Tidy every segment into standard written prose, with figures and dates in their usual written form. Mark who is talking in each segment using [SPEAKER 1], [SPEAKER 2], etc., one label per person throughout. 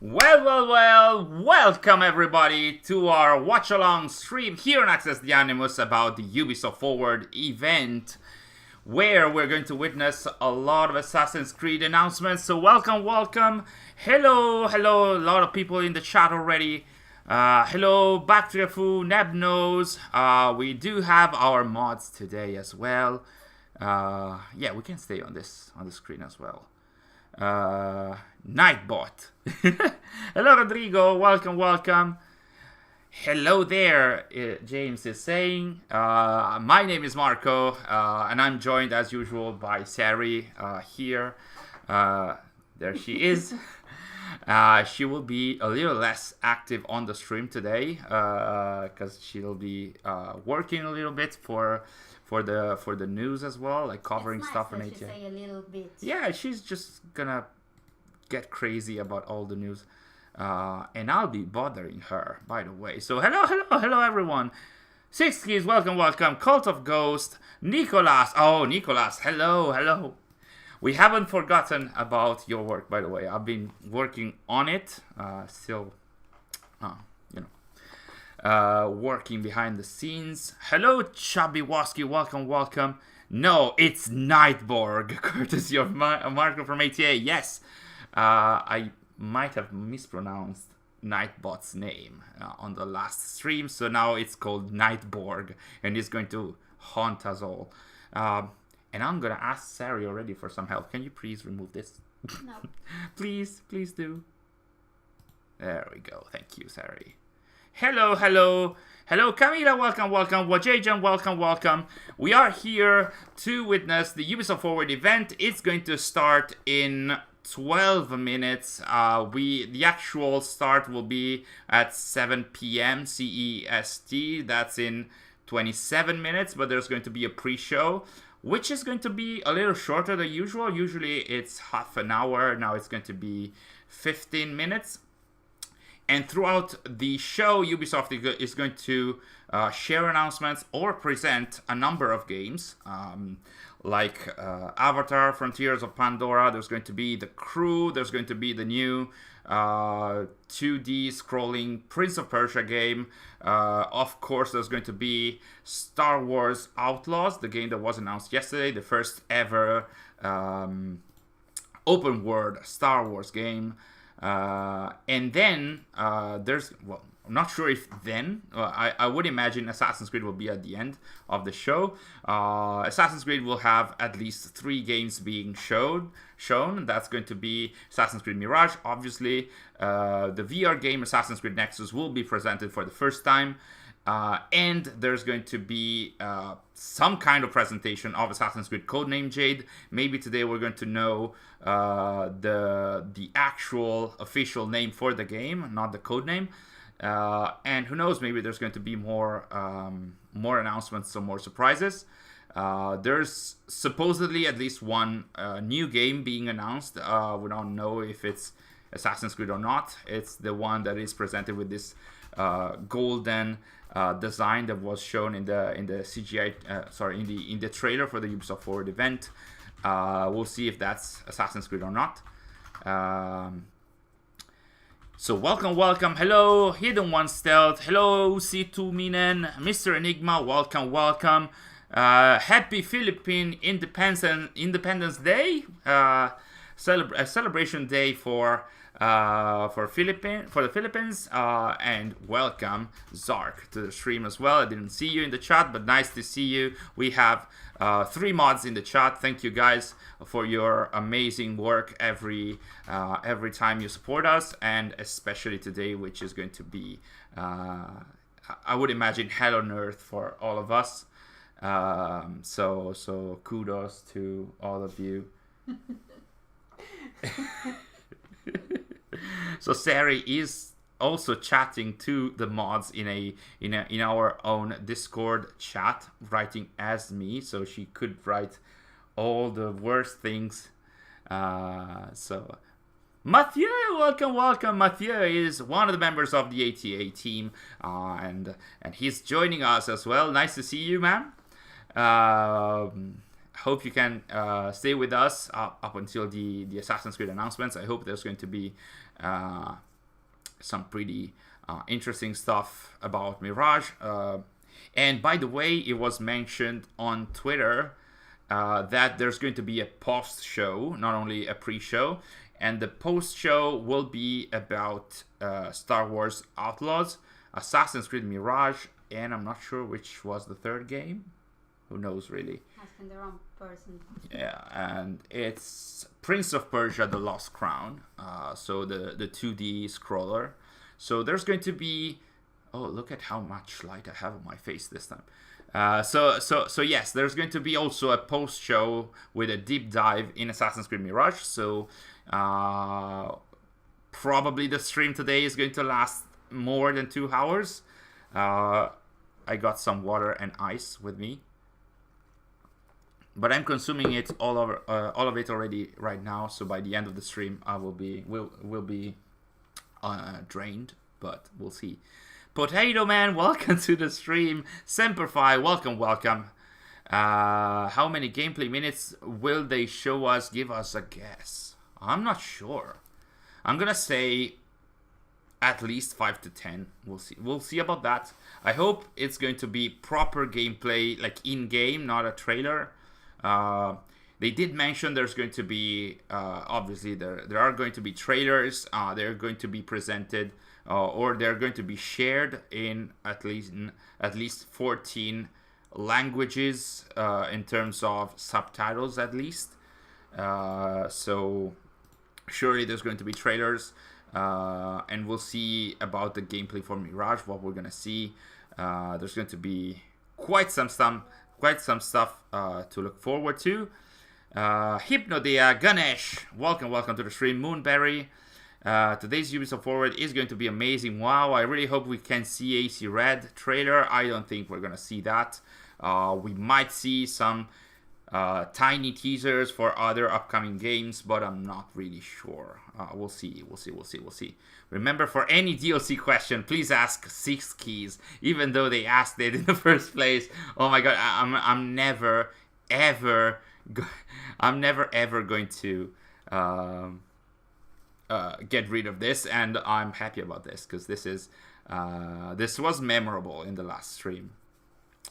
[SPEAKER 1] Welcome everybody to our Watchalong stream here on Access the Animus about the Ubisoft Forward event, where we're going to witness a lot of Assassin's Creed announcements. So welcome. Hello, a lot of people in the chat already. Hello, Bactriafu, Nebnose. We do have our mods today as well. Yeah, we can stay on the screen as well. Nightbot. Hello, Rodrigo. Welcome. Hello there, James is saying. My name is Marco, and I'm joined as usual by Sari here. There she is. She will be a little less active on the stream today because she'll be working a little bit for the news as well, like covering stuff on ATA.
[SPEAKER 2] Say a little bit.
[SPEAKER 1] Yeah, she's just gonna get crazy about all the news, and I'll be bothering her, by the way. So hello everyone. Six Keys, welcome. Cult of Ghost, Nicolas. Oh, Nicolas, hello. We haven't forgotten about your work, by the way. I've been working on it, still, working behind the scenes. Hello, Chubby Wasky, welcome. No, it's Nightborg, courtesy of Marco from ATA. Yes, I might have mispronounced Nightbot's name on the last stream, so now it's called Nightborg, and it's going to haunt us all. And I'm gonna ask Sari already for some help. Can you please remove this?
[SPEAKER 2] No.
[SPEAKER 1] please do. There we go. Thank you, Sari. Hello, Camila, welcome, Wajajan, welcome. We are here to witness the Ubisoft Forward event. It's going to start in 12 minutes. The actual start will be at 7 p.m. CEST. That's in 27 minutes, but there's going to be a pre-show, which is going to be a little shorter than usual. Usually it's half an hour. Now it's going to be 15 minutes. And throughout the show, Ubisoft is going to share announcements or present a number of games, like Avatar, Frontiers of Pandora. There's going to be The Crew. There's going to be the new 2D scrolling Prince of Persia game. Of course, there's going to be Star Wars Outlaws, the game that was announced yesterday, the first ever open world Star Wars game. And then there's, well, I'm not sure if then, I would imagine Assassin's Creed will be at the end of the show. Assassin's Creed will have at least 3 games being shown. That's going to be Assassin's Creed Mirage, obviously. The VR game Assassin's Creed Nexus will be presented for the first time. And there's going to be some kind of presentation of Assassin's Creed Codename Jade. Maybe today we're going to know the actual official name for the game, not the codename. And who knows, maybe there's going to be more announcements, some more surprises. There's supposedly at least one new game being announced. We don't know if it's Assassin's Creed or not. It's the one that is presented with this golden design that was shown in the CGI, in the trailer for the Ubisoft Forward event. We'll see if that's Assassin's Creed or not. So welcome. Hello, Hidden One Stealth. Hello, C2 Minen, Mr. Enigma. Welcome. Happy Philippine Independence Day. A celebration day for the Philippines, and welcome Zark to the stream as well. I didn't see you in the chat, but nice to see you. We have 3 mods in the chat. Thank you guys for your amazing work every time you support us, and especially today, which is going to be, I would imagine, hell on earth for all of us. So kudos to all of you. So Sari is also chatting to the mods in our own Discord chat, writing as me, so she could write all the worst things. So Mathieu, welcome. Mathieu is one of the members of the ATA team, and he's joining us as well. Nice to see you, man. Hope you can stay with us up until the Assassin's Creed announcements. I hope there's going to be some pretty interesting stuff about Mirage. And by the way, it was mentioned on Twitter that there's going to be a post-show, not only a pre-show. And the post-show will be about Star Wars Outlaws, Assassin's Creed Mirage, and I'm not sure which was the third game. Who knows, really?
[SPEAKER 2] Asking the wrong person.
[SPEAKER 1] Yeah, and it's Prince of Persia: The Lost Crown. So the 2D scroller. So there's going to be... Oh, look at how much light I have on my face this time. So yes, there's going to be also a post-show with a deep dive in Assassin's Creed Mirage. So probably the stream today is going to last more than 2 hours. I got some water and ice with me, but I'm consuming it all of it already right now. So by the end of the stream, I will be drained, but we'll see. Potato Man, welcome to the stream. Semperfi, welcome. How many gameplay minutes will they show us? Give us a guess. I'm not sure. I'm gonna say at least 5 to 10. We'll see about that. I hope it's going to be proper gameplay, like in-game, not a trailer. They did mention there's going to be, obviously there are going to be trailers. They're going to be presented, or they're going to be shared in at least 14 languages in terms of subtitles, at least. So surely there's going to be trailers, and we'll see about the gameplay for Mirage, what we're gonna see. There's going to be quite some stuff to look forward to. Hypnodia, Ganesh, welcome to the stream. Moonberry, today's Ubisoft Forward is going to be amazing. Wow, I really hope we can see AC Red trailer. I don't think we're gonna see that. We might see some tiny teasers for other upcoming games, but I'm not really sure. We'll see. Remember, for any DLC question, please ask 6 keys, even though they asked it in the first place. Oh my god, I'm never ever going to get rid of this, and I'm happy about this because this was memorable in the last stream.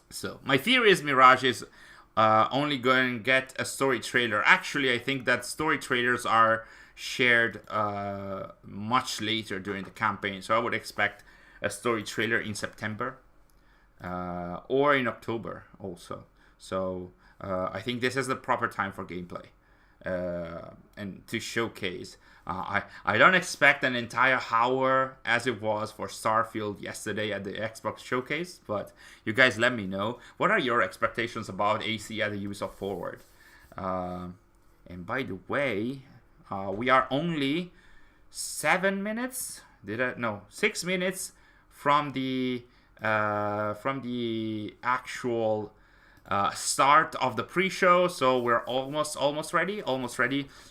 [SPEAKER 1] So my theory is Mirage is only going to get a story trailer. Actually, I think that story trailers are shared much later during the campaign, so I would expect a story trailer in September or in October also. So I think this is the proper time for gameplay and to showcase. I don't expect an entire hour as it was for Starfield yesterday at the Xbox showcase, but you guys let me know. What are your expectations about AC at the Ubisoft Forward? And by the way, we are only 6 minutes from the actual start of the pre-show, so we're almost ready.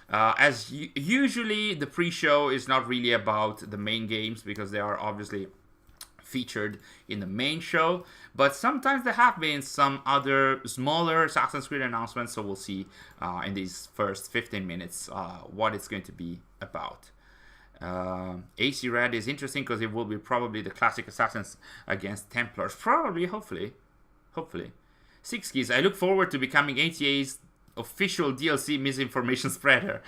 [SPEAKER 1] As usually, the pre-show is not really about the main games because they are obviously featured in the main show, but sometimes there have been some other smaller Assassin's Creed announcements, so we'll see in these first 15 minutes what it's going to be about. AC Red is interesting because it will be probably the classic Assassins against Templars, hopefully. 6 keys. I look forward to becoming ATA's official DLC misinformation spreader.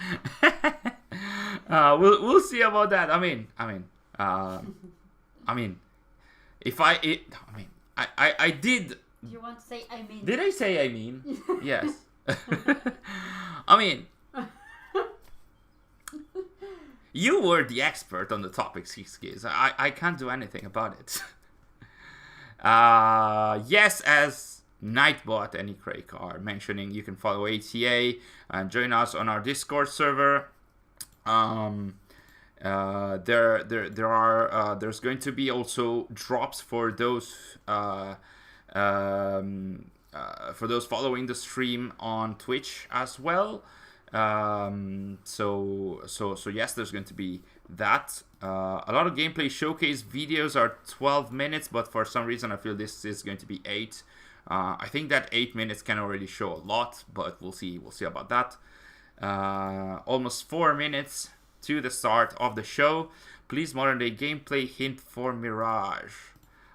[SPEAKER 1] We'll see about that. I mean, I did.
[SPEAKER 2] Do you want to say I mean?
[SPEAKER 1] Did I say I mean? Yes. I mean, you were the expert on the topic, 6 keys. I can't do anything about it. Yes, as Nightbot and Ecrake are mentioning, you can follow ATA and join us on our Discord server. There's going to be also drops for those following the stream on Twitch as well. So yes, there's going to be that. A lot of gameplay showcase videos are 12 minutes, but for some reason I feel this is going to be 8. I think that 8 minutes can already show a lot, but we'll see about that. Almost 4 minutes to the start of the show. Please, modern day gameplay hint for Mirage.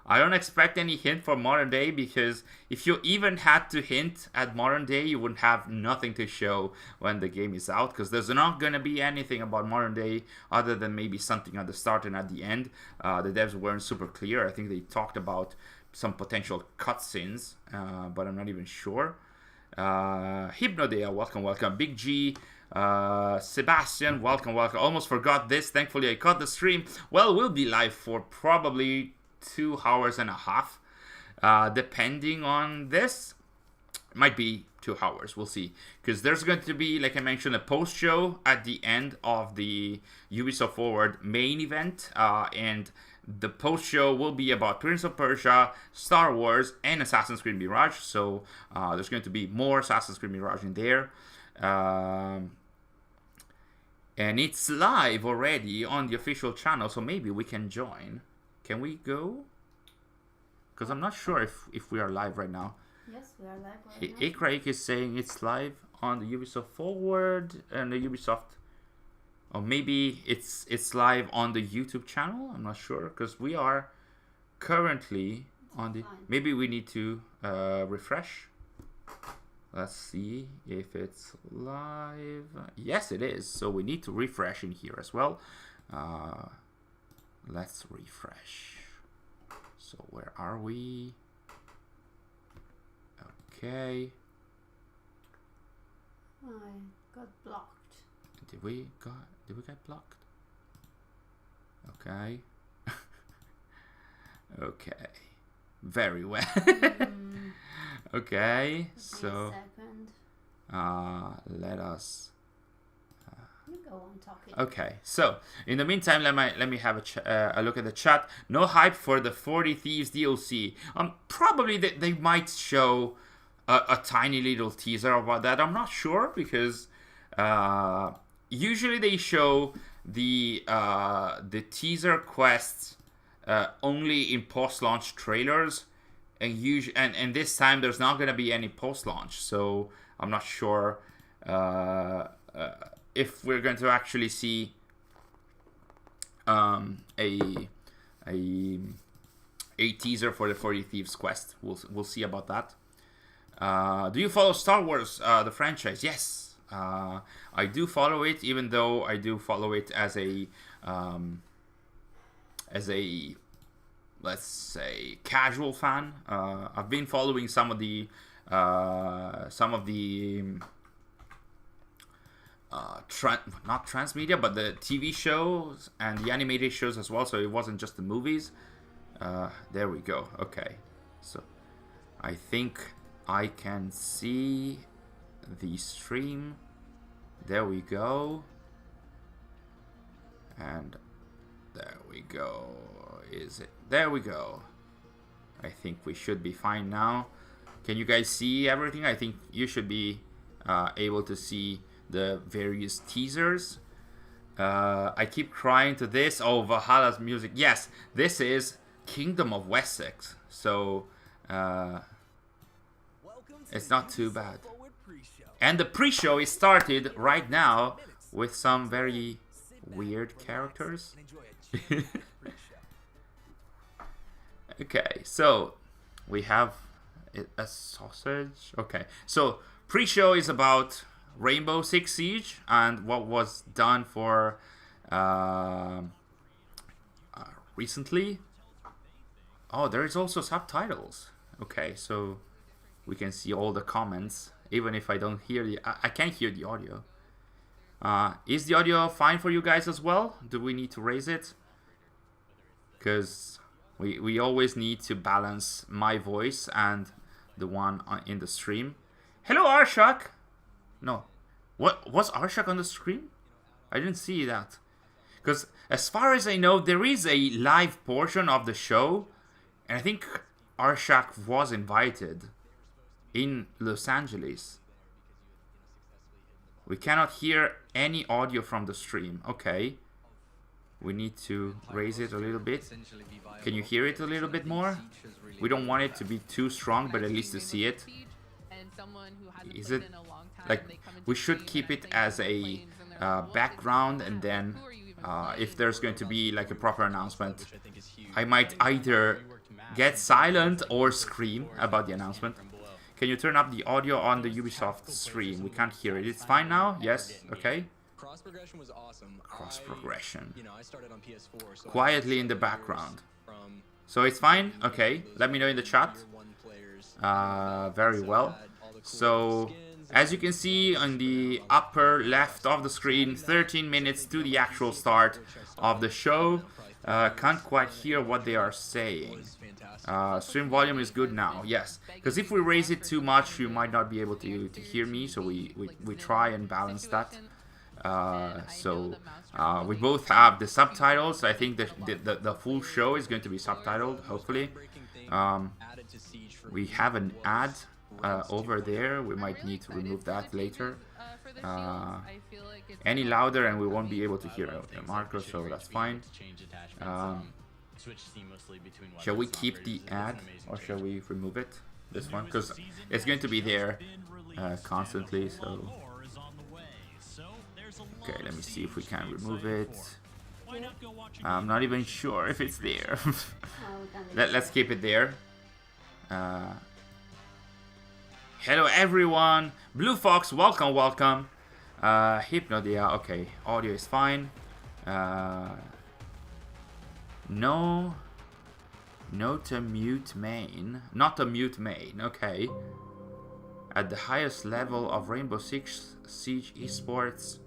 [SPEAKER 1] I don't expect any hint for modern day, because if you even had to hint at modern day, you wouldn't have nothing to show when the game is out, because there's not going to be anything about modern day other than maybe something at the start and at the end. The devs weren't super clear. I think they talked about some potential cutscenes, but I'm not even sure. Hypnodea, welcome. Big G, Sebastian, welcome. Almost forgot this. Thankfully, I caught the stream. Well, we'll be live for probably 2 hours and a half, depending on this. Might be 2 hours, we'll see, because there's going to be, like I mentioned, a post show at the end of the Ubisoft Forward main event, and the post show will be about Prince of Persia, Star Wars, and Assassin's Creed Mirage. So there's going to be more Assassin's Creed Mirage in there, and it's live already on the official channel, so maybe we can join. Can we go? Because I'm not sure if we are live right now.
[SPEAKER 2] Yes, we are live right now.
[SPEAKER 1] Ikraik is saying it's live on the Ubisoft Forward and the Ubisoft, or maybe it's live on the YouTube channel. I'm not sure, because we are currently on the. Maybe we need to refresh. Let's see if it's live. Yes, it is. So we need to refresh in here as well. Let's refresh. So where are we? Okay.
[SPEAKER 2] I got blocked.
[SPEAKER 1] Did we get blocked? Okay. Okay. Very well. Okay. So let us.
[SPEAKER 2] You go on talking.
[SPEAKER 1] Okay, so in the meantime, let me have a look at the chat. No hype for the 40 Thieves DLC. Probably they might show a tiny little teaser about that. I'm not sure, because usually they show the teaser quests only in post-launch trailers, and this time there's not gonna be any post-launch. So I'm not sure. If we're going to actually see a teaser for the 40 Thieves quest, we'll see about that. Do you follow Star Wars, the franchise? Yes, I do follow it, even though I do follow it as a let's say casual fan. I've been following some of the not transmedia, but the TV shows and the animated shows as well, so it wasn't just the movies. There we go. Okay, so I think I can see the stream. There we go. And there we go. Is it? There we go. I think we should be fine now. Can you guys see everything? I think you should be able to see the various teasers. I keep crying to this. Oh, Valhalla's music. Yes, this is Kingdom of Wessex. So it's not too bad. And the pre-show is started right now with some very weird characters. Okay, so we have a sausage. Okay, so pre-show is about Rainbow Six Siege and what was done for recently. Oh, there is also subtitles. Okay, so we can see all the comments, even if I don't hear the. I can't hear the audio. Is the audio fine for you guys as well? Do we need to raise it? Because we always need to balance my voice and the one in the stream. Hello, Arshak. No, what was Arshak on the screen? I didn't see that. Because as far as I know, there is a live portion of the show, and I think Arshak was invited in Los Angeles. We cannot hear any audio from the stream. Okay. We need to raise it a little bit. Can you hear it a little bit more? We don't want it to be too strong, but at least to see it. Is it like we should keep it as a background, and then if there's going to be like a proper announcement, I might either get silent or scream about the announcement. Can you turn up the audio on the Ubisoft stream? We can't hear it. It's fine now? Yes? Okay.
[SPEAKER 3] Cross progression was awesome.
[SPEAKER 1] Cross progression.
[SPEAKER 3] I started on PS4. So
[SPEAKER 1] quietly in the background. So it's fine? Okay. Let me know in the chat. Very well. So, as you can see on the upper left of the screen, 13 minutes to the actual start of the show. Can't quite hear what they are saying. Stream volume is good now, yes. Because if we raise it too much, you might not be able to hear me, so we try and balance that. We both have the subtitles. I think the full show is going to be subtitled, hopefully. We have an ad over there. We might need to remove that later. Any louder and we won't be able to hear Marco, so that's fine. Shall we keep the ad or shall we remove it? This one, because it's going to be there constantly, so... Okay, let me see if we can remove it. I'm not even sure if it's there. Let's keep it there. Hello everyone! Blue Fox, welcome, welcome. Hypnodia, okay, audio is fine. No to mute main. Not a mute main, okay. At the highest level of Rainbow Six Siege esports.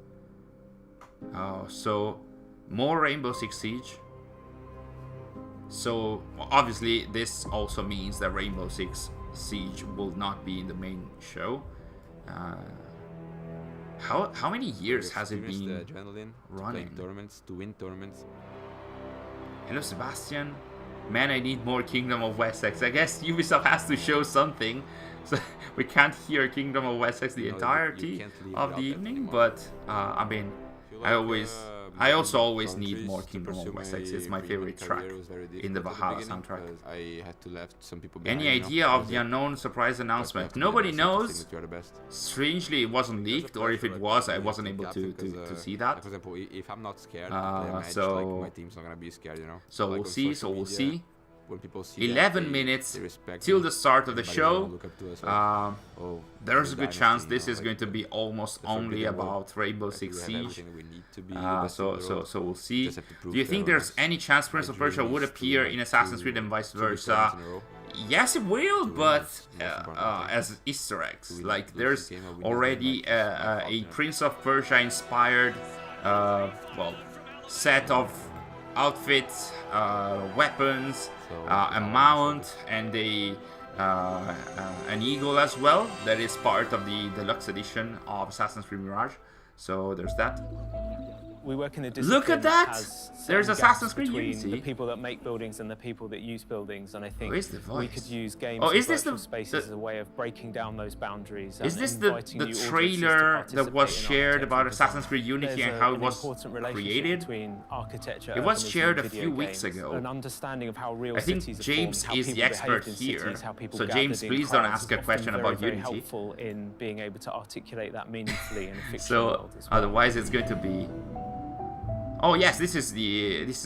[SPEAKER 1] Oh, so more Rainbow Six Siege. So obviously this also means that Rainbow Six Siege will not be in the main show. How many years has it been running?
[SPEAKER 4] Tournaments to win tournaments.
[SPEAKER 1] Hello Sebastian. Man, I need more Kingdom of Wessex. I guess Ubisoft has to show something. So we can't hear Kingdom of Wessex the entirety of the evening, but I mean, I also always need more Kingdom of Wessex. It's my favorite track in the Valhalla soundtrack.
[SPEAKER 4] I had to left some people
[SPEAKER 1] Any idea of the unknown surprise announcement? Nobody knows. Strangely, it wasn't leaked, or if it was, I wasn't able to see that.
[SPEAKER 4] For example, if I'm not scared, my team's not gonna be scared, you know.
[SPEAKER 1] So we'll see. So we'll see.
[SPEAKER 4] When people see
[SPEAKER 1] 11 minutes till the start of the show. There's a good chance this is going to be almost only about Rainbow Six Siege. So we'll see. Do you think there's any chance Prince of Persia would appear in Assassin's Creed and vice versa? Yes, it will, but as Easter eggs. Like, there's already a Prince of Persia inspired set of outfits, weapons, a mount, and an eagle as well. That is part of the deluxe edition of Assassin's Creed Mirage. So there's that.
[SPEAKER 5] We work in a discipline.
[SPEAKER 1] Look at that! There's Assassin's Creed
[SPEAKER 5] between
[SPEAKER 1] Unity.
[SPEAKER 5] The people that make buildings and the people that use buildings, and I think
[SPEAKER 1] we
[SPEAKER 5] could use games
[SPEAKER 1] and
[SPEAKER 5] virtual spaces as a way of breaking down those boundaries.
[SPEAKER 1] Is this the trailer that was shared about Assassin's Creed Unity and how it was created? It was shared a few weeks ago.
[SPEAKER 5] An understanding of how real
[SPEAKER 1] I think James is the expert here. So James, please don't ask a question about Unity.
[SPEAKER 5] Helpful in being able to articulate that meaningfully in a fictional
[SPEAKER 1] so
[SPEAKER 5] world as well.
[SPEAKER 1] Otherwise, it's going to be. Oh yes, this is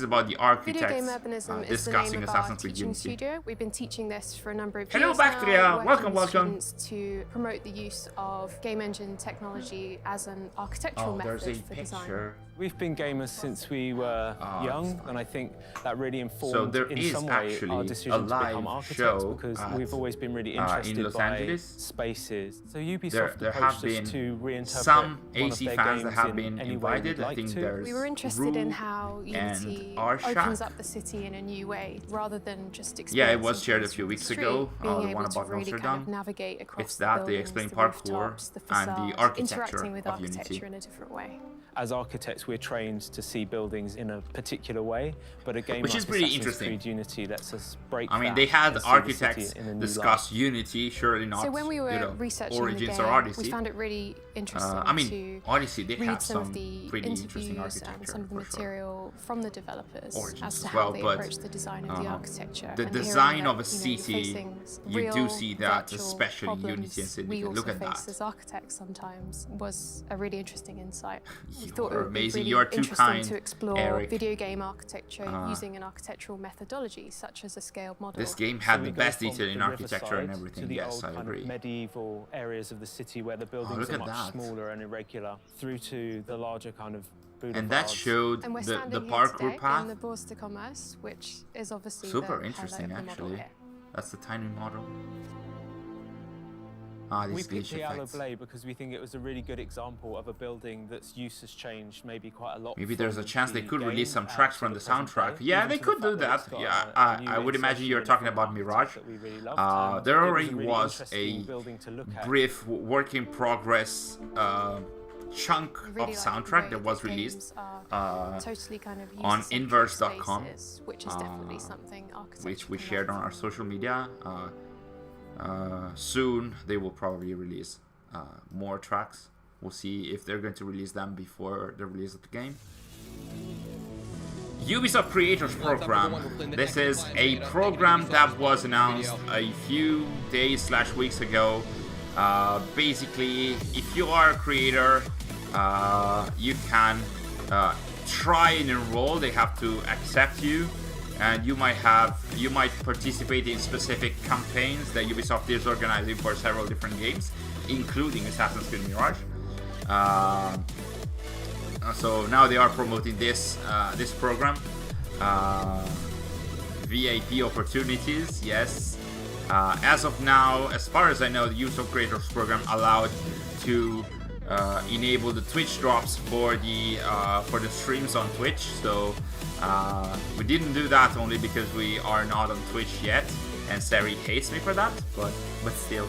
[SPEAKER 1] about the architects
[SPEAKER 6] Video game urbanism is the name
[SPEAKER 1] discussing
[SPEAKER 6] of our
[SPEAKER 1] Assassin's Creed
[SPEAKER 6] teaching
[SPEAKER 1] Unity.
[SPEAKER 6] studio. We've been teaching this for a number of
[SPEAKER 1] Hello,
[SPEAKER 6] years
[SPEAKER 1] Bactria.
[SPEAKER 6] now, working
[SPEAKER 1] Welcome,
[SPEAKER 6] with
[SPEAKER 1] welcome.
[SPEAKER 6] students to promote the use of game engine technology as an architectural
[SPEAKER 1] There's a
[SPEAKER 6] method for design.
[SPEAKER 1] picture.
[SPEAKER 5] We've been gamers since we were young, and I think that really informed
[SPEAKER 1] there
[SPEAKER 5] in
[SPEAKER 1] is
[SPEAKER 5] some way
[SPEAKER 1] actually
[SPEAKER 5] our
[SPEAKER 1] a
[SPEAKER 5] decision to become
[SPEAKER 1] live
[SPEAKER 5] architects
[SPEAKER 1] show
[SPEAKER 5] because
[SPEAKER 1] at,
[SPEAKER 5] we've always been really
[SPEAKER 1] in
[SPEAKER 5] interested
[SPEAKER 1] Los
[SPEAKER 5] by
[SPEAKER 1] Angeles.
[SPEAKER 5] spaces. So Ubisoft
[SPEAKER 1] There
[SPEAKER 5] approached
[SPEAKER 1] have
[SPEAKER 5] us
[SPEAKER 1] been
[SPEAKER 5] to reinterpret
[SPEAKER 1] some
[SPEAKER 5] one of
[SPEAKER 1] AC
[SPEAKER 5] their
[SPEAKER 1] fans that
[SPEAKER 5] games
[SPEAKER 1] have
[SPEAKER 5] in
[SPEAKER 1] been
[SPEAKER 5] any way
[SPEAKER 1] invited.
[SPEAKER 5] we'd
[SPEAKER 1] I
[SPEAKER 5] like
[SPEAKER 1] think
[SPEAKER 5] to.
[SPEAKER 1] there's
[SPEAKER 6] We were interested in
[SPEAKER 1] Rue
[SPEAKER 6] how Unity
[SPEAKER 1] and
[SPEAKER 6] opens
[SPEAKER 1] Arshak.
[SPEAKER 6] up the city in a new way, rather than just
[SPEAKER 1] Yeah, it
[SPEAKER 6] experiencing
[SPEAKER 1] was shared a
[SPEAKER 6] things
[SPEAKER 1] few
[SPEAKER 6] from
[SPEAKER 1] weeks
[SPEAKER 6] the
[SPEAKER 1] ago.
[SPEAKER 6] street,
[SPEAKER 1] The
[SPEAKER 6] being
[SPEAKER 1] one
[SPEAKER 6] able to
[SPEAKER 1] about
[SPEAKER 6] really kind of
[SPEAKER 1] Amsterdam.
[SPEAKER 6] navigate across
[SPEAKER 1] It's that
[SPEAKER 6] the
[SPEAKER 1] they
[SPEAKER 6] buildings,
[SPEAKER 1] explain
[SPEAKER 6] the
[SPEAKER 1] parkour
[SPEAKER 6] rooftops, the
[SPEAKER 1] and the
[SPEAKER 6] facades,
[SPEAKER 1] architecture
[SPEAKER 6] interacting with
[SPEAKER 1] of
[SPEAKER 6] architecture
[SPEAKER 1] Unity.
[SPEAKER 6] in a different way.
[SPEAKER 5] As architects, we're trained to see buildings in a particular way, but a game
[SPEAKER 1] Which
[SPEAKER 5] like
[SPEAKER 1] is pretty
[SPEAKER 5] Assassin's
[SPEAKER 1] interesting.
[SPEAKER 5] Creed Unity lets us break
[SPEAKER 1] I mean,
[SPEAKER 5] that
[SPEAKER 1] they had
[SPEAKER 5] and see the
[SPEAKER 1] architects
[SPEAKER 5] city in a new
[SPEAKER 1] discuss Unity, surely not.
[SPEAKER 6] So when we were researching the
[SPEAKER 1] Origins
[SPEAKER 6] game,
[SPEAKER 1] or Odyssey.
[SPEAKER 6] we found it really interesting
[SPEAKER 1] I mean,
[SPEAKER 6] to
[SPEAKER 1] Odyssey did
[SPEAKER 6] read
[SPEAKER 1] have
[SPEAKER 6] some of
[SPEAKER 1] some
[SPEAKER 6] the
[SPEAKER 1] pretty interesting
[SPEAKER 6] interviews
[SPEAKER 1] architecture
[SPEAKER 6] and some of the
[SPEAKER 1] for sure.
[SPEAKER 6] material from the developers
[SPEAKER 1] Origins
[SPEAKER 6] as to
[SPEAKER 1] as
[SPEAKER 6] how
[SPEAKER 1] well,
[SPEAKER 6] they
[SPEAKER 1] but,
[SPEAKER 6] approach the design of the architecture.
[SPEAKER 1] The
[SPEAKER 6] and hearing
[SPEAKER 1] design
[SPEAKER 6] that,
[SPEAKER 1] of a
[SPEAKER 6] you're
[SPEAKER 1] city,
[SPEAKER 6] facing
[SPEAKER 1] you
[SPEAKER 6] real
[SPEAKER 1] do see that,
[SPEAKER 6] virtual
[SPEAKER 1] especially Unity and
[SPEAKER 6] problems
[SPEAKER 1] Syndicate.
[SPEAKER 6] we
[SPEAKER 1] Look
[SPEAKER 6] also
[SPEAKER 1] at
[SPEAKER 6] face
[SPEAKER 1] that.
[SPEAKER 6] as architects sometimes was a really interesting insight. We thought it
[SPEAKER 1] You're
[SPEAKER 6] would be
[SPEAKER 1] amazing.
[SPEAKER 6] really
[SPEAKER 1] You're too
[SPEAKER 6] interesting
[SPEAKER 1] kind,
[SPEAKER 6] to explore
[SPEAKER 1] Eric.
[SPEAKER 6] video game architecture using an architectural methodology such as a scaled model.
[SPEAKER 1] This game had
[SPEAKER 5] So
[SPEAKER 1] the
[SPEAKER 5] we go
[SPEAKER 1] best
[SPEAKER 5] from
[SPEAKER 1] detail in
[SPEAKER 5] the
[SPEAKER 1] architecture and
[SPEAKER 5] riverside
[SPEAKER 1] everything.
[SPEAKER 5] to the
[SPEAKER 1] Yes,
[SPEAKER 5] old
[SPEAKER 1] I
[SPEAKER 5] kind of
[SPEAKER 1] agree.
[SPEAKER 5] medieval areas of the city where the buildings
[SPEAKER 1] look
[SPEAKER 5] are
[SPEAKER 1] at
[SPEAKER 5] much
[SPEAKER 1] that.
[SPEAKER 5] smaller and irregular, through to the larger kind of boulevards.
[SPEAKER 1] And that showed
[SPEAKER 6] And we're
[SPEAKER 1] the
[SPEAKER 6] standing here
[SPEAKER 1] parkour
[SPEAKER 6] today
[SPEAKER 1] path.
[SPEAKER 6] in the Bourse de Commerce, which is obviously
[SPEAKER 1] Super
[SPEAKER 6] the
[SPEAKER 1] interesting,
[SPEAKER 6] highlight of the model
[SPEAKER 1] actually.
[SPEAKER 6] here.
[SPEAKER 1] That's the tiny model. Ah,
[SPEAKER 5] We
[SPEAKER 1] these
[SPEAKER 5] picked
[SPEAKER 1] glitch
[SPEAKER 5] the Aloe
[SPEAKER 1] effects.
[SPEAKER 5] Blade because we think it was a really good example of a building that's use has changed maybe quite a lot.
[SPEAKER 1] Maybe there's a
[SPEAKER 5] from
[SPEAKER 1] chance they
[SPEAKER 5] the
[SPEAKER 1] could release
[SPEAKER 5] game
[SPEAKER 1] some tracks
[SPEAKER 5] to
[SPEAKER 1] from the
[SPEAKER 5] present
[SPEAKER 1] soundtrack.
[SPEAKER 5] day,
[SPEAKER 1] Yeah,
[SPEAKER 5] even
[SPEAKER 1] they
[SPEAKER 5] to the
[SPEAKER 1] could do
[SPEAKER 5] fact
[SPEAKER 1] that.
[SPEAKER 5] it's got
[SPEAKER 1] Yeah,
[SPEAKER 5] a new
[SPEAKER 1] I would imagine you're
[SPEAKER 5] insertion
[SPEAKER 1] talking about
[SPEAKER 5] in
[SPEAKER 1] Mirage.
[SPEAKER 5] that we really loved.
[SPEAKER 1] There
[SPEAKER 5] It
[SPEAKER 1] already
[SPEAKER 5] really
[SPEAKER 1] was
[SPEAKER 5] interesting
[SPEAKER 1] a
[SPEAKER 5] building to look at.
[SPEAKER 1] brief work in progress chunk
[SPEAKER 6] I
[SPEAKER 1] of
[SPEAKER 6] really like the
[SPEAKER 1] soundtrack
[SPEAKER 6] way
[SPEAKER 1] that was
[SPEAKER 6] the
[SPEAKER 1] released
[SPEAKER 6] games are totally kind of
[SPEAKER 1] on
[SPEAKER 6] user-centric
[SPEAKER 1] inverse.com,
[SPEAKER 6] spaces, which is definitely something architecture
[SPEAKER 1] which we
[SPEAKER 6] can
[SPEAKER 1] shared on
[SPEAKER 6] offer.
[SPEAKER 1] our social media. Soon they will probably release more tracks. We'll see if they're going to release them before the release of the game. Ubisoft Creators Program. This is a program that was announced a few days/weeks ago. Basically, if you are a creator, you can try and enroll. They have to accept you, and you might participate in specific campaigns that Ubisoft is organizing for several different games, including Assassin's Creed Mirage. So now they are promoting this program. VIP opportunities, yes. As of now, as far as I know, the Ubisoft Creators Program allowed to enable the Twitch drops for the streams on Twitch. So we didn't do that only because we are not on Twitch yet, and Sari hates me for that. But still.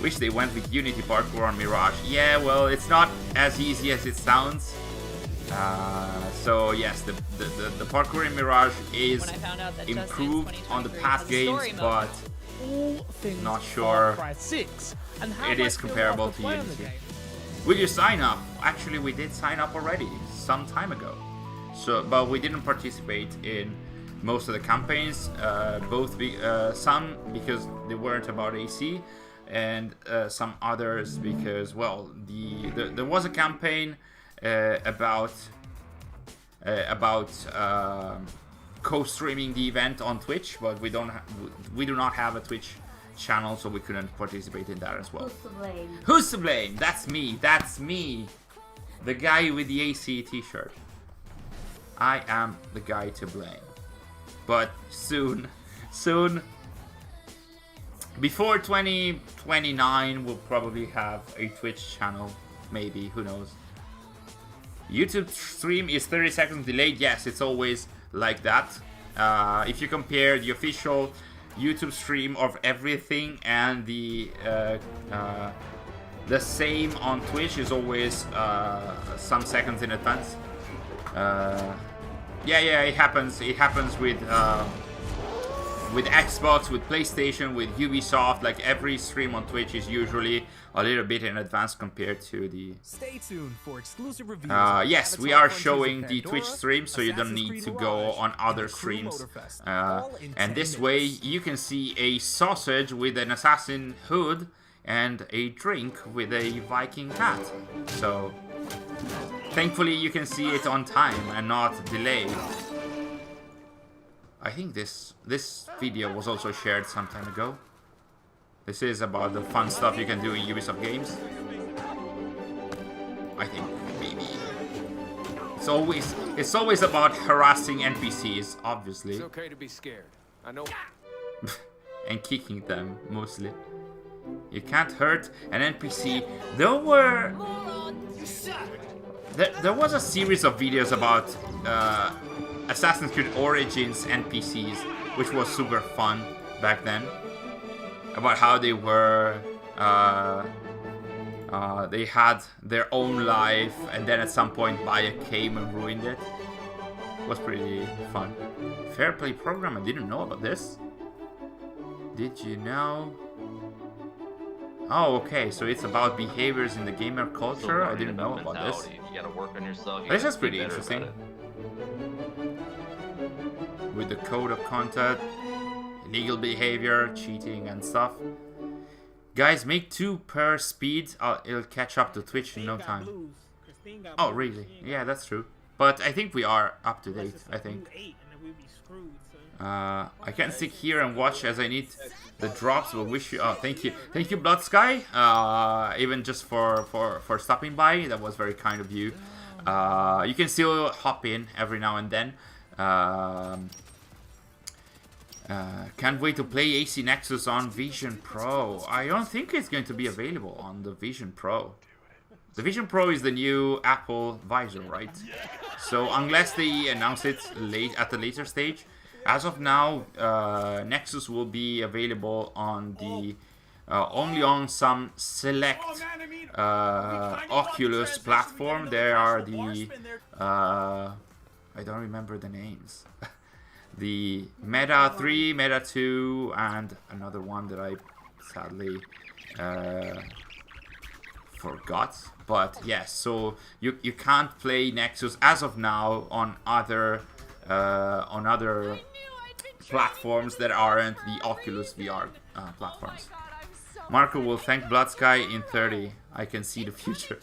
[SPEAKER 1] Wish they went with Unity parkour on Mirage. Yeah, well, it's not as easy as it sounds. So yes, the parkour in Mirage is improved on the past games, but not sure it is comparable to Unity. Will you sign up? Actually, we did sign up already some time ago. So, but we didn't participate in most of the campaigns. Some because they weren't about AC. And some others because, well, there was a campaign about co-streaming the event on Twitch, but we do not have a Twitch channel, so we couldn't participate in that as well.
[SPEAKER 2] Who's to blame?
[SPEAKER 1] Who's to blame? That's me, the guy with the AC t-shirt. I am the guy to blame. But soon. Before 2029, we'll probably have a Twitch channel, maybe, who knows. YouTube stream is 30 seconds delayed. Yes, it's always like that. If you compare the official YouTube stream of everything and the same on Twitch is always some seconds in advance. Yeah, it happens. It happens with Xbox, with PlayStation, with Ubisoft. Like every stream on Twitch is usually a little bit in advance compared to the...
[SPEAKER 7] Stay tuned for exclusive reviews.
[SPEAKER 1] Yes, we are showing the Twitch stream, so you don't need to go on other streams. And this way you can see a sausage with an assassin hood and a drink with a Viking hat. So thankfully you can see it on time and not delayed. I think this video was also shared some time ago. This is about the fun stuff you can do in Ubisoft games. I think maybe it's always about harassing NPCs, obviously.
[SPEAKER 4] It's okay to be scared. I know.
[SPEAKER 1] And kicking them mostly. You can't hurt an NPC. There was a series of videos about Assassin's Creed Origins NPCs, which was super fun back then. About how they were, they had their own life, and then at some point Bayek came and ruined it. It was pretty fun. Fair play program, I didn't know about this. Did you know? Oh, okay, so it's about behaviors in the gamer culture. I didn't know about this.
[SPEAKER 8] You gotta work on yourself.
[SPEAKER 1] This is pretty interesting. With the code of conduct, illegal behavior, cheating and stuff. Guys, make 2 per speed. It'll catch up to Twitch in no time.
[SPEAKER 8] thing got
[SPEAKER 1] Oh,
[SPEAKER 8] moved.
[SPEAKER 1] really?
[SPEAKER 8] She ain't
[SPEAKER 1] Yeah,
[SPEAKER 8] got-
[SPEAKER 1] that's true. But I think we are up to
[SPEAKER 8] unless
[SPEAKER 1] date,
[SPEAKER 8] it's
[SPEAKER 1] I
[SPEAKER 8] like
[SPEAKER 1] think.
[SPEAKER 8] Rule 8, and then we'd be screwed. So.
[SPEAKER 1] I can't sit here and watch as I need the drops, but wish you... Oh, thank you. Thank you, Blood Sky. Even just for stopping by. That was very kind of you. You can still hop in every now and then. Can't wait to play AC Nexus on Vision Pro. I don't think it's going to be available on the Vision Pro. The Vision Pro is the new Apple visor, right? So unless they announce it late at the later stage, as of now, Nexus will be available on the only on some select Oculus platform. There are the I don't remember the names. The Meta 3, Meta 2, and another one that I sadly forgot. But yes, so you can't play Nexus as of now on other platforms that aren't the Oculus VR platforms. Marco will thank Blood Sky in 30. I can see the future.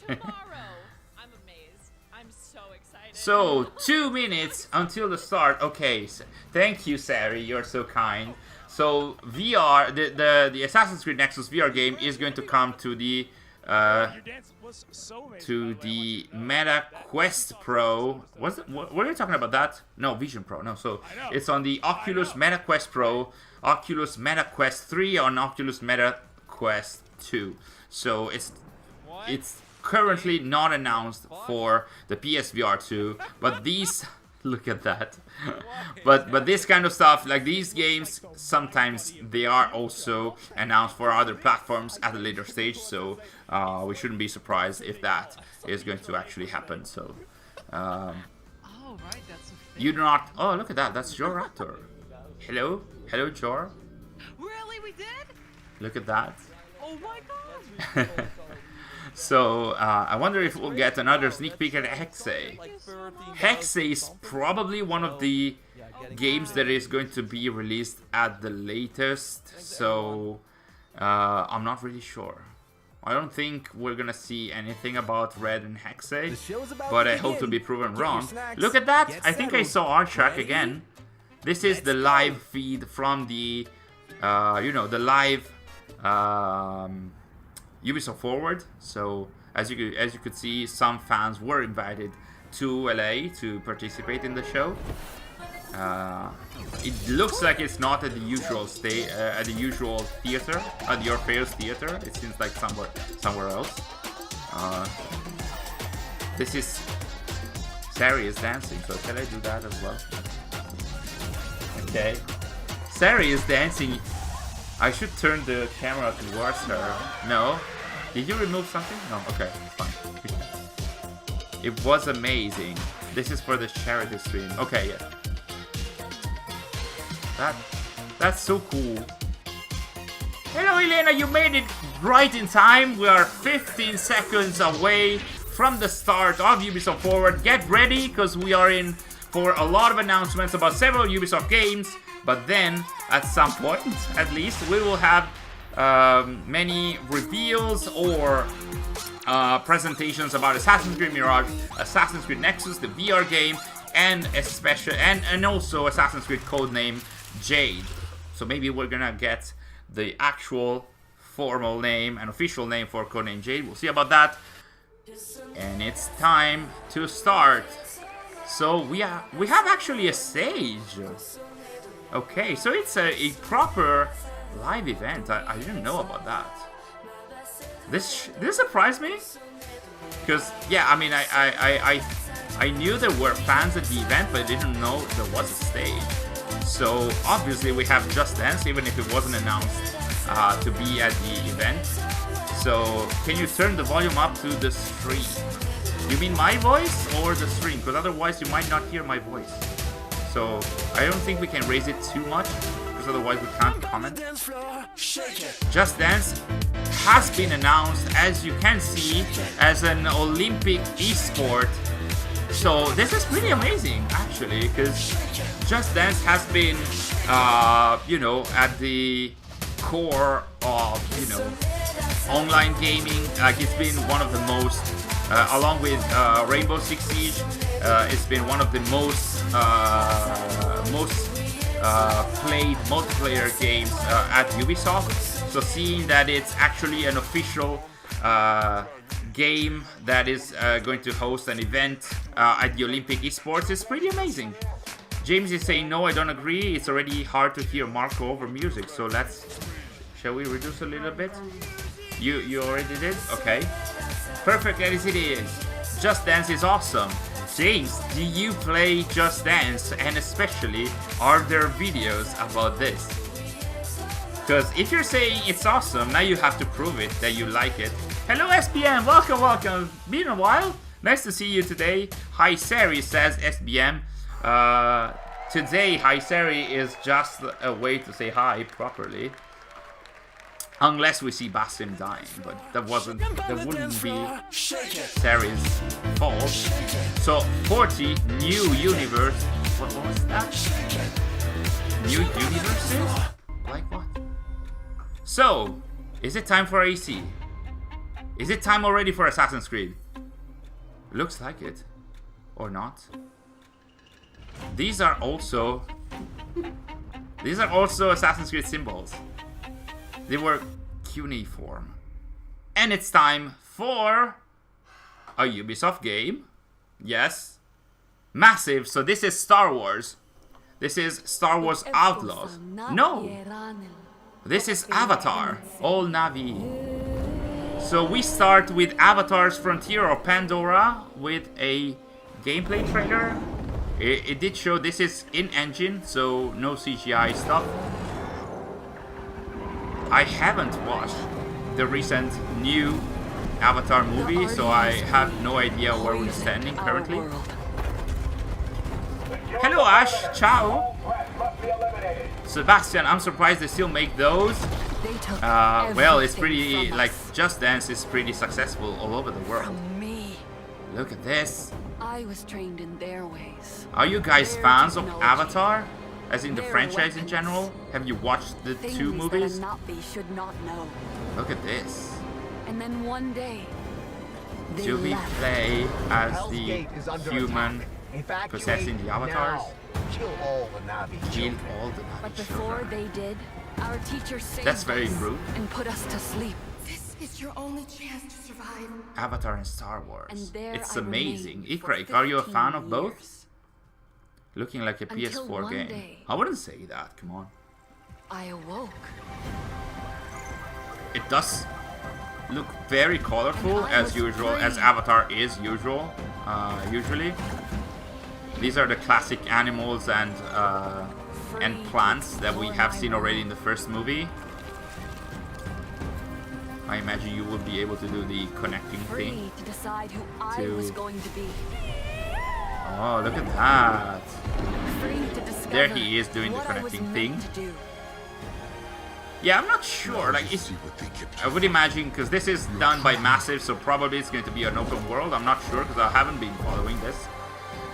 [SPEAKER 1] So 2 minutes until the start. Okay, so thank you, Sari. You're so kind. So VR, the Assassin's Creed Nexus VR game is going to come to the Meta Quest Pro. What are you talking about that? No, Vision Pro. No, so it's on the Oculus Meta Quest Pro, Oculus Meta Quest 3, and Oculus Meta Quest 2. So it's currently not announced for the PSVR 2, but these look at that. but this kind of stuff, like these games, sometimes they are also announced for other platforms at a later stage, so we shouldn't be surprised if that is going to actually happen. So you do not... Oh, look at that, that's Jor Raptor. Hello Jor.
[SPEAKER 9] Really, we did?
[SPEAKER 1] Look at that.
[SPEAKER 9] Oh my god.
[SPEAKER 1] So, I wonder if we'll get another sneak peek at Hexe. Hexe is probably one of the games that is going to be released at the latest, so I'm not really sure. I don't think we're gonna see anything about Red and Hexe, but I hope to be proven wrong. Look at that! I think I saw Archak again. This is the live feed from the, the live Ubisoft Forward. So as you could see, some fans were invited to LA to participate in the show. It looks like it's not at the usual theater, at the Orpheus Theater. It seems like somewhere else. This is Sari is dancing, so can I do that as well? Okay, Sari is dancing. I should turn the camera towards her. No? Did you remove something? No, okay, fine. It was amazing. This is for the charity stream. Okay, yeah. That's so cool. Hello, Elena, you made it right in time. We are 15 seconds away from the start of Ubisoft Forward. Get ready, because we are in for a lot of announcements about several Ubisoft games. But then, at some point, at least, we will have many reveals or presentations about Assassin's Creed Mirage, Assassin's Creed Nexus, the VR game, and also Assassin's Creed Codename Jade. So maybe we're gonna get the actual formal name and official name for Codename Jade. We'll see about that. And it's time to start. So we have actually a stage. Okay, so it's a proper live event. I didn't know about that. This surprised me, because yeah, I mean I knew there were fans at the event, but I didn't know there was a stage. So obviously we have Just Dance, even if it wasn't announced to be at the event. So can you turn the volume up to the stream? You mean my voice or the stream? Because otherwise you might not hear my voice. So I don't think we can raise it too much, because otherwise we can't comment. Just Dance has been announced, as you can see, as an Olympic esport. So this is pretty amazing, actually, because Just Dance has been, at the core of, online gaming. Like, it's been one of the most along with Rainbow Six Siege. It's been one of the most played multiplayer games at Ubisoft. So seeing that it's actually an official game that is going to host an event at the Olympic Esports is pretty amazing. James is saying, no, I don't agree. It's already hard to hear Marco over music. So shall we reduce a little bit? You already did? Okay. Perfect as it is. Just Dance is awesome. James, do you play Just Dance? And especially, are there videos about this? Because if you're saying it's awesome, now you have to prove it that you like it. Hello SBM, welcome. Been a while. Nice to see you today. Hi Sari, says SBM. Today, hi Sari is just a way to say hi properly. Unless we see Basim dying, but that wouldn't be Sari's fault. So 40 new universe. What was that? New universes? Like what? So, is it time for AC? Is it time already for Assassin's Creed? Looks like it. Or not. These are also Assassin's Creed symbols. They were cuneiform. And it's time for a Ubisoft game. Yes. Massive. So this is Star Wars. This is Star Wars Outlaws. No. This is Avatar. All Navi. So we start with Avatar's Frontier or Pandora with a gameplay trailer. It did show this is in-engine, so no CGI stuff. I haven't watched the recent new Avatar movie, so I have no idea where we're standing currently. Hello Ash, ciao! Sebastian, I'm surprised they still make those. Well, it's pretty, like, Just Dance is pretty successful all over the world. Look at this.
[SPEAKER 10] I was trained in their ways.
[SPEAKER 1] Are you guys fans of Avatar? As in the franchise in general? Have you watched the two movies?
[SPEAKER 10] Should not know.
[SPEAKER 1] Look at this.
[SPEAKER 10] And then one day,
[SPEAKER 1] do we play as the human possessing the avatars?
[SPEAKER 11] Kill all the Navi.
[SPEAKER 1] Kill all the
[SPEAKER 10] But
[SPEAKER 1] Navi
[SPEAKER 10] before
[SPEAKER 1] children.
[SPEAKER 10] they did, our teacher saved
[SPEAKER 1] That's very
[SPEAKER 10] us
[SPEAKER 1] rude.
[SPEAKER 10] and put us to sleep.
[SPEAKER 2] This is your only chance to survive.
[SPEAKER 1] Avatar and Star Wars.
[SPEAKER 10] And there
[SPEAKER 1] It's
[SPEAKER 10] I
[SPEAKER 1] amazing.
[SPEAKER 10] remained for
[SPEAKER 1] Ikrek, are you a fan of
[SPEAKER 10] 15
[SPEAKER 1] both?
[SPEAKER 10] years.
[SPEAKER 1] Looking like a
[SPEAKER 10] Until
[SPEAKER 1] PS4
[SPEAKER 10] one
[SPEAKER 1] game.
[SPEAKER 10] day,
[SPEAKER 1] I wouldn't say that, come on.
[SPEAKER 10] I awoke.
[SPEAKER 1] It does look very colorful
[SPEAKER 10] And I
[SPEAKER 1] as
[SPEAKER 10] was
[SPEAKER 1] usual,
[SPEAKER 10] free.
[SPEAKER 1] as Avatar is usually. These are the classic animals and plants that we have seen already in the first movie. I imagine you will be able to do the connecting thing.
[SPEAKER 10] Free to decide who I
[SPEAKER 1] to-
[SPEAKER 10] was going to be.
[SPEAKER 1] Oh, look at that.
[SPEAKER 10] Free to discover
[SPEAKER 1] There he is doing the
[SPEAKER 10] what I was
[SPEAKER 1] connecting
[SPEAKER 10] meant
[SPEAKER 1] thing.
[SPEAKER 10] to do.
[SPEAKER 1] Yeah, I'm not sure. Like, I would imagine, because this is done by Massive, so probably it's going to be an open world. I'm not sure, because I haven't been following this.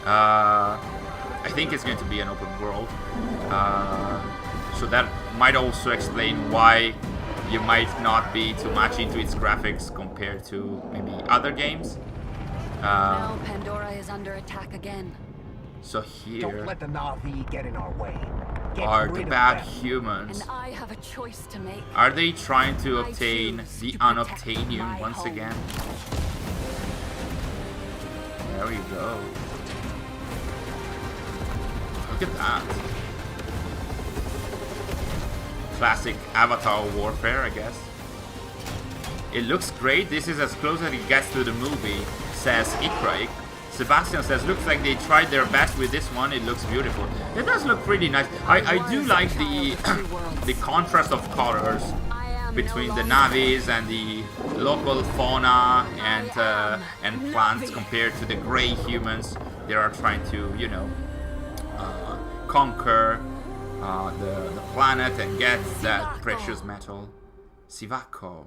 [SPEAKER 1] I think it's going to be an open world. So that might also explain why you might not be too much into its graphics compared to maybe other games.
[SPEAKER 10] Now Pandora is under attack again.
[SPEAKER 1] So
[SPEAKER 11] Don't
[SPEAKER 1] here
[SPEAKER 11] let the Navi get in our way. Get
[SPEAKER 1] are the
[SPEAKER 11] rid of
[SPEAKER 1] bad
[SPEAKER 11] them.
[SPEAKER 1] humans.
[SPEAKER 10] And I have a choice to make.
[SPEAKER 1] Are they trying to
[SPEAKER 10] I
[SPEAKER 1] obtain
[SPEAKER 10] choose
[SPEAKER 1] the
[SPEAKER 10] to protect
[SPEAKER 1] unobtainium
[SPEAKER 10] my
[SPEAKER 1] once
[SPEAKER 10] home.
[SPEAKER 1] again? There we go. Look at that. Classic Avatar warfare, I guess. It looks great. This is as close as it gets to the movie, says Ikraik. Sebastian says, looks like they tried their best with this one. It looks beautiful. It does look pretty nice. I do like the the contrast of colors between the Navis and the local fauna and plants compared to the gray humans. They are trying to, you know, conquer the planet and get that precious metal. Sivako.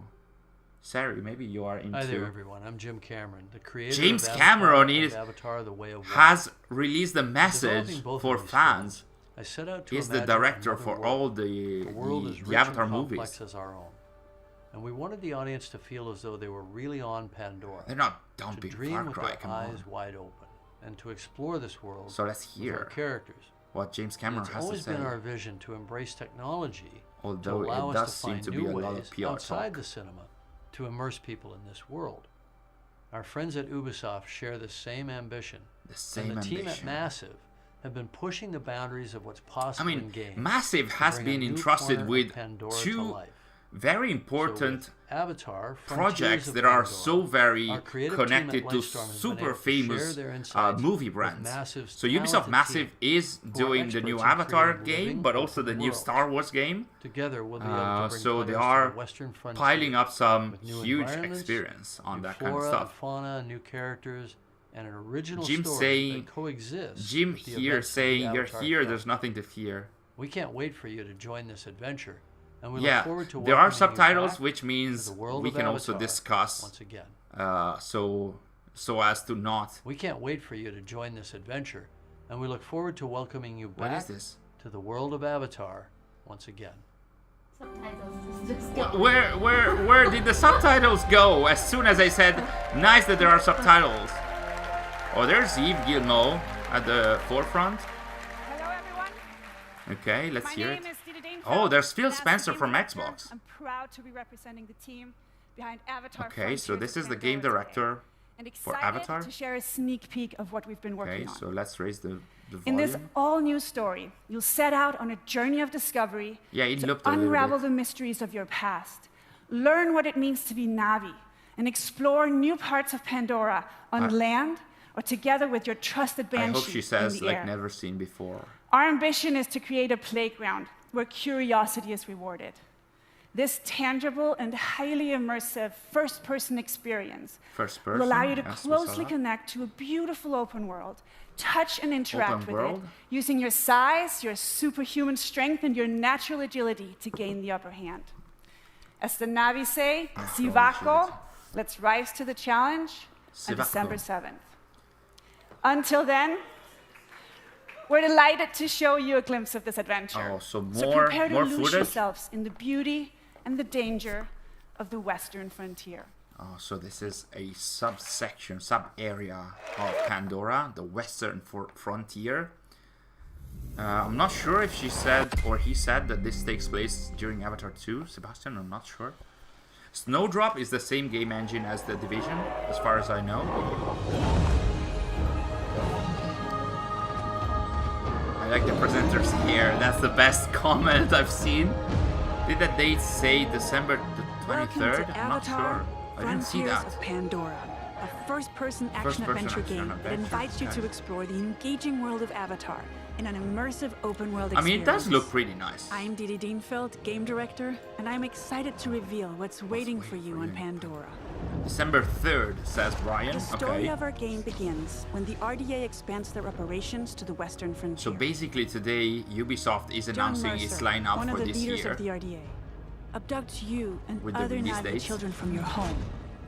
[SPEAKER 1] Sari, maybe you are into...
[SPEAKER 12] Hi there, everyone. I'm Jim Cameron, the creator
[SPEAKER 1] James
[SPEAKER 12] of
[SPEAKER 1] Cameron
[SPEAKER 12] Avatar, The Way of Water.
[SPEAKER 1] has released a message
[SPEAKER 12] Developing both
[SPEAKER 1] for
[SPEAKER 12] of these
[SPEAKER 1] fans.
[SPEAKER 12] films, I set out to
[SPEAKER 1] He's the
[SPEAKER 12] imagine
[SPEAKER 1] director
[SPEAKER 12] another
[SPEAKER 1] for
[SPEAKER 12] world,
[SPEAKER 1] all
[SPEAKER 12] a world as
[SPEAKER 1] the
[SPEAKER 12] rich
[SPEAKER 1] Avatar
[SPEAKER 12] and complex
[SPEAKER 1] movies.
[SPEAKER 12] as our own. And we wanted the audience to feel as though they were really on Pandora.
[SPEAKER 1] They're not dumping
[SPEAKER 12] to dream
[SPEAKER 1] Far
[SPEAKER 12] with
[SPEAKER 1] Cry,
[SPEAKER 12] their
[SPEAKER 1] come
[SPEAKER 12] eyes
[SPEAKER 1] on.
[SPEAKER 12] wide open and to explore this world
[SPEAKER 1] So let's
[SPEAKER 12] with our
[SPEAKER 1] hear
[SPEAKER 12] characters.
[SPEAKER 1] what James Cameron
[SPEAKER 12] It's
[SPEAKER 1] has to
[SPEAKER 12] always
[SPEAKER 1] say.
[SPEAKER 12] been our vision to embrace technology,
[SPEAKER 1] Although
[SPEAKER 12] to allow
[SPEAKER 1] it
[SPEAKER 12] us
[SPEAKER 1] does
[SPEAKER 12] to
[SPEAKER 1] seem
[SPEAKER 12] find
[SPEAKER 1] to be
[SPEAKER 12] new
[SPEAKER 1] a lot of
[SPEAKER 12] ways
[SPEAKER 1] PR
[SPEAKER 12] outside
[SPEAKER 1] talk.
[SPEAKER 12] the cinema to immerse people in this world. Our friends at Ubisoft share the same ambition.
[SPEAKER 1] The same
[SPEAKER 12] and the team at
[SPEAKER 1] ambition.
[SPEAKER 12] Massive have been pushing the boundaries of what's possible
[SPEAKER 1] I
[SPEAKER 12] in
[SPEAKER 1] mean,
[SPEAKER 12] games.
[SPEAKER 1] Massive
[SPEAKER 12] to
[SPEAKER 1] has
[SPEAKER 12] bring a
[SPEAKER 1] been
[SPEAKER 12] new
[SPEAKER 1] entrusted
[SPEAKER 12] corner of
[SPEAKER 1] with
[SPEAKER 12] Pandora to
[SPEAKER 1] two
[SPEAKER 12] life.
[SPEAKER 1] very
[SPEAKER 12] So
[SPEAKER 1] important
[SPEAKER 12] with Avatar,
[SPEAKER 1] projects
[SPEAKER 12] Frontiers of
[SPEAKER 1] that are
[SPEAKER 12] Pandora,
[SPEAKER 1] so very
[SPEAKER 12] our creative team at
[SPEAKER 1] connected to
[SPEAKER 12] Lightstorm has been
[SPEAKER 1] super
[SPEAKER 12] able to share
[SPEAKER 1] famous
[SPEAKER 12] their insights
[SPEAKER 1] movie
[SPEAKER 12] with
[SPEAKER 1] brands.
[SPEAKER 12] Massive's
[SPEAKER 1] So Ubisoft
[SPEAKER 12] talented
[SPEAKER 1] Massive
[SPEAKER 12] team
[SPEAKER 1] is
[SPEAKER 12] who are
[SPEAKER 1] doing the new
[SPEAKER 12] experts in
[SPEAKER 1] Avatar
[SPEAKER 12] creating
[SPEAKER 1] game,
[SPEAKER 12] living
[SPEAKER 1] but also the new
[SPEAKER 12] worlds.
[SPEAKER 1] Star Wars game.
[SPEAKER 12] Together, we'll be able to bring
[SPEAKER 1] So they
[SPEAKER 12] players to
[SPEAKER 1] are
[SPEAKER 12] the Western frontier
[SPEAKER 1] piling up some
[SPEAKER 12] with new
[SPEAKER 1] huge
[SPEAKER 12] environments,
[SPEAKER 1] experience on
[SPEAKER 12] new
[SPEAKER 1] that kind of
[SPEAKER 12] flora,
[SPEAKER 1] stuff.
[SPEAKER 12] fauna, new characters, and an original
[SPEAKER 1] Jim
[SPEAKER 12] story
[SPEAKER 1] saying,
[SPEAKER 12] that coexists.
[SPEAKER 1] Jim
[SPEAKER 12] with the
[SPEAKER 1] here
[SPEAKER 12] events of the
[SPEAKER 1] saying, "You're
[SPEAKER 12] Avatar
[SPEAKER 1] here.
[SPEAKER 12] film.
[SPEAKER 1] There's nothing to fear."
[SPEAKER 12] We can't wait for you to join this adventure, and we
[SPEAKER 1] Yeah,
[SPEAKER 12] look forward to
[SPEAKER 1] there are
[SPEAKER 12] welcoming you
[SPEAKER 1] subtitles,
[SPEAKER 12] back
[SPEAKER 1] which
[SPEAKER 12] to
[SPEAKER 1] means
[SPEAKER 12] the world
[SPEAKER 1] we
[SPEAKER 12] of
[SPEAKER 1] can also
[SPEAKER 12] Avatar
[SPEAKER 1] discuss.
[SPEAKER 12] once again.
[SPEAKER 1] So as to not.
[SPEAKER 12] We can't wait for you to join this adventure, and we look forward to welcoming you
[SPEAKER 1] What
[SPEAKER 12] back
[SPEAKER 1] is this?
[SPEAKER 12] to the world of Avatar once again.
[SPEAKER 1] Where did the subtitles go? As soon as I said, nice that there are subtitles. Oh, there's Yves Guillemot at the forefront.
[SPEAKER 9] Hello, everyone.
[SPEAKER 1] Okay, let's hear it.
[SPEAKER 9] My name is Jade.
[SPEAKER 1] Oh, there's Phil
[SPEAKER 9] and as the
[SPEAKER 1] Spencer
[SPEAKER 9] game
[SPEAKER 1] from
[SPEAKER 9] director,
[SPEAKER 1] Xbox.
[SPEAKER 9] I'm proud to be representing the team behind Avatar.
[SPEAKER 1] Okay, so
[SPEAKER 9] Frontiers
[SPEAKER 1] this
[SPEAKER 9] of
[SPEAKER 1] is the
[SPEAKER 9] Pandora
[SPEAKER 1] game
[SPEAKER 9] today.
[SPEAKER 1] director
[SPEAKER 9] And
[SPEAKER 1] for
[SPEAKER 9] excited
[SPEAKER 1] Avatar.
[SPEAKER 9] to share a sneak peek of what we've been working
[SPEAKER 1] Okay,
[SPEAKER 9] on.
[SPEAKER 1] so let's raise the
[SPEAKER 9] In this
[SPEAKER 1] volume.
[SPEAKER 9] all-new story, you'll set out on a journey of discovery
[SPEAKER 1] Yeah, it
[SPEAKER 9] to
[SPEAKER 1] looked a little
[SPEAKER 9] unravel
[SPEAKER 1] bit.
[SPEAKER 9] the mysteries of your past, learn what it means to be Navi, and explore new parts of Pandora on land or together with your trusted
[SPEAKER 1] I
[SPEAKER 9] banshee
[SPEAKER 1] hope she says
[SPEAKER 9] in the
[SPEAKER 1] like
[SPEAKER 9] air.
[SPEAKER 1] never seen before.
[SPEAKER 9] Our ambition is to create a playground where curiosity is rewarded. This tangible and highly immersive first-person experience
[SPEAKER 1] First
[SPEAKER 9] will allow
[SPEAKER 1] person,
[SPEAKER 9] you to
[SPEAKER 1] yes, we saw
[SPEAKER 9] closely
[SPEAKER 1] that.
[SPEAKER 9] connect to a beautiful open world, touch and interact
[SPEAKER 1] Open
[SPEAKER 9] with
[SPEAKER 1] world?
[SPEAKER 9] it, using your size, your superhuman strength, and your natural agility to gain the upper hand. As the Navi say, Sivako, let's rise to the challenge on
[SPEAKER 1] Sivako.
[SPEAKER 9] December 7th. Until then, we're delighted to show you a glimpse of this adventure.
[SPEAKER 1] Oh, so
[SPEAKER 9] So
[SPEAKER 1] more
[SPEAKER 9] prepare to lose
[SPEAKER 1] footage.
[SPEAKER 9] yourselves in the beauty and the danger of the Western frontier.
[SPEAKER 1] Oh, so this is a subsection, sub-area of Pandora, the western frontier. I'm not sure if she said or he said that this takes place during Avatar 2, Sebastian, I'm not sure. Snowdrop is the same game engine as The Division, as far as I know. I like the presenter's hair, that's the best comment I've seen. Did that date say December the 23rd? I'm not sure. I didn't see
[SPEAKER 13] Frontiers
[SPEAKER 1] that.
[SPEAKER 13] of Pandora, a first-person
[SPEAKER 1] First-person
[SPEAKER 13] action-adventure
[SPEAKER 1] action
[SPEAKER 13] game that
[SPEAKER 1] adventure,
[SPEAKER 13] invites you
[SPEAKER 1] okay.
[SPEAKER 13] to explore the engaging world of Avatar in an immersive open-world
[SPEAKER 1] I
[SPEAKER 13] experience.
[SPEAKER 1] mean, it does look pretty nice.
[SPEAKER 13] I'm Didi Dienfeld, game director, and I'm excited to reveal what's waiting for you on Pandora.
[SPEAKER 1] December 3rd, says Brian.
[SPEAKER 13] The story
[SPEAKER 1] Okay.
[SPEAKER 13] of our game begins when the RDA expands their operations to the Western frontier.
[SPEAKER 1] So basically today, Ubisoft is
[SPEAKER 13] John
[SPEAKER 1] announcing
[SPEAKER 13] Mercer,
[SPEAKER 1] its lineup
[SPEAKER 13] one
[SPEAKER 1] for
[SPEAKER 13] of the
[SPEAKER 1] this
[SPEAKER 13] leaders
[SPEAKER 1] year.
[SPEAKER 13] of the RDA, abducts you and
[SPEAKER 1] With the
[SPEAKER 13] other
[SPEAKER 1] release
[SPEAKER 13] Navi
[SPEAKER 1] dates.
[SPEAKER 13] children from your home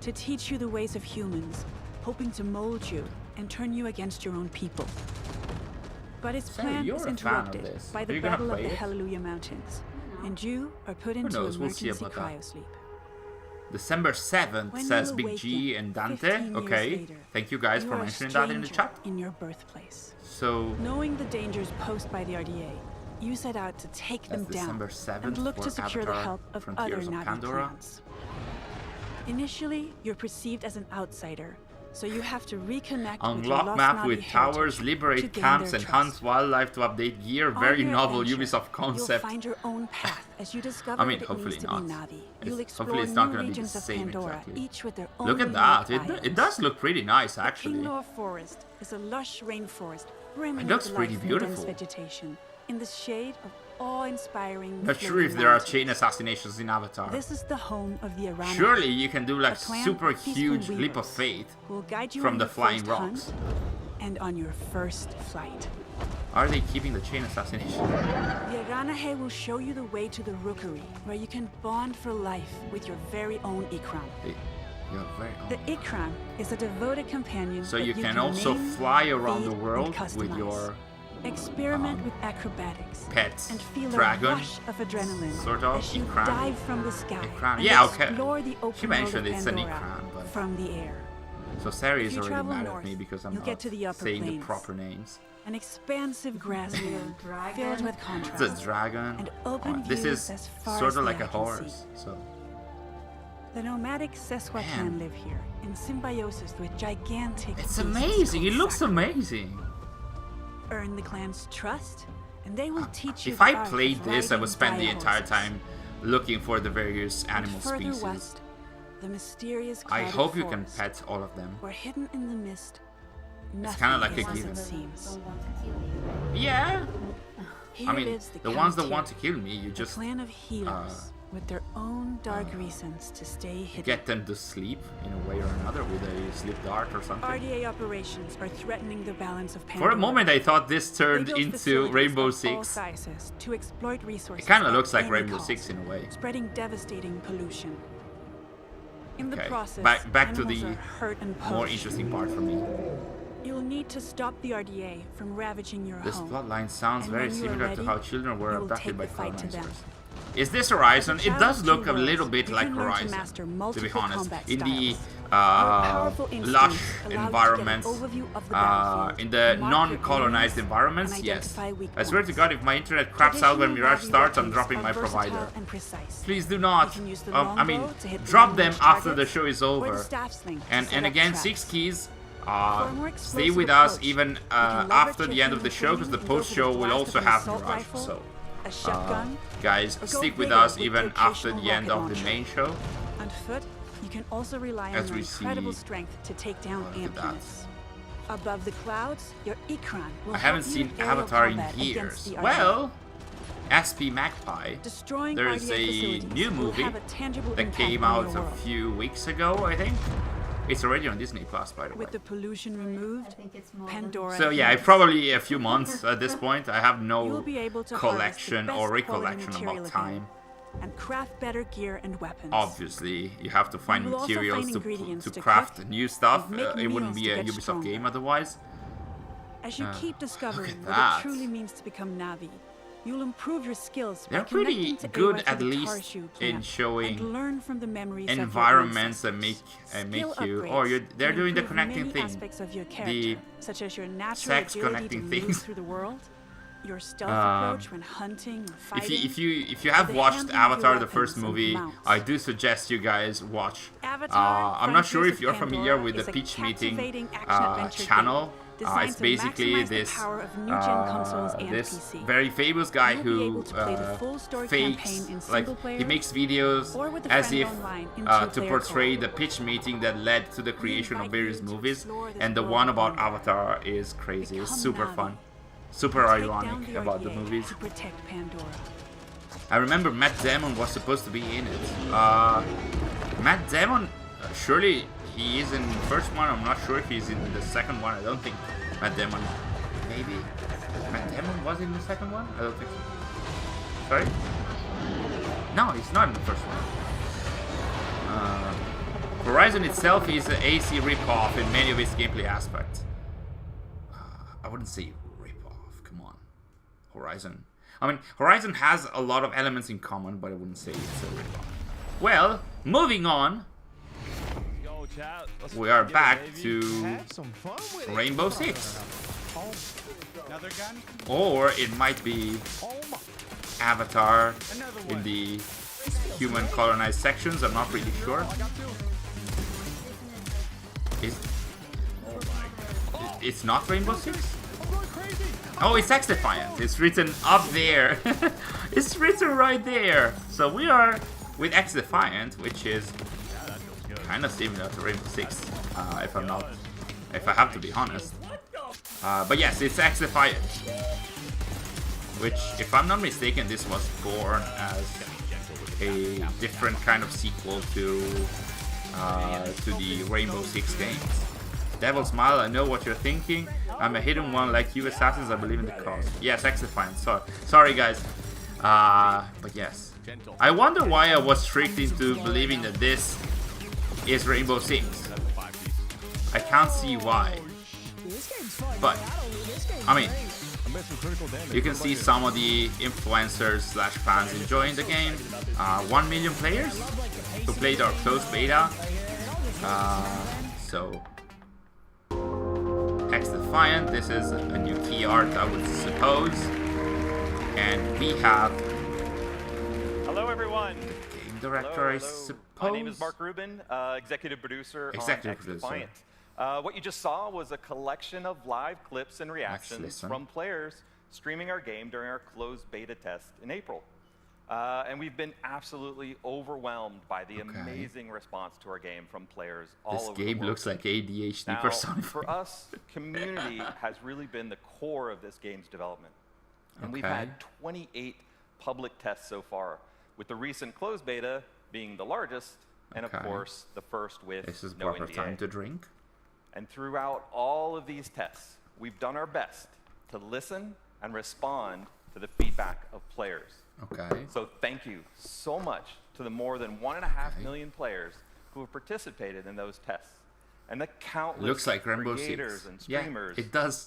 [SPEAKER 13] to teach you the ways of humans, hoping to mold you and turn you against your own people. But his
[SPEAKER 1] Sarah,
[SPEAKER 13] plan
[SPEAKER 1] you're
[SPEAKER 13] is
[SPEAKER 1] a fan of
[SPEAKER 13] interrupted
[SPEAKER 1] this.
[SPEAKER 13] by
[SPEAKER 1] Are
[SPEAKER 13] the
[SPEAKER 1] you gonna
[SPEAKER 13] Battle of
[SPEAKER 1] play
[SPEAKER 13] the
[SPEAKER 1] it?
[SPEAKER 13] Hallelujah Mountains, and you are put into
[SPEAKER 1] knows? We'll see
[SPEAKER 13] emergency
[SPEAKER 1] about that.
[SPEAKER 13] cryosleep.
[SPEAKER 1] December 7th,
[SPEAKER 13] When
[SPEAKER 1] says
[SPEAKER 13] you'll
[SPEAKER 1] Big
[SPEAKER 13] awaken
[SPEAKER 1] G and Dante.
[SPEAKER 13] 15 years
[SPEAKER 1] Okay.
[SPEAKER 13] later,
[SPEAKER 1] Thank you guys
[SPEAKER 13] you
[SPEAKER 1] for
[SPEAKER 13] are a
[SPEAKER 1] mentioning that in the
[SPEAKER 13] stranger
[SPEAKER 1] chat.
[SPEAKER 13] in your birthplace.
[SPEAKER 1] So
[SPEAKER 13] Knowing the dangers posed by the RDA, you set out to take them
[SPEAKER 1] that's
[SPEAKER 13] down
[SPEAKER 1] December 7th
[SPEAKER 13] and look
[SPEAKER 1] for
[SPEAKER 13] to secure the
[SPEAKER 1] Avatar
[SPEAKER 13] help of other
[SPEAKER 1] Frontiers of
[SPEAKER 13] Navi
[SPEAKER 1] Pandora.
[SPEAKER 13] clans. Initially, you're perceived as an outsider, so you have to reconnect with your
[SPEAKER 1] unlock
[SPEAKER 13] lost
[SPEAKER 1] map
[SPEAKER 13] Navi
[SPEAKER 1] with
[SPEAKER 13] heritage
[SPEAKER 1] towers,
[SPEAKER 13] to
[SPEAKER 1] liberate
[SPEAKER 13] gain
[SPEAKER 1] camps,
[SPEAKER 13] their
[SPEAKER 1] and
[SPEAKER 13] trust.
[SPEAKER 1] hunt wildlife to update gear.
[SPEAKER 13] On
[SPEAKER 1] Very
[SPEAKER 13] your
[SPEAKER 1] novel
[SPEAKER 13] adventure,
[SPEAKER 1] Ubisoft concept.
[SPEAKER 13] You'll find your own path as you discover
[SPEAKER 1] I mean,
[SPEAKER 13] what it
[SPEAKER 1] hopefully
[SPEAKER 13] means to
[SPEAKER 1] not.
[SPEAKER 13] be Navi. You'll explore
[SPEAKER 1] Hopefully it's not
[SPEAKER 13] new
[SPEAKER 1] gonna be the
[SPEAKER 13] regions of
[SPEAKER 1] same
[SPEAKER 13] Pandora,
[SPEAKER 1] exactly.
[SPEAKER 13] each with their own
[SPEAKER 1] Look at
[SPEAKER 13] unique
[SPEAKER 1] that. It
[SPEAKER 13] biomes.
[SPEAKER 1] does look pretty nice, actually.
[SPEAKER 13] Ignore Forest is a lush rainforest brimming
[SPEAKER 1] It looks
[SPEAKER 13] with
[SPEAKER 1] pretty
[SPEAKER 13] life and
[SPEAKER 1] beautiful.
[SPEAKER 13] dense vegetation in the shade of awe-inspiring
[SPEAKER 1] Not sure
[SPEAKER 13] flowing
[SPEAKER 1] if there are
[SPEAKER 13] mountains.
[SPEAKER 1] chain assassinations in Avatar.
[SPEAKER 13] This is the home of the Arana.
[SPEAKER 1] Surely you can do like
[SPEAKER 13] a clan
[SPEAKER 1] super
[SPEAKER 13] of peaceful
[SPEAKER 1] huge leap of
[SPEAKER 13] weavers
[SPEAKER 1] faith
[SPEAKER 13] who will guide you
[SPEAKER 1] from
[SPEAKER 13] on
[SPEAKER 1] the
[SPEAKER 13] your
[SPEAKER 1] flying
[SPEAKER 13] first
[SPEAKER 1] rocks.
[SPEAKER 13] hunt and on your first flight.
[SPEAKER 1] Are they keeping the chain assassination?
[SPEAKER 13] The Aranahe will show you the way to the Rookery, where you can bond for life with your very own Ikram.
[SPEAKER 1] You're very
[SPEAKER 13] The Ikram is a devoted companion
[SPEAKER 1] So
[SPEAKER 13] that
[SPEAKER 1] you can also
[SPEAKER 13] name,
[SPEAKER 1] fly around the
[SPEAKER 13] feed, and
[SPEAKER 1] world with
[SPEAKER 13] customize.
[SPEAKER 1] your
[SPEAKER 13] Experiment with acrobatics.
[SPEAKER 1] Pets.
[SPEAKER 13] And feel
[SPEAKER 1] Dragon.
[SPEAKER 13] a rush of adrenaline
[SPEAKER 1] Sort of.
[SPEAKER 13] as you
[SPEAKER 1] Ikran.
[SPEAKER 13] dive from the sky.
[SPEAKER 1] Ikran.
[SPEAKER 13] And
[SPEAKER 1] Yeah, okay.
[SPEAKER 13] explore the open
[SPEAKER 1] She
[SPEAKER 13] world
[SPEAKER 1] mentioned
[SPEAKER 13] of
[SPEAKER 1] it's an
[SPEAKER 13] Pandora
[SPEAKER 1] Ikran, but...
[SPEAKER 13] from the air.
[SPEAKER 1] So Sari is
[SPEAKER 13] If you
[SPEAKER 1] already
[SPEAKER 13] travel
[SPEAKER 1] mad at
[SPEAKER 13] north,
[SPEAKER 1] me because I'm
[SPEAKER 13] you'll
[SPEAKER 1] not
[SPEAKER 13] get to the upper
[SPEAKER 1] saying the
[SPEAKER 13] plains.
[SPEAKER 1] proper names.
[SPEAKER 13] An expansive grassland filled with contrast.
[SPEAKER 1] It's a dragon.
[SPEAKER 13] And open
[SPEAKER 1] This
[SPEAKER 13] views
[SPEAKER 1] is
[SPEAKER 13] as far
[SPEAKER 1] sort
[SPEAKER 13] as
[SPEAKER 1] of
[SPEAKER 13] the
[SPEAKER 1] like
[SPEAKER 13] eye
[SPEAKER 1] a
[SPEAKER 13] can
[SPEAKER 1] horse.
[SPEAKER 13] see.
[SPEAKER 1] So
[SPEAKER 13] The nomadic Sesquatan live here in symbiosis with gigantic.
[SPEAKER 1] it's
[SPEAKER 13] beasts
[SPEAKER 1] amazing. It
[SPEAKER 13] called
[SPEAKER 1] looks
[SPEAKER 13] sacrifice.
[SPEAKER 1] amazing.
[SPEAKER 13] Earn the clan's trust, and they will teach you.
[SPEAKER 1] If
[SPEAKER 13] the
[SPEAKER 1] I
[SPEAKER 13] art
[SPEAKER 1] played
[SPEAKER 13] of
[SPEAKER 1] this, I would
[SPEAKER 13] riding
[SPEAKER 1] spend the
[SPEAKER 13] dire
[SPEAKER 1] entire
[SPEAKER 13] horses.
[SPEAKER 1] time looking for the various animal
[SPEAKER 13] And further
[SPEAKER 1] species.
[SPEAKER 13] west, the mysterious
[SPEAKER 1] I
[SPEAKER 13] clouded
[SPEAKER 1] hope you can
[SPEAKER 13] forest,
[SPEAKER 1] pet all of them.
[SPEAKER 13] where hidden in the mist,
[SPEAKER 1] It's kind of like a
[SPEAKER 13] nothing is
[SPEAKER 1] given.
[SPEAKER 13] as it seems.
[SPEAKER 1] Yeah.
[SPEAKER 13] Here
[SPEAKER 1] I mean,
[SPEAKER 13] lives
[SPEAKER 1] the ones that
[SPEAKER 13] Countier,
[SPEAKER 1] want to kill me, you
[SPEAKER 13] a
[SPEAKER 1] just
[SPEAKER 13] clan of healers with their own dark reasons to stay hidden.
[SPEAKER 1] get them to sleep in a way or another with a sleep dart or something.
[SPEAKER 13] RDA operations are threatening the balance of
[SPEAKER 1] For
[SPEAKER 13] Pandora.
[SPEAKER 1] a moment, I thought this
[SPEAKER 13] They
[SPEAKER 1] turned
[SPEAKER 13] built
[SPEAKER 1] into
[SPEAKER 13] facilities
[SPEAKER 1] Rainbow
[SPEAKER 13] of all
[SPEAKER 1] Six.
[SPEAKER 13] sizes to exploit resources
[SPEAKER 1] It kind of
[SPEAKER 13] at
[SPEAKER 1] looks like
[SPEAKER 13] any
[SPEAKER 1] Rainbow
[SPEAKER 13] cost,
[SPEAKER 1] Six in a way.
[SPEAKER 13] spreading devastating pollution. In the
[SPEAKER 1] Okay,
[SPEAKER 13] process,
[SPEAKER 1] back to
[SPEAKER 13] animals
[SPEAKER 1] the
[SPEAKER 13] are hurt and
[SPEAKER 1] more
[SPEAKER 13] poached.
[SPEAKER 1] interesting part for me.
[SPEAKER 13] You'll need to stop the RDA from ravaging your
[SPEAKER 1] This
[SPEAKER 13] home.
[SPEAKER 1] bloodline sounds
[SPEAKER 13] And
[SPEAKER 1] very
[SPEAKER 13] when you are
[SPEAKER 1] similar to
[SPEAKER 13] ready,
[SPEAKER 1] how children were
[SPEAKER 13] you will
[SPEAKER 1] abducted
[SPEAKER 13] take
[SPEAKER 1] by
[SPEAKER 13] the fight to them.
[SPEAKER 1] colonizers. Is this Horizon?
[SPEAKER 13] As a
[SPEAKER 1] It
[SPEAKER 13] child
[SPEAKER 1] does
[SPEAKER 13] of
[SPEAKER 1] look
[SPEAKER 13] two
[SPEAKER 1] a little
[SPEAKER 13] worlds,
[SPEAKER 1] bit
[SPEAKER 13] you
[SPEAKER 1] like
[SPEAKER 13] can learn to
[SPEAKER 1] Horizon,
[SPEAKER 13] master
[SPEAKER 1] to be
[SPEAKER 13] multiple
[SPEAKER 1] honest.
[SPEAKER 13] combat
[SPEAKER 1] In the
[SPEAKER 13] styles. Your powerful
[SPEAKER 1] lush
[SPEAKER 13] instincts allow you to get an
[SPEAKER 1] environments,
[SPEAKER 13] overview of the battlefield,
[SPEAKER 1] in the
[SPEAKER 13] mark your
[SPEAKER 1] non-colonized
[SPEAKER 13] enemies,
[SPEAKER 1] environments,
[SPEAKER 13] and
[SPEAKER 1] yes.
[SPEAKER 13] identify weak
[SPEAKER 1] I swear to
[SPEAKER 13] points.
[SPEAKER 1] God, if my internet craps out when
[SPEAKER 13] Traditional
[SPEAKER 1] Mirage
[SPEAKER 13] body
[SPEAKER 1] starts, I'm
[SPEAKER 13] weapons
[SPEAKER 1] dropping
[SPEAKER 13] are
[SPEAKER 1] my
[SPEAKER 13] versatile
[SPEAKER 1] provider.
[SPEAKER 13] and precise.
[SPEAKER 1] Please do not.
[SPEAKER 13] You can use the
[SPEAKER 1] I mean,
[SPEAKER 13] longbow to hit
[SPEAKER 1] drop them
[SPEAKER 13] long-range
[SPEAKER 1] after the
[SPEAKER 13] targets,
[SPEAKER 1] show is
[SPEAKER 13] or the
[SPEAKER 1] over.
[SPEAKER 13] staff sling to
[SPEAKER 1] And
[SPEAKER 13] set up
[SPEAKER 1] again,
[SPEAKER 13] traps.
[SPEAKER 1] 6 keys.
[SPEAKER 13] For a more
[SPEAKER 1] Stay
[SPEAKER 13] explosive
[SPEAKER 1] with us
[SPEAKER 13] approach,
[SPEAKER 1] even
[SPEAKER 13] you can
[SPEAKER 1] after
[SPEAKER 13] leverage
[SPEAKER 1] the
[SPEAKER 13] your
[SPEAKER 1] end of the
[SPEAKER 13] human
[SPEAKER 1] show, because the
[SPEAKER 13] training and go for
[SPEAKER 1] post-show
[SPEAKER 13] the
[SPEAKER 1] will
[SPEAKER 13] blast
[SPEAKER 1] also
[SPEAKER 13] of an
[SPEAKER 1] have
[SPEAKER 13] assault
[SPEAKER 1] Mirage.
[SPEAKER 13] rifle,
[SPEAKER 1] So,
[SPEAKER 13] a shotgun,
[SPEAKER 1] guys,
[SPEAKER 13] or go
[SPEAKER 1] stick with
[SPEAKER 13] bigger
[SPEAKER 1] us
[SPEAKER 13] with
[SPEAKER 1] even
[SPEAKER 13] the
[SPEAKER 1] after
[SPEAKER 13] occasional
[SPEAKER 1] the end
[SPEAKER 13] rocket
[SPEAKER 1] of the
[SPEAKER 13] launcher.
[SPEAKER 1] main show.
[SPEAKER 13] On foot, you can also rely
[SPEAKER 1] As
[SPEAKER 13] on your
[SPEAKER 1] we see-
[SPEAKER 13] incredible strength to take down
[SPEAKER 1] Look
[SPEAKER 13] ant
[SPEAKER 1] at that.
[SPEAKER 13] units. Above the clouds, your Ikran will
[SPEAKER 1] I haven't
[SPEAKER 13] help you
[SPEAKER 1] seen
[SPEAKER 13] in aerial
[SPEAKER 1] Avatar in
[SPEAKER 13] combat against
[SPEAKER 1] years.
[SPEAKER 13] the RDA.
[SPEAKER 1] Well, SP Magpie.
[SPEAKER 13] Destroying
[SPEAKER 1] There's
[SPEAKER 13] RDA
[SPEAKER 1] a
[SPEAKER 13] facilities
[SPEAKER 1] new
[SPEAKER 13] will
[SPEAKER 1] movie
[SPEAKER 13] have a tangible
[SPEAKER 1] that
[SPEAKER 13] impact
[SPEAKER 1] came
[SPEAKER 13] on
[SPEAKER 1] out
[SPEAKER 13] your
[SPEAKER 1] a
[SPEAKER 13] world.
[SPEAKER 1] few weeks ago, I think. It's already on Disney Plus, by the way.
[SPEAKER 13] With the pollution removed, Pandora.
[SPEAKER 1] So yeah,
[SPEAKER 13] heals.
[SPEAKER 1] probably a few months at this point. I have
[SPEAKER 13] You
[SPEAKER 1] no
[SPEAKER 13] will be able to harvest the
[SPEAKER 1] collection
[SPEAKER 13] best
[SPEAKER 1] or
[SPEAKER 13] quality
[SPEAKER 1] recollection
[SPEAKER 13] material
[SPEAKER 1] about
[SPEAKER 13] again,
[SPEAKER 1] time.
[SPEAKER 13] and craft better gear and weapons.
[SPEAKER 1] Obviously, you have to find
[SPEAKER 13] will also
[SPEAKER 1] materials
[SPEAKER 13] find
[SPEAKER 1] to
[SPEAKER 13] ingredients to
[SPEAKER 1] craft
[SPEAKER 13] cook
[SPEAKER 1] new stuff.
[SPEAKER 13] and make
[SPEAKER 1] It wouldn't
[SPEAKER 13] meals
[SPEAKER 1] be
[SPEAKER 13] to
[SPEAKER 1] a
[SPEAKER 13] get
[SPEAKER 1] Ubisoft
[SPEAKER 13] stronger.
[SPEAKER 1] game otherwise.
[SPEAKER 13] As you keep discovering what
[SPEAKER 1] that.
[SPEAKER 13] it truly means to become Navi, you'll improve your skills by
[SPEAKER 1] They're pretty
[SPEAKER 13] connecting to
[SPEAKER 1] good,
[SPEAKER 13] Awa to
[SPEAKER 1] at
[SPEAKER 13] the
[SPEAKER 1] least
[SPEAKER 13] Tarshu
[SPEAKER 1] in
[SPEAKER 13] plant
[SPEAKER 1] showing
[SPEAKER 13] and learn from the memories of your
[SPEAKER 1] environments that make
[SPEAKER 13] ancestors.
[SPEAKER 1] make
[SPEAKER 13] Skill
[SPEAKER 1] you.
[SPEAKER 13] upgrades
[SPEAKER 1] Oh, they're
[SPEAKER 13] can
[SPEAKER 1] doing the
[SPEAKER 13] improve
[SPEAKER 1] connecting
[SPEAKER 13] many
[SPEAKER 1] thing.
[SPEAKER 13] aspects of your
[SPEAKER 1] The
[SPEAKER 13] character, such as your natural
[SPEAKER 1] sex
[SPEAKER 13] agility
[SPEAKER 1] connecting
[SPEAKER 13] to
[SPEAKER 1] things.
[SPEAKER 13] move through the world, your stealth approach when hunting or fighting.
[SPEAKER 1] If you have
[SPEAKER 13] the
[SPEAKER 1] watched
[SPEAKER 13] handling of your
[SPEAKER 1] Avatar the
[SPEAKER 13] weapons
[SPEAKER 1] first
[SPEAKER 13] and
[SPEAKER 1] movie,
[SPEAKER 13] mounts.
[SPEAKER 1] I do suggest you guys watch.
[SPEAKER 13] Avatar,
[SPEAKER 1] I'm not sure
[SPEAKER 13] Frontiers
[SPEAKER 1] if
[SPEAKER 13] of
[SPEAKER 1] you're familiar
[SPEAKER 13] Pandora
[SPEAKER 1] with the
[SPEAKER 13] is a
[SPEAKER 1] Pitch Meeting
[SPEAKER 13] captivating action-adventure
[SPEAKER 1] channel.
[SPEAKER 13] game designed
[SPEAKER 1] It's
[SPEAKER 13] to
[SPEAKER 1] basically
[SPEAKER 13] maximize the
[SPEAKER 1] this
[SPEAKER 13] power of new-gen consoles and
[SPEAKER 1] this
[SPEAKER 13] PC.
[SPEAKER 1] very famous guy
[SPEAKER 13] You'll be
[SPEAKER 1] who
[SPEAKER 13] able to play the full story
[SPEAKER 1] fakes,
[SPEAKER 13] campaign in
[SPEAKER 1] like
[SPEAKER 13] single-player
[SPEAKER 1] he makes videos
[SPEAKER 13] or with a
[SPEAKER 1] as
[SPEAKER 13] friend
[SPEAKER 1] if
[SPEAKER 13] online in
[SPEAKER 1] to
[SPEAKER 13] two-player
[SPEAKER 1] portray
[SPEAKER 13] co-op.
[SPEAKER 1] the pitch meeting that led to the creation of
[SPEAKER 13] invite
[SPEAKER 1] various
[SPEAKER 13] you to
[SPEAKER 1] movies,
[SPEAKER 13] explore this
[SPEAKER 1] and the
[SPEAKER 13] world
[SPEAKER 1] one
[SPEAKER 13] of
[SPEAKER 1] about
[SPEAKER 13] wonder.
[SPEAKER 1] Avatar is crazy. It's
[SPEAKER 13] Become
[SPEAKER 1] super
[SPEAKER 13] Navi.
[SPEAKER 1] fun, super
[SPEAKER 13] Take down
[SPEAKER 1] ironic
[SPEAKER 13] the
[SPEAKER 1] about the
[SPEAKER 13] RDA
[SPEAKER 1] movies.
[SPEAKER 13] to protect Pandora.
[SPEAKER 1] I remember Matt Damon was supposed to be in it. Matt Damon, surely he is in the first one. I'm not sure if he's in the second one. I don't think Matt Damon. Maybe Matt Damon was in the second one. I don't think so. Sorry. No, he's not in the first one. Horizon itself is an AC ripoff in many of its gameplay aspects. I wouldn't say ripoff. Come on, Horizon. I mean, Horizon has a lot of elements in common, but I wouldn't say it's a ripoff. Well, moving on. We are back to Rainbow Six. Or it might be Avatar in the human colonized sections. I'm not really sure. It's not Rainbow Six? Oh, it's X-Defiant. It's written up there. It's written right there. So we are with X-Defiant, which is kind of similar to Rainbow Six, if I have to be honest. But yes, it's X-Defiant, which, if I'm not mistaken, this was born as a different kind of sequel to the Rainbow Six games. Devil Smile, I know what you're thinking. I'm a hidden one like you assassins, I believe in the cause. Yes, X-Defiant, sorry guys. But yes. I wonder why I was tricked into believing that this is Rainbow Six. I can't see why. But, I mean, You can see some of the influencers slash fans enjoying the game. 1 million players who played our closed beta. So X-Defiant, this is a new key art, I would suppose. And we have
[SPEAKER 14] hello everyone.
[SPEAKER 1] The game director, I suppose.
[SPEAKER 14] My name is Mark Rubin, executive producer on X-Defiant. What you just saw was a collection of live clips and reactions from players streaming our game during our closed beta test in April. And we've been absolutely overwhelmed by the amazing response to our game from players all over the world.
[SPEAKER 1] This game looks like ADHD personified.
[SPEAKER 14] For us, community has really been the core of this game's development. And we've had 28 public tests so far, with the recent closed beta being the largest, and of course, the first with
[SPEAKER 1] this is
[SPEAKER 14] no
[SPEAKER 1] proper
[SPEAKER 14] NDA.
[SPEAKER 1] time to drink.
[SPEAKER 14] And throughout all of these tests, we've done our best to listen and respond to the feedback of players. So thank you so much to the more than 1.5 million players who have participated in those tests, and the countless creators and streamers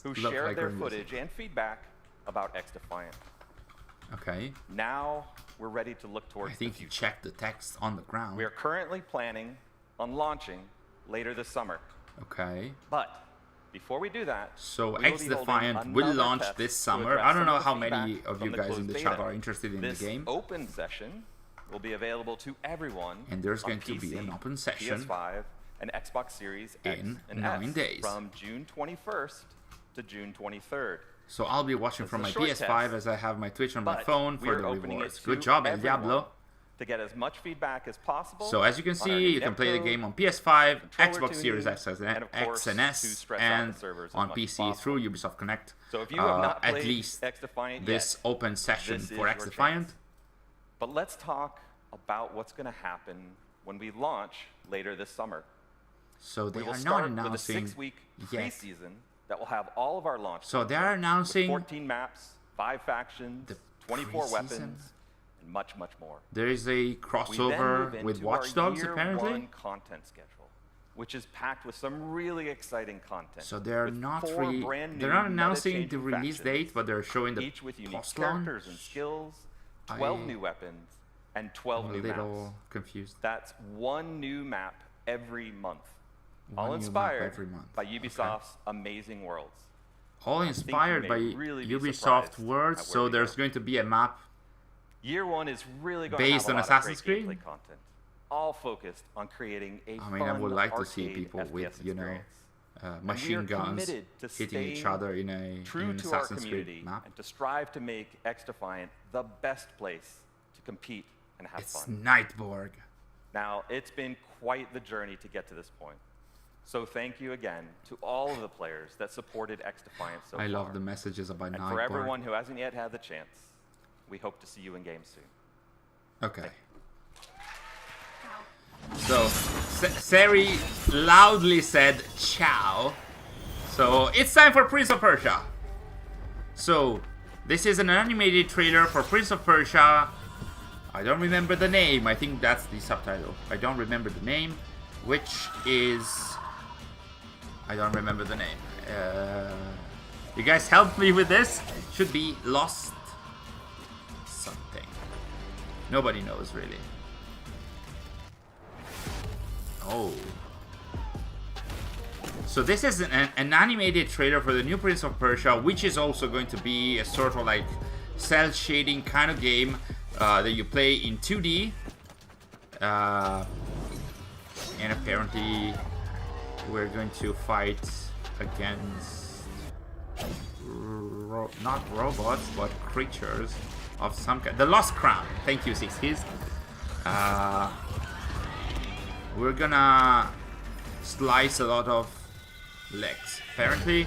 [SPEAKER 14] who shared their footage and feedback about X-Defiant. Now we're ready to look towards
[SPEAKER 1] I think you checked the text on the ground.
[SPEAKER 14] We are currently planning on launching later this summer. But before we do that,
[SPEAKER 1] so X-Defiant will launch this summer. I don't know how many of you guys in the chat are interested in the game.
[SPEAKER 14] This open session will be available to everyone.
[SPEAKER 1] And there's going
[SPEAKER 14] to
[SPEAKER 1] be an open session
[SPEAKER 14] PS5 and Xbox Series X
[SPEAKER 1] in
[SPEAKER 14] and
[SPEAKER 1] 9
[SPEAKER 14] S
[SPEAKER 1] days
[SPEAKER 14] from June 21st to June 23rd.
[SPEAKER 1] So I'll be watching from my PS5 as I have my Twitch on my phone for the rewards. Good
[SPEAKER 14] to
[SPEAKER 1] job, El Diablo.
[SPEAKER 14] To get as much feedback as possible.
[SPEAKER 1] So as you can see, you can play the game on PS5, Xbox Series X and S, and on PC through Ubisoft Connect.
[SPEAKER 14] So if you have not played
[SPEAKER 1] at least
[SPEAKER 14] X-Defiant
[SPEAKER 1] this open session for X-Defiant.
[SPEAKER 14] But let's talk about what's going to happen when we launch later this summer.
[SPEAKER 1] So they
[SPEAKER 14] we will
[SPEAKER 1] are
[SPEAKER 14] start
[SPEAKER 1] not announcing
[SPEAKER 14] with a 6-week preseason that will have all of our launch.
[SPEAKER 1] So they are announcing
[SPEAKER 14] 14 maps, 5 factions, 24 weapons, and much, much more.
[SPEAKER 1] There is a crossover with Watchalong apparently.
[SPEAKER 14] Year 1 content schedule, which is packed with some really exciting content.
[SPEAKER 1] So they're not they're not announcing the release date, but they're showing the
[SPEAKER 14] each with unique characters and skills, 12 new weapons, and 12 new maps.
[SPEAKER 1] I'm a little confused.
[SPEAKER 14] That's 1 new map every month. All inspired by Ubisoft's amazing worlds.
[SPEAKER 1] All inspired by Ubisoft worlds, so there's going to be a map
[SPEAKER 14] Year 1 is really going
[SPEAKER 1] based
[SPEAKER 14] to have
[SPEAKER 1] on
[SPEAKER 14] a lot
[SPEAKER 1] Assassin's
[SPEAKER 14] of great
[SPEAKER 1] Creed.
[SPEAKER 14] gameplay content, all focused on creating a
[SPEAKER 1] I would like to see people
[SPEAKER 14] FPS
[SPEAKER 1] with, you know,
[SPEAKER 14] experience.
[SPEAKER 1] machine guns hitting each other in
[SPEAKER 14] true
[SPEAKER 1] an
[SPEAKER 14] to our
[SPEAKER 1] Assassin's
[SPEAKER 14] community
[SPEAKER 1] Creed map.
[SPEAKER 14] and to strive to make X-Defiant the best place to compete and have
[SPEAKER 1] It's
[SPEAKER 14] fun.
[SPEAKER 1] Nightborg.
[SPEAKER 14] Now, it's been quite the journey to get to this point. So thank you again to all of the players that supported X-Defiant so far.
[SPEAKER 1] I love the messages about
[SPEAKER 14] and
[SPEAKER 1] Nightborg.
[SPEAKER 14] for everyone who hasn't yet had the chance, we hope to see you in game soon.
[SPEAKER 1] Okay. So, Sari loudly said ciao. So, it's time for Prince of Persia. So, this is an animated trailer for Prince of Persia. I don't remember the name. I think that's the subtitle. I don't remember the name, which is... I don't remember the name. You guys help me with this? Should be Lost something. Nobody knows, really. Oh. So this is an animated trailer for the new Prince of Persia, which is also going to be a sort of like cel shading kind of game that you play in 2D. And apparently we're going to fight against not robots, but creatures of some kind. The Lost Crown. Thank you, 60s. We're gonna slice a lot of legs. Apparently,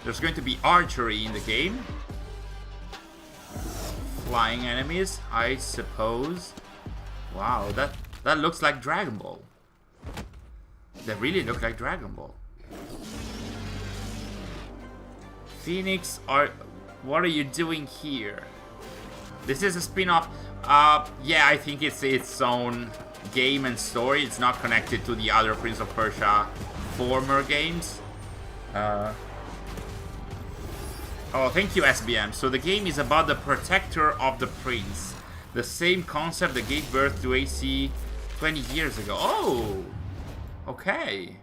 [SPEAKER 1] there's going to be archery in the game. Flying enemies, I suppose. Wow, that looks like Dragon Ball. They really look like Dragon Ball. Phoenix, what are you doing here? This is a spin-off. Yeah, I think it's its own game and story. It's not connected to the other Prince of Persia former games. Oh, thank you, SBM. So the game is about the protector of the prince. The same concept that gave birth to AC 20 years ago. Oh! Okay.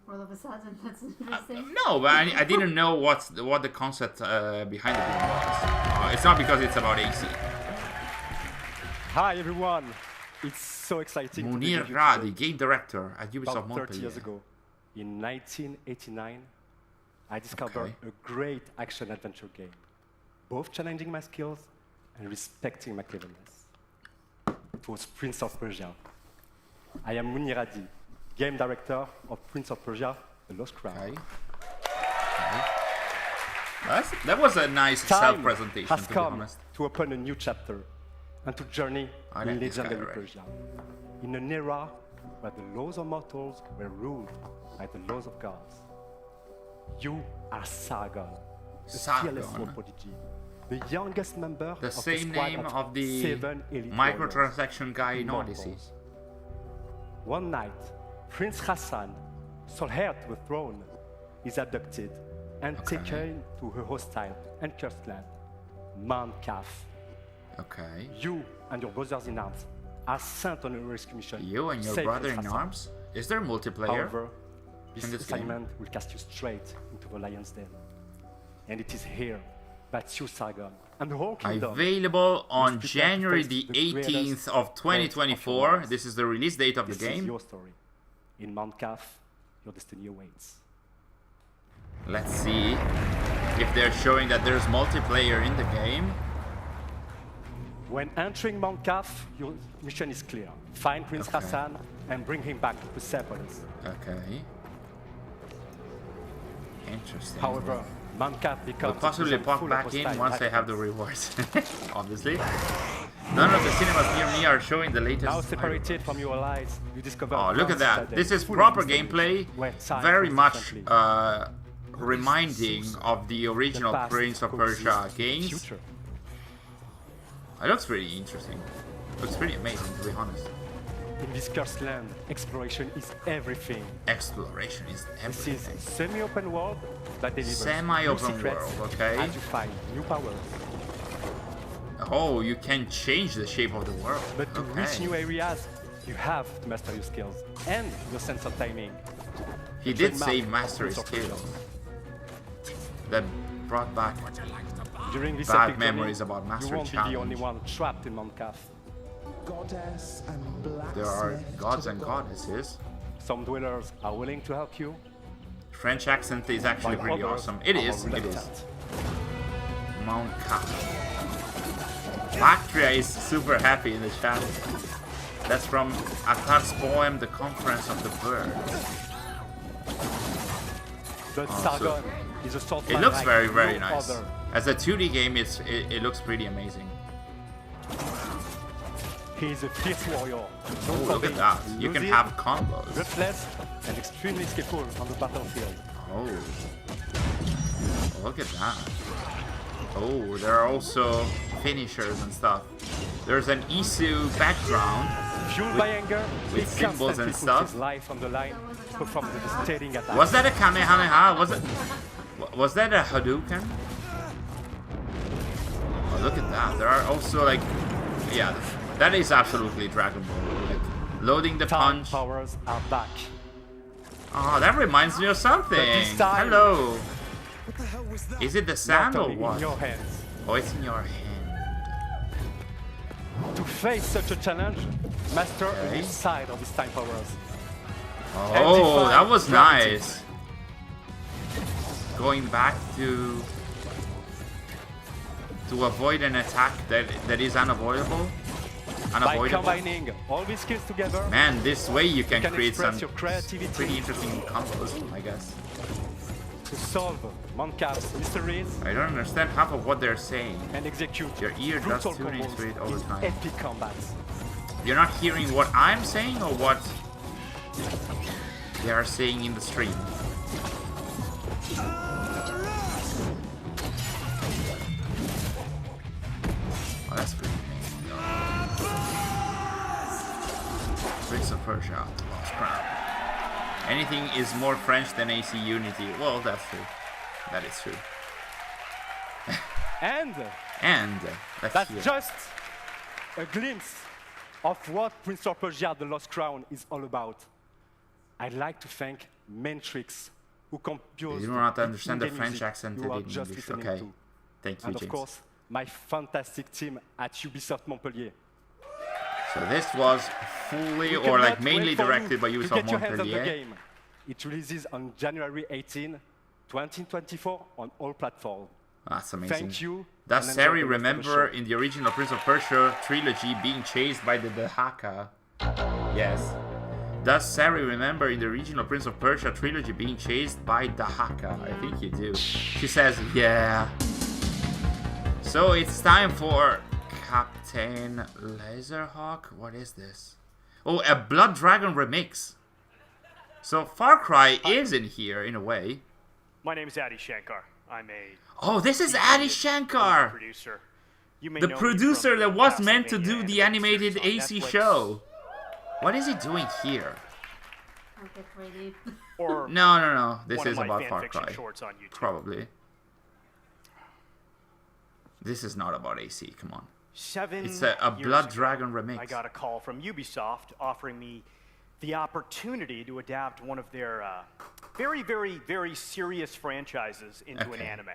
[SPEAKER 15] All of a sudden, that's interesting.
[SPEAKER 1] No, but I didn't know what the concept behind the game was. It's not because it's about AC.
[SPEAKER 16] Hi, everyone. It's so exciting.
[SPEAKER 1] Munir Radi, game director at Ubisoft
[SPEAKER 16] About 30
[SPEAKER 1] Montpellier.
[SPEAKER 16] years ago, in 1989, I discovered a great action-adventure game, both challenging my skills and respecting my cleverness. It was Prince of Persia. I am Munir Radi, game director of Prince of Persia: The Lost Crown.
[SPEAKER 1] That was a nice self-presentation,
[SPEAKER 16] has
[SPEAKER 1] to be
[SPEAKER 16] come
[SPEAKER 1] honest.
[SPEAKER 16] to open a new chapter and to journey in legendary Persia, in an era where the laws of mortals were ruled by the laws of gods. You are Sargon, the fearless war prodigy, the youngest member
[SPEAKER 1] The
[SPEAKER 16] of the
[SPEAKER 1] same
[SPEAKER 16] squad
[SPEAKER 1] name
[SPEAKER 16] of
[SPEAKER 1] of the
[SPEAKER 16] 7 elite
[SPEAKER 1] microtransaction guy in
[SPEAKER 16] warriors.
[SPEAKER 1] Odyssey.
[SPEAKER 16] One night, Prince Hassan, sole heir to the throne, is abducted and taken to her hostile and cursed land, Mount Kaf.
[SPEAKER 1] Okay.
[SPEAKER 16] You and your brothers in arms are sent on a rescue mission.
[SPEAKER 1] You and your
[SPEAKER 16] Save
[SPEAKER 1] brother
[SPEAKER 16] Prince
[SPEAKER 1] in
[SPEAKER 16] Hassan.
[SPEAKER 1] arms? Is there multiplayer
[SPEAKER 16] However, this
[SPEAKER 1] in this
[SPEAKER 16] assignment
[SPEAKER 1] game?
[SPEAKER 16] will cast you straight into the lion's den. And it is here that you, Sargon, and the whole kingdom
[SPEAKER 1] Available on
[SPEAKER 16] must prepare to
[SPEAKER 1] January
[SPEAKER 16] face
[SPEAKER 1] the
[SPEAKER 16] the
[SPEAKER 1] 18th
[SPEAKER 16] greatest
[SPEAKER 1] of
[SPEAKER 16] threat
[SPEAKER 1] 2024.
[SPEAKER 16] of your
[SPEAKER 1] This is the release date of the
[SPEAKER 16] This is
[SPEAKER 1] game.
[SPEAKER 16] your story. In Mount Kaf, your destiny awaits.
[SPEAKER 1] Let's see if they're showing that there's multiplayer in the game.
[SPEAKER 16] When entering Mount Kaf, your mission is clear. Find Prince Hassan and bring him back to Persepolis.
[SPEAKER 1] Okay. Interesting.
[SPEAKER 16] However, Mount Kaf
[SPEAKER 1] We'll
[SPEAKER 16] becomes
[SPEAKER 1] possibly pop back in once I have the rewards. Obviously. None of the cinemas near me are showing the latest.
[SPEAKER 16] Now separated from your allies, you discover.
[SPEAKER 1] Oh, look at that. This is proper gameplay. Very much reminding of the original Prince of Persia games. It looks pretty interesting. Looks pretty amazing, to be honest.
[SPEAKER 16] In this cursed land, exploration is everything.
[SPEAKER 1] Exploration is everything.
[SPEAKER 16] This is semi-open world that delivers
[SPEAKER 1] Semi-open
[SPEAKER 16] new secrets
[SPEAKER 1] world, okay.
[SPEAKER 16] as you find new powers.
[SPEAKER 1] Oh, you can change the shape of the world.
[SPEAKER 16] But to reach new areas, you have to master your skills and your sense of timing.
[SPEAKER 1] He did say master his skills. That brought back
[SPEAKER 16] During this
[SPEAKER 1] bad
[SPEAKER 16] epic
[SPEAKER 1] memories
[SPEAKER 16] journey,
[SPEAKER 1] about
[SPEAKER 16] you
[SPEAKER 1] master
[SPEAKER 16] won't be the only
[SPEAKER 1] challenge.
[SPEAKER 16] one trapped in Mount Kaf.
[SPEAKER 1] There are gods and goddesses.
[SPEAKER 16] Some dwellers are willing to help you.
[SPEAKER 1] French accent is actually
[SPEAKER 16] While
[SPEAKER 1] pretty
[SPEAKER 16] others
[SPEAKER 1] awesome. It
[SPEAKER 16] are
[SPEAKER 1] is, it is.
[SPEAKER 16] reluctant.
[SPEAKER 1] Mount Kaf. Bactria is super happy in the chat. That's from Attar's poem, The Conference of the Birds.
[SPEAKER 16] But
[SPEAKER 1] Oh,
[SPEAKER 16] Sargon is a swordsman
[SPEAKER 1] It looks
[SPEAKER 16] like
[SPEAKER 1] very, very
[SPEAKER 16] no
[SPEAKER 1] nice.
[SPEAKER 16] other.
[SPEAKER 1] As a 2D game, it looks pretty amazing.
[SPEAKER 16] He is a fierce warrior.
[SPEAKER 1] Oh, look at that. You can have combos.
[SPEAKER 16] Ruthless and extremely skillful on the battlefield.
[SPEAKER 1] Oh. Look at that. Oh, there are also finishers and stuff. There's an Isu background
[SPEAKER 16] Fueled by anger,
[SPEAKER 1] with
[SPEAKER 16] he
[SPEAKER 1] symbols
[SPEAKER 16] constantly
[SPEAKER 1] and
[SPEAKER 16] puts
[SPEAKER 1] stuff.
[SPEAKER 16] his life on the line to perform the devastating attack.
[SPEAKER 1] Was that a Kamehameha? Was that a Hadouken? Oh, look at that. There are also like, yeah, that is absolutely Dragon Ball. Like loading the
[SPEAKER 16] Time
[SPEAKER 1] punch.
[SPEAKER 16] powers are back.
[SPEAKER 1] Oh, that reminds me of something.
[SPEAKER 16] But this time-
[SPEAKER 1] Hello. Is it the sand
[SPEAKER 16] Not
[SPEAKER 1] or
[SPEAKER 16] only
[SPEAKER 1] what?
[SPEAKER 16] in your hands.
[SPEAKER 1] Oh, it's in your hand.
[SPEAKER 16] To face such a challenge, master a new side of his time powers.
[SPEAKER 1] Oh, that was nice. Going back to avoid an attack that is unavoidable.
[SPEAKER 16] By combining all these skills together,
[SPEAKER 1] Man, this way you can create some
[SPEAKER 16] express your creativity
[SPEAKER 1] pretty interesting combos, I guess.
[SPEAKER 16] to solve Mount Kaf's mysteries
[SPEAKER 1] I don't understand half of what they're saying.
[SPEAKER 16] and execute
[SPEAKER 1] Your ear just
[SPEAKER 16] brutal
[SPEAKER 1] tuning
[SPEAKER 16] combos
[SPEAKER 1] to it all the
[SPEAKER 16] in
[SPEAKER 1] time.
[SPEAKER 16] epic combats.
[SPEAKER 1] You're not hearing what I'm saying or what they are saying in the stream. Oh, that's pretty amazing. Prince of Persia, Lost Crown. Anything is more French than AC Unity. Well, that's true. That is true.
[SPEAKER 16] And
[SPEAKER 1] that's
[SPEAKER 16] just a glimpse of what Prince of Persia: The Lost Crown is all about. I'd like to thank Matrix, who composed.
[SPEAKER 1] You do not understand the French accent
[SPEAKER 16] you are
[SPEAKER 1] in
[SPEAKER 16] just
[SPEAKER 1] English.
[SPEAKER 16] listening
[SPEAKER 1] Okay.
[SPEAKER 16] to.
[SPEAKER 1] Thank you,
[SPEAKER 16] And
[SPEAKER 1] James.
[SPEAKER 16] of course, my fantastic team at Ubisoft Montpellier.
[SPEAKER 1] So this was fully or like mainly directed by Ubisoft Montpellier.
[SPEAKER 16] Game. It releases on January 18, 2024 on all platforms.
[SPEAKER 1] That's amazing.
[SPEAKER 16] Thank you.
[SPEAKER 1] Does
[SPEAKER 16] and
[SPEAKER 1] Sari
[SPEAKER 16] enjoy the rest of the
[SPEAKER 1] remember
[SPEAKER 16] show.
[SPEAKER 1] in the original Prince of Persia trilogy being chased by the Dahaka? Yes. Does Sari remember in the original Prince of Persia trilogy being chased by Dahaka? I think you do. She says, yeah. So it's time for Captain Laserhawk. What is this? Oh, a Blood Dragon remix. So Far Cry is in here in a way.
[SPEAKER 17] My name is Adi Shankar. I'm a
[SPEAKER 1] Oh, this is Adi Shankar,
[SPEAKER 17] producer. You may
[SPEAKER 1] the
[SPEAKER 17] know me
[SPEAKER 1] producer
[SPEAKER 17] from
[SPEAKER 1] that was meant to do
[SPEAKER 17] Castlevania
[SPEAKER 1] the animated
[SPEAKER 17] series on
[SPEAKER 1] AC
[SPEAKER 17] Netflix.
[SPEAKER 1] show. What is he doing here?
[SPEAKER 15] Okay, pretty.
[SPEAKER 17] Or
[SPEAKER 1] No. This
[SPEAKER 17] one of
[SPEAKER 1] is
[SPEAKER 17] my
[SPEAKER 1] about
[SPEAKER 17] fan
[SPEAKER 1] Far
[SPEAKER 17] fiction
[SPEAKER 1] Cry.
[SPEAKER 17] shorts on YouTube.
[SPEAKER 1] Probably. This is not about AC. Come on.
[SPEAKER 17] 7
[SPEAKER 1] It's a
[SPEAKER 17] years
[SPEAKER 1] Blood
[SPEAKER 17] ago,
[SPEAKER 1] Dragon remix.
[SPEAKER 17] I got a call from Ubisoft offering me the opportunity to adapt one of their very, very, very serious franchises into an
[SPEAKER 1] Okay.
[SPEAKER 17] anime.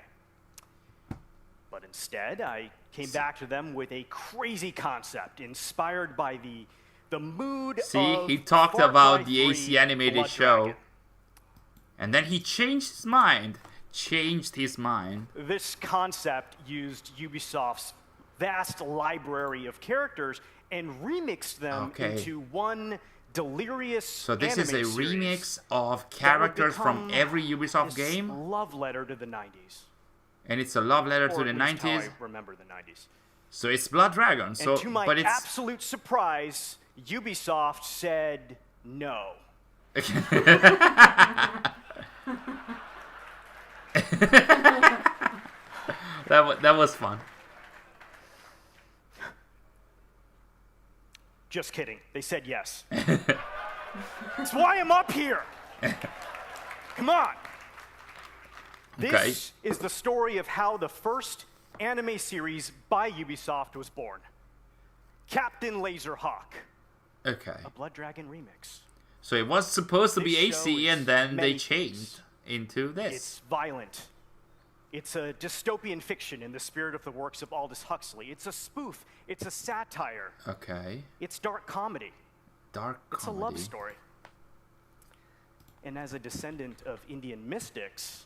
[SPEAKER 17] But instead, I came back to them with a crazy concept inspired by the mood
[SPEAKER 1] See,
[SPEAKER 17] of
[SPEAKER 1] he talked
[SPEAKER 17] Far
[SPEAKER 1] about
[SPEAKER 17] Cry
[SPEAKER 1] the AC
[SPEAKER 17] 3
[SPEAKER 1] animated
[SPEAKER 17] Blood
[SPEAKER 1] show.
[SPEAKER 17] Dragon.
[SPEAKER 1] And then he changed his mind.
[SPEAKER 17] This concept used Ubisoft's vast library of characters and remixed them into one delirious
[SPEAKER 1] So this is a
[SPEAKER 17] anime series
[SPEAKER 1] remix of
[SPEAKER 17] that would
[SPEAKER 1] characters from
[SPEAKER 17] become
[SPEAKER 1] every Ubisoft
[SPEAKER 17] this
[SPEAKER 1] game.
[SPEAKER 17] love letter to the 90s.
[SPEAKER 1] And it's a love letter
[SPEAKER 17] Or
[SPEAKER 1] to the
[SPEAKER 17] at least how
[SPEAKER 1] 90s.
[SPEAKER 17] I remember the 90s.
[SPEAKER 1] So it's Blood Dragon. So,
[SPEAKER 17] And to my
[SPEAKER 1] but it's
[SPEAKER 17] absolute surprise, Ubisoft said no.
[SPEAKER 1] that was fun.
[SPEAKER 17] Just kidding. They said yes. That's why I'm up here. Come on. This is the story of how the first anime series by Ubisoft was born. Captain Laserhawk.
[SPEAKER 1] Okay.
[SPEAKER 17] A Blood Dragon remix.
[SPEAKER 1] So it was supposed to be
[SPEAKER 17] This show
[SPEAKER 1] AC,
[SPEAKER 17] is
[SPEAKER 1] and then
[SPEAKER 17] many
[SPEAKER 1] they changed into this.
[SPEAKER 17] It's violent. It's a dystopian fiction in the spirit of the works of Aldous Huxley. It's a spoof. It's a satire.
[SPEAKER 1] Okay.
[SPEAKER 17] It's dark comedy.
[SPEAKER 1] Dark
[SPEAKER 17] It's
[SPEAKER 1] comedy.
[SPEAKER 17] a love story. And as a descendant of Indian mystics,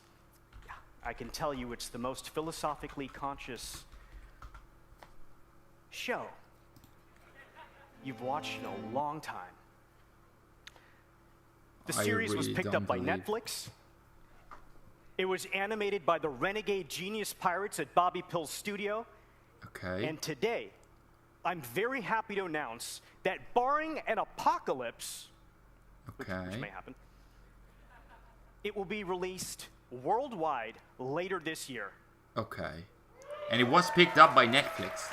[SPEAKER 17] I can tell you it's the most philosophically conscious show you've watched in a long time. The series was picked up by Netflix. It was animated by the renegade genius pirates at Bobby Pill's studio.
[SPEAKER 1] Okay.
[SPEAKER 17] And today, I'm very happy to announce that barring an apocalypse, which may happen, it will be released worldwide later this year.
[SPEAKER 1] Okay. And it was picked up by Netflix.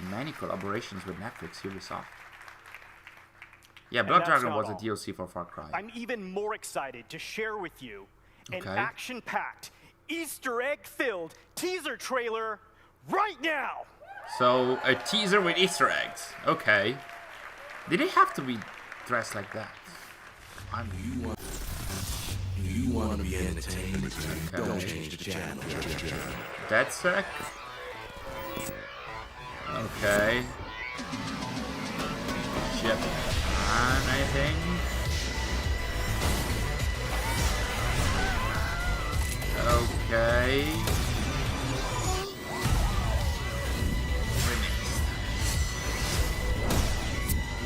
[SPEAKER 1] Many collaborations with Netflix, Ubisoft. Yeah, Blood Dragon was a DLC for Far Cry.
[SPEAKER 17] I'm even more excited to share with you an
[SPEAKER 1] Okay.
[SPEAKER 17] action-packed, Easter egg-filled teaser trailer right now.
[SPEAKER 1] So, a teaser with Easter eggs. Okay. Did it have to be dressed like that?
[SPEAKER 18] You want to be entertained?
[SPEAKER 1] Okay.
[SPEAKER 18] Don't change the channel.
[SPEAKER 1] That's sick. Okay. Japan, I think. Okay.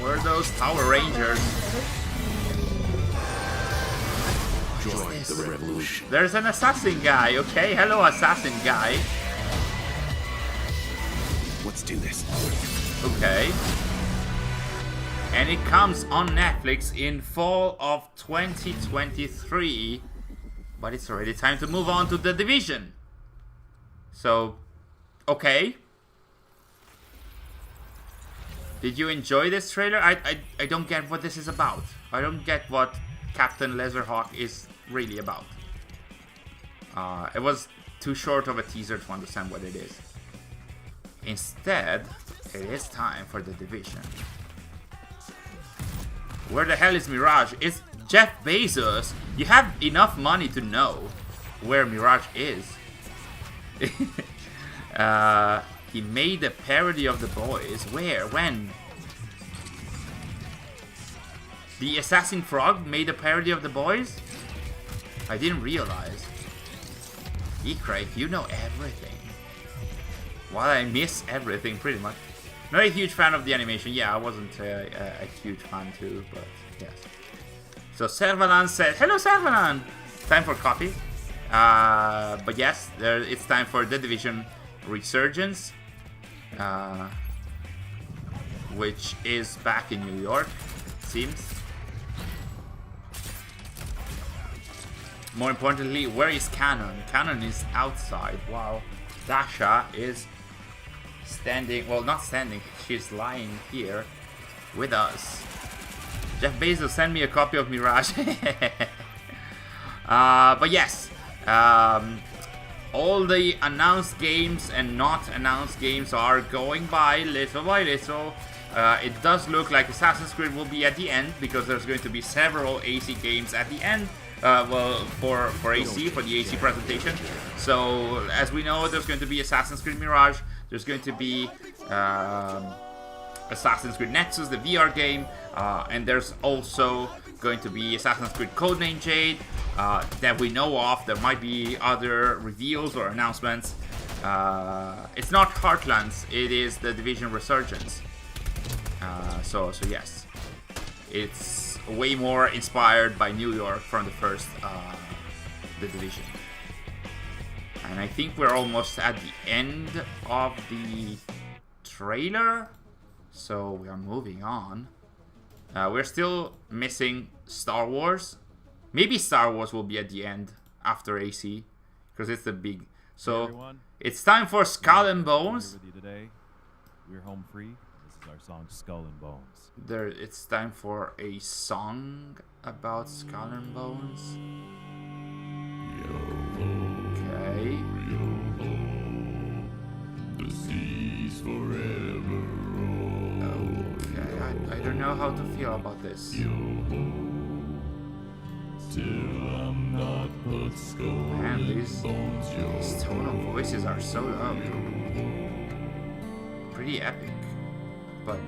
[SPEAKER 1] Where are those Power Rangers?
[SPEAKER 18] Join the revolution.
[SPEAKER 1] There's an assassin guy, okay? Hello, assassin guy.
[SPEAKER 18] Let's do this.
[SPEAKER 1] Okay. And it comes on Netflix in fall of 2023. But it's already time to move on to The Division. So, okay. Did you enjoy this trailer? I don't get what this is about. I don't get what Captain Laserhawk is really about. It was too short of a teaser to understand what it is. Instead, it is time for The Division. Where the hell is Mirage? It's Jeff Bezos. You have enough money to know where Mirage is. He made a parody of The Boys. Where? When? The Assassin Frog made a parody of The Boys? I didn't realize. Craig, you know everything. While I miss everything, pretty much. Not a huge fan of the animation. Yeah, I wasn't a huge fan too, but yes. So Servalan said, hello Servalan! Time for coffee. But yes, it's time for The Division Resurgence. Which is back in New York, seems. More importantly, where is Cannon? Cannon is outside. Wow. Dasha is standing, well, not standing, she's lying here with us. Jeff Bezos, send me a copy of Mirage. But yes, all the announced games and not announced games are going by little by little. It does look like Assassin's Creed will be at the end, because there's going to be several AC games at the end. Well, for AC, for the AC presentation. So, as we know, there's going to be Assassin's Creed Mirage, there's going to be Assassin's Creed Nexus, the VR game, and there's also going to be Assassin's Creed Codename Jade, that we know of. There might be other reveals or announcements. It's not Heartlands, it is The Division Resurgence. So yes, it's way more inspired by New York from the first The Division. And I think we're almost at the end of the trailer, so we are moving on. We're still missing Star Wars. Maybe Star Wars will be at the end after AC, because it's the big. So it's time for Skull and Bones.
[SPEAKER 19] Today, we're home free. This is our song Skull and Bones.
[SPEAKER 1] It's time for a song about Skull and Bones. Okay. The seas forever. Okay, I don't know how to feel about this. Man, these tone of voices are so loud. Pretty epic. But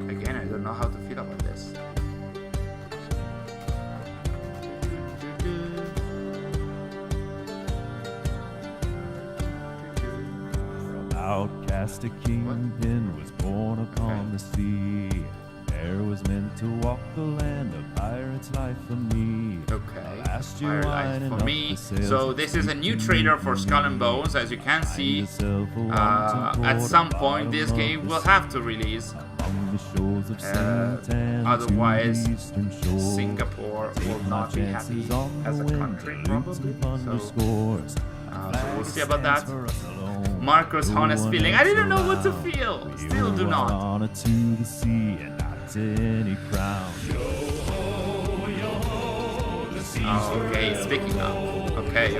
[SPEAKER 1] again, I don't know how to feel about this.
[SPEAKER 19] From outcast a kingpin was born upon the sea. There was meant to walk the land of pirates' life for me.
[SPEAKER 1] Okay, pirate life for me. So this is a new trailer for Skull and Bones. As you can see, at some point this game will have to release. Otherwise, Singapore will not be happy as a country, probably. So we'll see about that. Marco's honest feeling. I didn't know what to feel. Still do not. Oh, okay, it's picking up. Okay.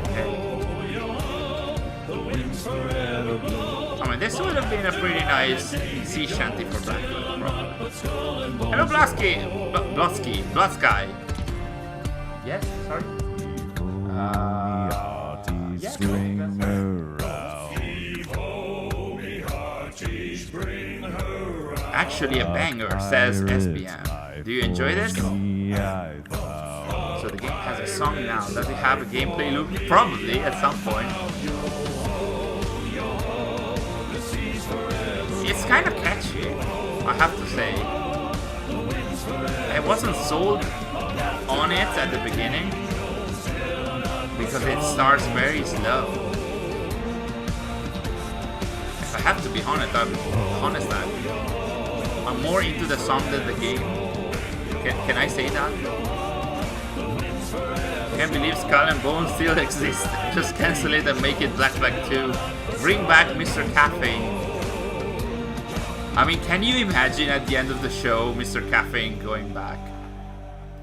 [SPEAKER 1] I mean, this would have been a pretty nice sea shanty for Black. Hello, Blasky. Yes, sorry. Yeah, actually a banger, says SBM. Do you enjoy this? So the game has a song now. Does it have a gameplay loop? Probably at some point. It's kind of catchy, I have to say. I wasn't sold on it at the beginning because it starts very slow. If I have to be honest, I'm more into the song than the game. Can I say that? Can't believe Skull and Bones still exists. Just cancel it and make it Black Flag 2. Bring back Mr. Caffeine. I mean, can you imagine at the end of the show Mr. Caffeine going back?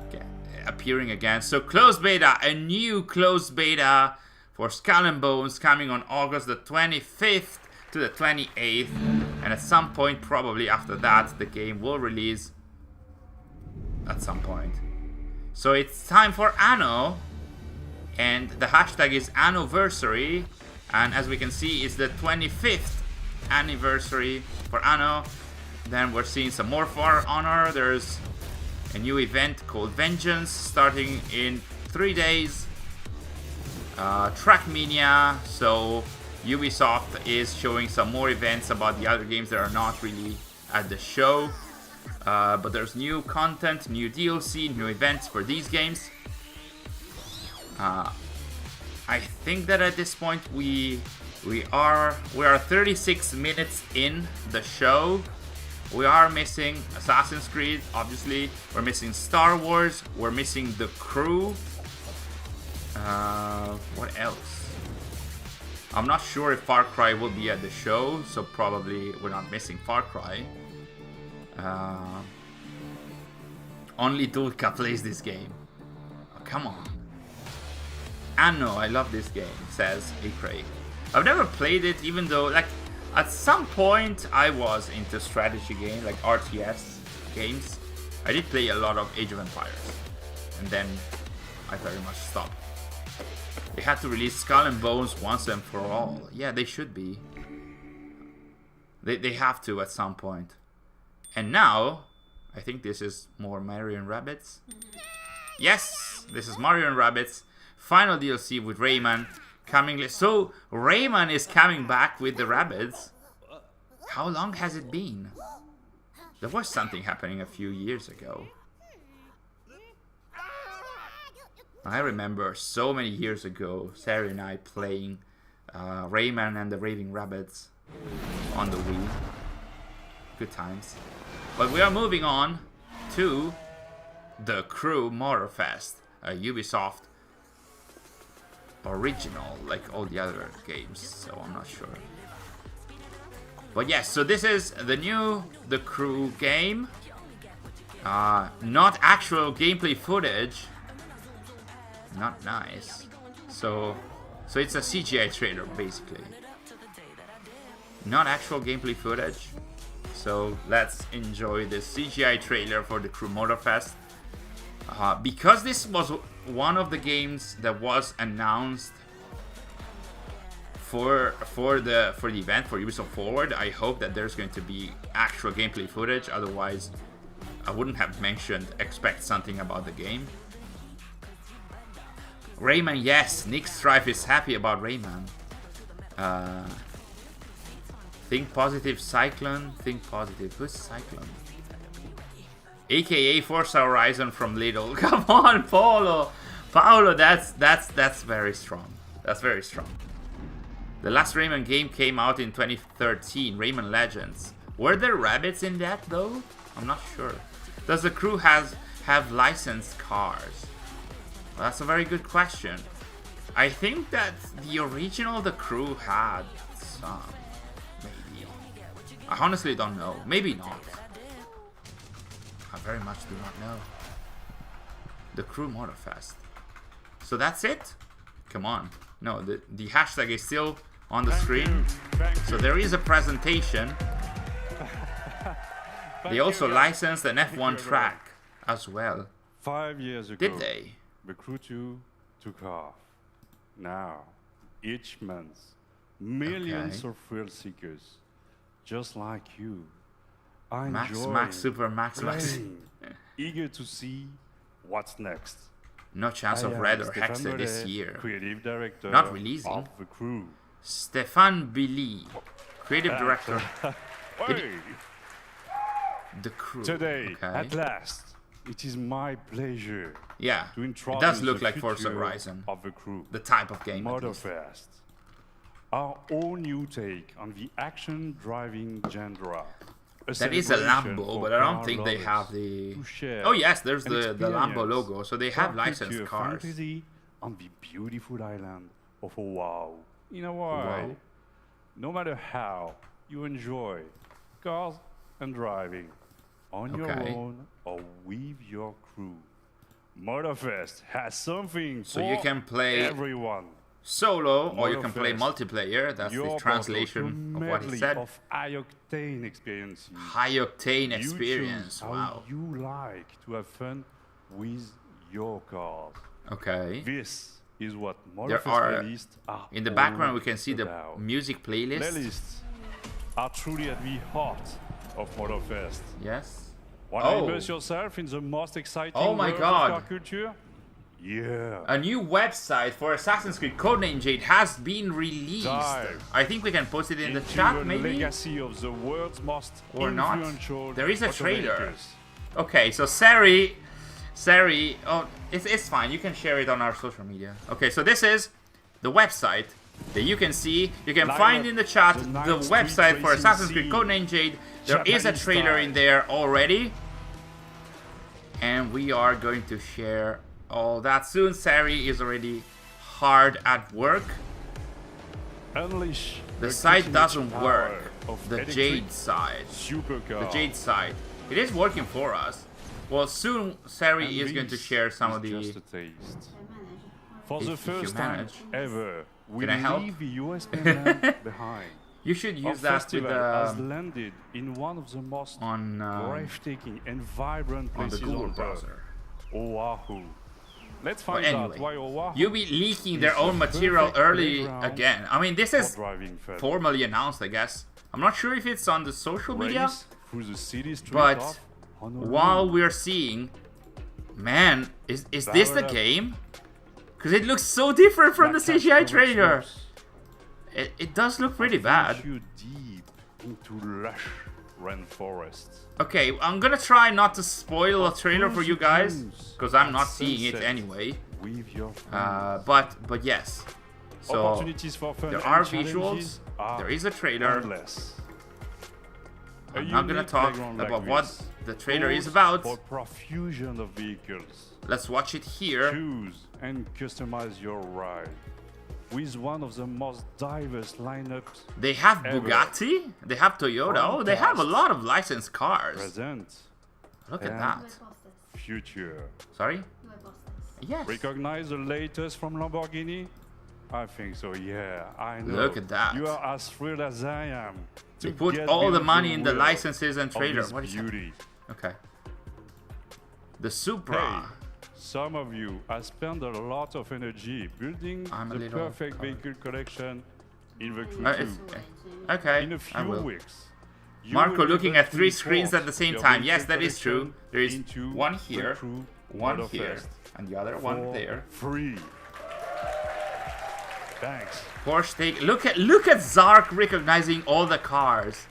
[SPEAKER 1] Okay. appearing again. So closed beta, a new closed beta for Skull and Bones coming on August the 25th to the 28th. And at some point, probably after that, the game will release at some point. So it's time for Anno. And the hashtag is Anniversary. And as we can see, it's the 25th anniversary for Anno. Then we're seeing some more For Honor. There's a new event called Vengeance starting in 3 days. Trackmania. So Ubisoft is showing some more events about the other games that are not really at the show. But there's new content, new DLC, new events for these games. I think that at this point we are 36 minutes in the show. We are missing Assassin's Creed, obviously. We're missing Star Wars. We're missing The Crew. What else? I'm not sure if Far Cry will be at the show, so probably we're not missing Far Cry. Only Dulka plays this game. Oh, come on. Anno, I love this game, says Craig. I've never played it, even though, like, at some point I was into strategy games, like RTS games. I did play a lot of Age of Empires, and then I very much stopped. They had to release Skull and Bones once and for all. Yeah, they should be. They have to at some point. And now, I think this is more Mario and Rabbids. Yes, this is Mario and Rabbids. Final DLC with Rayman coming. So Rayman is coming back with the Rabbids. How long has it been? There was something happening a few years ago. I remember so many years ago, Sarah and I playing Rayman and the Raving Rabbids on the Wii. Good times. But we are moving on to The Crew Motorfest, a Ubisoft original, like all the other games, so I'm not sure. But yes, so this is the new The Crew game. Not actual gameplay footage. Not nice. So it's a CGI trailer, basically. Not actual gameplay footage. So let's enjoy this CGI trailer for The Crew Motorfest. Because this was one of the games that was announced for the event for Ubisoft Forward, I hope that there's going to be actual gameplay footage. Otherwise, I wouldn't have mentioned expect something about the game. Rayman, yes, Nick Strife is happy about Rayman. Think positive, Cyclone. Think positive. Who's Cyclone? AKA Forza Horizon from Lidl. Come on, Paolo, that's very strong. That's very strong. The last Rayman game came out in 2013, Rayman Legends. Were there rabbits in that though? I'm not sure. Does The Crew have licensed cars? Well, that's a very good question. I think that the original The Crew had some, maybe. I honestly don't know. Maybe not. I very much do not know. The Crew Motorfest. So that's it? Come on. No, the hashtag is still on the screen. So there is a presentation. They also licensed an F1 track as well.
[SPEAKER 20] 5 years ago,
[SPEAKER 1] did they?
[SPEAKER 20] The Crew 2 took off. Now, each month, millions of thrill seekers, just like you, are enjoying
[SPEAKER 1] Max.
[SPEAKER 20] eager to see what's next.
[SPEAKER 1] No chance of Red or Hexa this year.
[SPEAKER 20] Creative director
[SPEAKER 1] not releasing.
[SPEAKER 20] Of The Crew.
[SPEAKER 1] Stéphane Billy, creative director. The Crew.
[SPEAKER 20] Today, at last, it is my pleasure.
[SPEAKER 1] Yeah,
[SPEAKER 20] to
[SPEAKER 1] it does look like Forza Horizon.
[SPEAKER 20] Of The Crew.
[SPEAKER 1] The type of game.
[SPEAKER 20] Motorfest. Our all new take on the action driving genre.
[SPEAKER 1] That is a Lambo, but I don't think they have the... Oh yes, there's the Lambo logo, so they have licensed cars.
[SPEAKER 20] On the beautiful island of Oahu. In Hawaii. No matter how you enjoy cars and driving, on your own or with your crew, Motorfest has something
[SPEAKER 1] So
[SPEAKER 20] for
[SPEAKER 1] you can play
[SPEAKER 20] everyone.
[SPEAKER 1] solo or you can play
[SPEAKER 20] Motorfest,
[SPEAKER 1] multiplayer. That's the
[SPEAKER 20] your
[SPEAKER 1] translation
[SPEAKER 20] portal to
[SPEAKER 1] of what he
[SPEAKER 20] medley
[SPEAKER 1] said.
[SPEAKER 20] Of high-octane experiences.
[SPEAKER 1] High-octane
[SPEAKER 20] You
[SPEAKER 1] experience.
[SPEAKER 20] choose
[SPEAKER 1] Wow.
[SPEAKER 20] how you like to have fun with your cars.
[SPEAKER 1] Okay.
[SPEAKER 20] This is what
[SPEAKER 1] There
[SPEAKER 20] Motorfest
[SPEAKER 1] are
[SPEAKER 20] playlists are
[SPEAKER 1] in the background
[SPEAKER 20] all
[SPEAKER 1] we can see the
[SPEAKER 20] about.
[SPEAKER 1] music playlist.
[SPEAKER 20] Playlists are truly at the heart of Motorfest.
[SPEAKER 1] Yes.
[SPEAKER 20] Want to immerse yourself in the most exciting
[SPEAKER 1] Oh my
[SPEAKER 20] world
[SPEAKER 1] God.
[SPEAKER 20] of car culture? Yeah.
[SPEAKER 1] A new website for Assassin's Creed Codename Jade has been released.
[SPEAKER 20] Dive
[SPEAKER 1] I think we can post it in the
[SPEAKER 20] into
[SPEAKER 1] chat,
[SPEAKER 20] the
[SPEAKER 1] maybe?
[SPEAKER 20] legacy of the world's most
[SPEAKER 1] Or not.
[SPEAKER 20] influential
[SPEAKER 1] There is a trailer.
[SPEAKER 20] automakers.
[SPEAKER 1] Okay, so Sari, oh, it's fine. You can share it on our social media. Okay, so this is the website that you can see. You can find in the chat the website for Assassin's Creed Codename Jade. There is a trailer in there already. And we are going to share all that soon. Sari is already hard at work.
[SPEAKER 20] Unleash
[SPEAKER 1] the
[SPEAKER 20] the
[SPEAKER 1] site
[SPEAKER 20] cutting-edge
[SPEAKER 1] doesn't
[SPEAKER 20] power
[SPEAKER 1] work.
[SPEAKER 20] of
[SPEAKER 1] The
[SPEAKER 20] electric
[SPEAKER 1] Jade side.
[SPEAKER 20] supercar.
[SPEAKER 1] The Jade side. It is working for us. Well, soon Sari
[SPEAKER 20] And
[SPEAKER 1] is going to
[SPEAKER 20] this
[SPEAKER 1] share some
[SPEAKER 20] is
[SPEAKER 1] of the...
[SPEAKER 20] just a taste. For
[SPEAKER 1] If
[SPEAKER 20] the
[SPEAKER 1] you
[SPEAKER 20] first time
[SPEAKER 1] manage.
[SPEAKER 20] ever, we
[SPEAKER 1] Can I help?
[SPEAKER 20] leave the US mainland behind.
[SPEAKER 1] You should
[SPEAKER 20] Our
[SPEAKER 1] use that with
[SPEAKER 20] festival has landed in one of the most breathtaking and vibrant
[SPEAKER 1] on the
[SPEAKER 20] places
[SPEAKER 1] Google
[SPEAKER 20] on Earth,
[SPEAKER 1] browser.
[SPEAKER 20] Oahu. Let's
[SPEAKER 1] Well,
[SPEAKER 20] find
[SPEAKER 1] anyway,
[SPEAKER 20] out why Oahu
[SPEAKER 1] you'll be leaking their
[SPEAKER 20] is
[SPEAKER 1] own
[SPEAKER 20] the
[SPEAKER 1] material
[SPEAKER 20] perfect
[SPEAKER 1] early
[SPEAKER 20] playground
[SPEAKER 1] again. I mean, this is
[SPEAKER 20] for driving fun.
[SPEAKER 1] formally announced, I guess. I'm not sure if it's on the social media,
[SPEAKER 20] Race through the city street
[SPEAKER 1] but
[SPEAKER 20] of Honolulu.
[SPEAKER 1] while we're seeing, man, is this the game? Because it looks so different from the CGI trailer. It does look pretty bad.
[SPEAKER 20] You deep into lush rainforests.
[SPEAKER 1] Okay, I'm gonna try not to spoil a trailer for you guys, because I'm not seeing it anyway.
[SPEAKER 20] With your
[SPEAKER 1] but yes. So
[SPEAKER 20] opportunities for fun
[SPEAKER 1] there
[SPEAKER 20] and
[SPEAKER 1] are
[SPEAKER 20] challenges
[SPEAKER 1] visuals. There is a trailer.
[SPEAKER 20] endless.
[SPEAKER 1] I'm not gonna talk about what the trailer is about.
[SPEAKER 20] For profusion of vehicles.
[SPEAKER 1] Let's watch it here.
[SPEAKER 20] Choose and customize your ride with one of the most diverse lineups.
[SPEAKER 1] They have
[SPEAKER 20] ever.
[SPEAKER 1] Bugatti. They have Toyota. Oh, they have a lot of licensed cars.
[SPEAKER 20] Present.
[SPEAKER 1] Look at
[SPEAKER 20] and
[SPEAKER 1] that.
[SPEAKER 20] Future.
[SPEAKER 1] Sorry? Yes.
[SPEAKER 20] Recognize the latest from Lamborghini? I think so, yeah. I know.
[SPEAKER 1] Look at that.
[SPEAKER 20] You are as thrilled as I am.
[SPEAKER 1] They
[SPEAKER 20] to
[SPEAKER 1] put
[SPEAKER 20] get
[SPEAKER 1] all the
[SPEAKER 20] behind
[SPEAKER 1] money in the
[SPEAKER 20] wheel
[SPEAKER 1] licenses and
[SPEAKER 20] of
[SPEAKER 1] trailer.
[SPEAKER 20] this
[SPEAKER 1] What is that?
[SPEAKER 20] beauty.
[SPEAKER 1] Okay. The Supra.
[SPEAKER 20] Hey, some of you have spent a lot of energy building the perfect vehicle collection in the Crew 2.
[SPEAKER 1] Okay,
[SPEAKER 20] In a
[SPEAKER 1] I
[SPEAKER 20] few
[SPEAKER 1] will.
[SPEAKER 20] weeks, you
[SPEAKER 1] Marco
[SPEAKER 20] will be
[SPEAKER 1] looking
[SPEAKER 20] able
[SPEAKER 1] at
[SPEAKER 20] to
[SPEAKER 1] 3 screens at the same
[SPEAKER 20] import
[SPEAKER 1] time.
[SPEAKER 20] your
[SPEAKER 1] Yes, that is
[SPEAKER 20] vehicle
[SPEAKER 1] true. There is
[SPEAKER 20] into
[SPEAKER 1] one
[SPEAKER 20] the
[SPEAKER 1] here,
[SPEAKER 20] Crew
[SPEAKER 1] one
[SPEAKER 20] Motorfest
[SPEAKER 1] here, and the other one
[SPEAKER 20] for
[SPEAKER 1] there.
[SPEAKER 20] free. Thanks.
[SPEAKER 1] Porsche take look at Zark recognizing all the cars.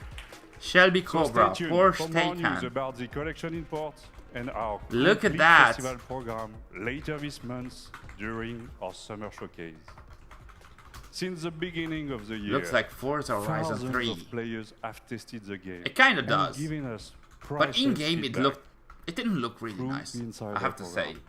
[SPEAKER 1] Shelby
[SPEAKER 20] So
[SPEAKER 1] Cobra,
[SPEAKER 20] stay tuned
[SPEAKER 1] Porsche
[SPEAKER 20] for more news
[SPEAKER 1] Taycan.
[SPEAKER 20] about the collection import and our
[SPEAKER 1] Look at
[SPEAKER 20] complete
[SPEAKER 1] that.
[SPEAKER 20] festival program later this month during our summer showcase. Since the beginning of the year,
[SPEAKER 1] Looks like Forza Horizon
[SPEAKER 20] thousands
[SPEAKER 1] 3.
[SPEAKER 20] of players have tested the game.
[SPEAKER 1] It kinda
[SPEAKER 20] and
[SPEAKER 1] does.
[SPEAKER 20] given us
[SPEAKER 1] But in
[SPEAKER 20] priceless
[SPEAKER 1] game
[SPEAKER 20] feedback.
[SPEAKER 1] it didn't look really
[SPEAKER 20] through
[SPEAKER 1] nice.
[SPEAKER 20] the Insider
[SPEAKER 1] I have to
[SPEAKER 20] program.
[SPEAKER 1] say.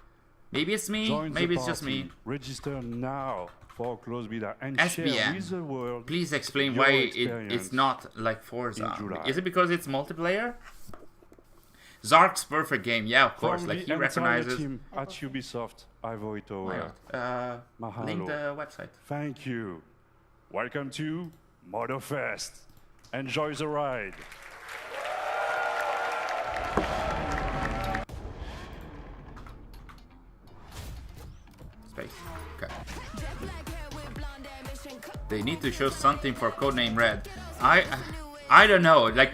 [SPEAKER 1] Maybe it's me,
[SPEAKER 20] Join the
[SPEAKER 1] maybe it's just
[SPEAKER 20] party.
[SPEAKER 1] me.
[SPEAKER 20] Register now for a close beta and share
[SPEAKER 1] SBN.
[SPEAKER 20] with the world.
[SPEAKER 1] Please explain
[SPEAKER 20] your
[SPEAKER 1] why
[SPEAKER 20] experience
[SPEAKER 1] it's not like Forza.
[SPEAKER 20] in July.
[SPEAKER 1] Is it because it's multiplayer? Zark's perfect game, yeah, of course.
[SPEAKER 20] From
[SPEAKER 1] Like
[SPEAKER 20] the
[SPEAKER 1] he
[SPEAKER 20] entire
[SPEAKER 1] recognizes.
[SPEAKER 20] team at Ubisoft Ivory Tower.
[SPEAKER 1] Why not?
[SPEAKER 20] Mahalo.
[SPEAKER 1] Link the website.
[SPEAKER 20] Thank you. Welcome to Motorfest. Enjoy the ride.
[SPEAKER 1] Space. Okay. They need to show something for Codename Red. I don't know. Like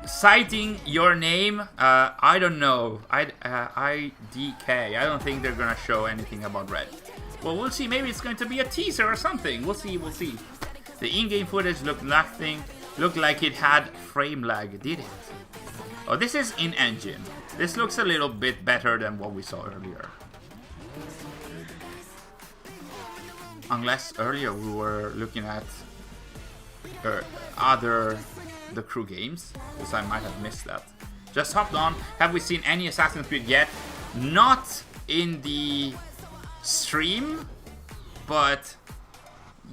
[SPEAKER 1] citing your name. I don't know. IDK. I don't think they're gonna show anything about Red. Well, we'll see. Maybe it's going to be a teaser or something. We'll see. We'll see. The in-game footage looked nothing. Looked like it had frame lag. Did it? Oh, this is in-engine. This looks a little bit better than what we saw earlier. Unless earlier we were looking at the Crew games, because I might have missed that. Just hopped on. Have we seen any Assassin's Creed yet? Not in the stream, but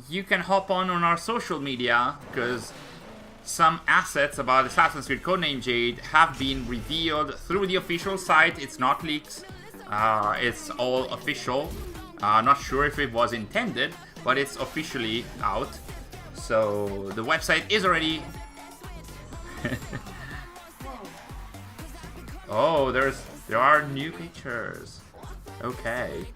[SPEAKER 1] you can hop on our social media, because some assets about Assassin's Creed Codename Jade have been revealed through the official site. It's not leaks. It's all official. Not sure if it was intended, but it's officially out. So the website is already... Oh, there are new pictures. Okay.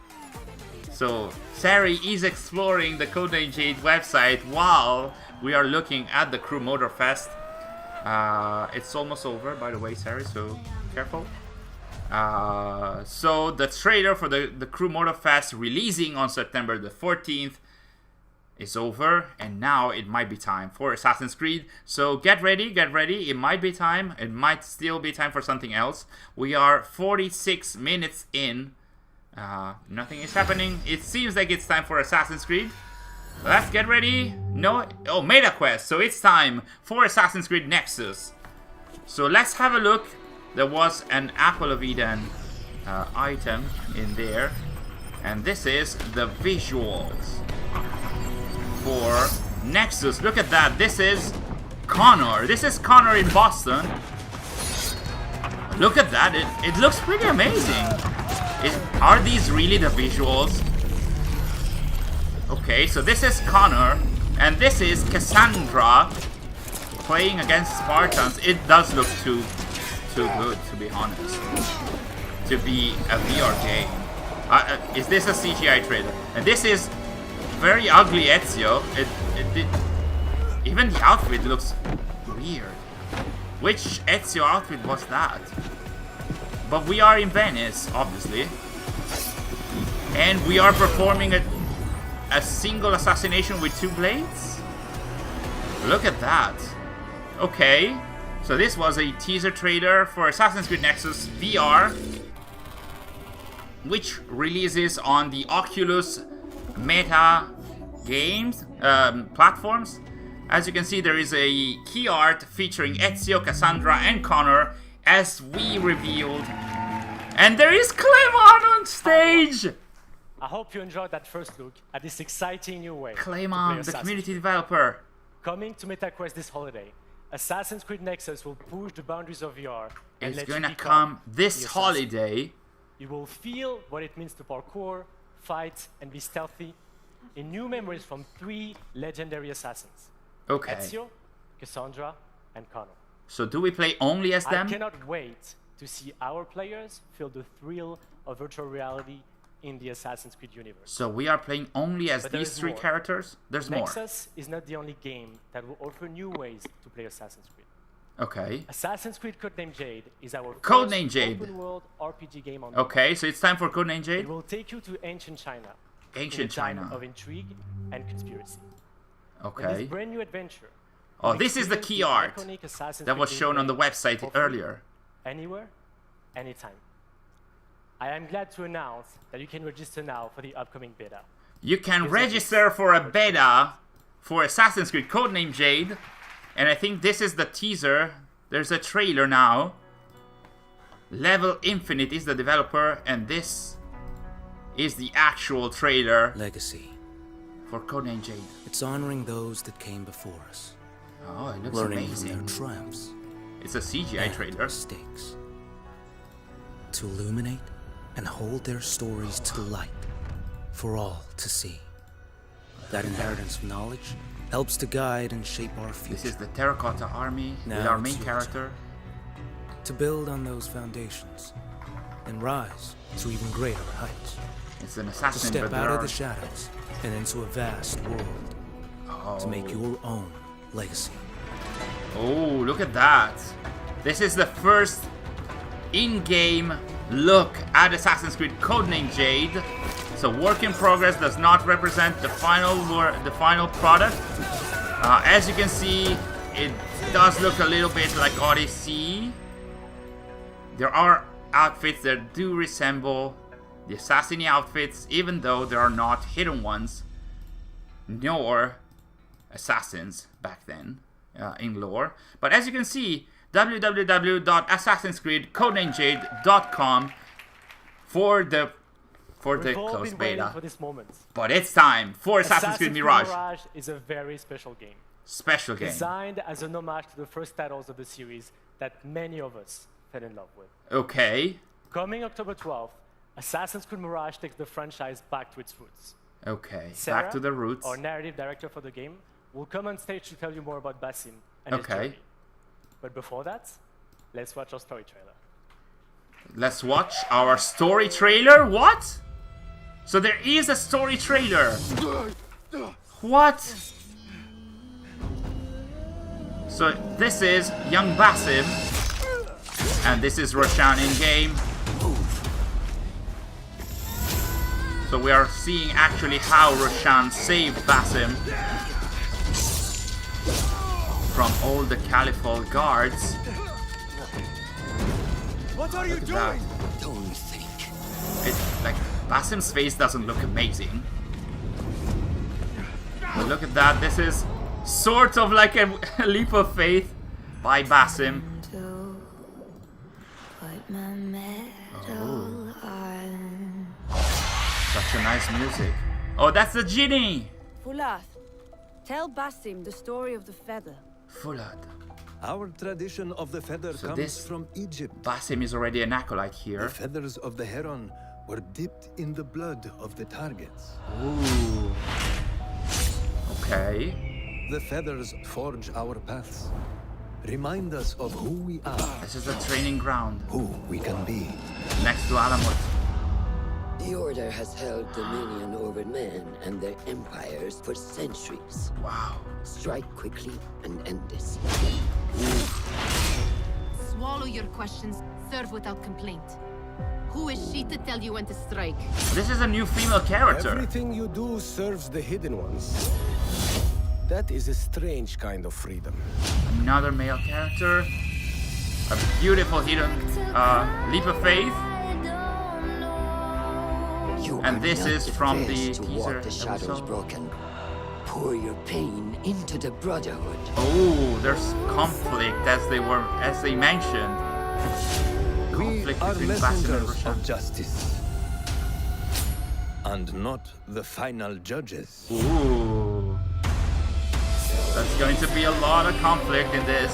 [SPEAKER 1] So Sari is exploring the Codename Jade website while we are looking at the Crew Motorfest. It's almost over, by the way, Sari, so careful. So the trailer for the Crew Motorfest releasing on September the 14th is over, and now it might be time for Assassin's Creed. So get ready. It might be time. It might still be time for something else. We are 46 minutes in. Nothing is happening. It seems like it's time for Assassin's Creed. Let's get ready. No, oh, Meta Quest. So it's time for Assassin's Creed Nexus. So let's have a look. There was an Apple of Eden item in there, and this is the visuals for Nexus. Look at that. This is Connor. This is Connor in Boston. Look at that. It looks pretty amazing. Are these really the visuals? Okay, so this is Connor, and this is Cassandra playing against Spartans. It does look too good, to be honest, to be a VR game. Is this a CGI trailer? And this is very ugly Ezio. Even the outfit looks weird. Which Ezio outfit was that? But we are in Venice, obviously, and we are performing a single assassination with 2 blades. Look at that. Okay, so this was a teaser trailer for Assassin's Creed Nexus VR, which releases on the Oculus Meta games platforms. As you can see, there is a key art featuring Ezio, Cassandra, and Connor, as we revealed. And there is Clément on stage!
[SPEAKER 21] I hope you enjoyed that first look at this exciting new way.
[SPEAKER 1] Clément, the community developer.
[SPEAKER 21] Coming to MetaQuest this holiday, Assassin's Creed Nexus will push the boundaries of VR.
[SPEAKER 1] It's gonna come this holiday.
[SPEAKER 21] You will feel what it means to parkour, fight, and be stealthy in new memories from 3 legendary assassins.
[SPEAKER 1] Okay.
[SPEAKER 21] Ezio, Cassandra, and Connor.
[SPEAKER 1] So do we play only as them?
[SPEAKER 21] I cannot wait to see our players feel the thrill of virtual reality in the Assassin's Creed universe.
[SPEAKER 1] So we are playing only as these 3 characters? There's more.
[SPEAKER 21] Nexus is not the only game that will offer new ways to play Assassin's Creed.
[SPEAKER 1] Okay.
[SPEAKER 21] Assassin's Creed Codename Jade is our
[SPEAKER 1] Codename
[SPEAKER 21] first
[SPEAKER 1] Jade.
[SPEAKER 21] open-world RPG game on
[SPEAKER 1] Okay, so it's time for Codename Jade?
[SPEAKER 21] It will take you to ancient China.
[SPEAKER 1] Ancient China.
[SPEAKER 21] Of intrigue and conspiracy.
[SPEAKER 1] Okay.
[SPEAKER 21] In this brand new adventure.
[SPEAKER 1] Oh, this is the key art that was shown on the website earlier.
[SPEAKER 21] Anywhere, anytime. I am glad to announce that you can register now for the upcoming beta.
[SPEAKER 1] You can register for a beta for Assassin's Creed Codename Jade, and I think this is the teaser. There's a trailer now. Level Infinite is the developer, and this is the actual trailer.
[SPEAKER 22] Legacy.
[SPEAKER 1] For Codename Jade.
[SPEAKER 22] It's honoring those that came before us.
[SPEAKER 1] Oh, it looks
[SPEAKER 22] learning
[SPEAKER 1] amazing.
[SPEAKER 22] From their triumphs.
[SPEAKER 1] It's a CGI trailer.
[SPEAKER 22] Mistakes. To illuminate and hold their stories to the light for all to see. That inheritance of knowledge helps to guide and shape our future.
[SPEAKER 1] This is the Terracotta Army with our main character.
[SPEAKER 22] To build on those foundations and rise to even greater heights.
[SPEAKER 1] It's an assassin,
[SPEAKER 22] to step out of the shadows and into a vast world. To make your own legacy.
[SPEAKER 1] Oh, look at that. This is the first in-game look at Assassin's Creed Codename Jade. So work in progress does not represent the final product. As you can see, it does look a little bit like Odyssey. There are outfits that do resemble the Assassini outfits, even though there are not hidden ones, nor assassins back then in lore. But as you can see, www.assassinscreedcodenamejade.com for the closed beta.
[SPEAKER 21] For this moment.
[SPEAKER 1] But it's time for Assassin's Creed Mirage.
[SPEAKER 21] Mirage is a very special game.
[SPEAKER 1] Special game.
[SPEAKER 21] Designed as an homage to the first titles of the series that many of us fell in love with.
[SPEAKER 1] Okay.
[SPEAKER 21] Coming October 12th, Assassin's Creed Mirage takes the franchise back to its roots.
[SPEAKER 1] Okay,
[SPEAKER 21] Sarah,
[SPEAKER 1] back to the roots.
[SPEAKER 21] Our narrative director for the game, will come on stage to tell you more about Basim and his journey. But before that, let's watch our story trailer.
[SPEAKER 1] Let's watch our story trailer? What? So there is a story trailer. What? So this is young Basim, and this is Roshan in game. So we are seeing actually how Roshan saved Basim from all the Caliphal guards.
[SPEAKER 3] What are you doing?
[SPEAKER 1] Don't think. It's like Basim's face doesn't look amazing. But look at that. This is sort of like a leap of faith by Basim. Oh. Such a nice music. Oh, that's the genie!
[SPEAKER 5] Fulad, tell Basim the story of the feather.
[SPEAKER 1] Fulad.
[SPEAKER 23] Our tradition of the feather comes from Egypt.
[SPEAKER 1] Basim is already an acolyte here.
[SPEAKER 23] The feathers of the heron were dipped in the blood of the targets.
[SPEAKER 1] Ooh. Okay.
[SPEAKER 23] The feathers forge our paths. Remind us of who we are.
[SPEAKER 1] This is the training ground.
[SPEAKER 23] Who we can be.
[SPEAKER 1] Next to Alamut.
[SPEAKER 24] The Order has held dominion over men and their empires for centuries.
[SPEAKER 1] Wow.
[SPEAKER 24] Strike quickly and end this.
[SPEAKER 2] Swallow your questions. Serve without complaint. Who is she to tell you when to strike?
[SPEAKER 1] This is a new female character.
[SPEAKER 11] Everything you do serves the hidden ones. That is a strange kind of freedom.
[SPEAKER 1] Another male character. A beautiful hidden leap of faith. And this is from the teaser episode.
[SPEAKER 24] Broken. Pour your pain into the Brotherhood.
[SPEAKER 1] Oh, there's conflict as they mentioned. Conflict between Basim and Roshan.
[SPEAKER 23] Of justice. And not the final judges.
[SPEAKER 1] Ooh. There's going to be a lot of conflict in this.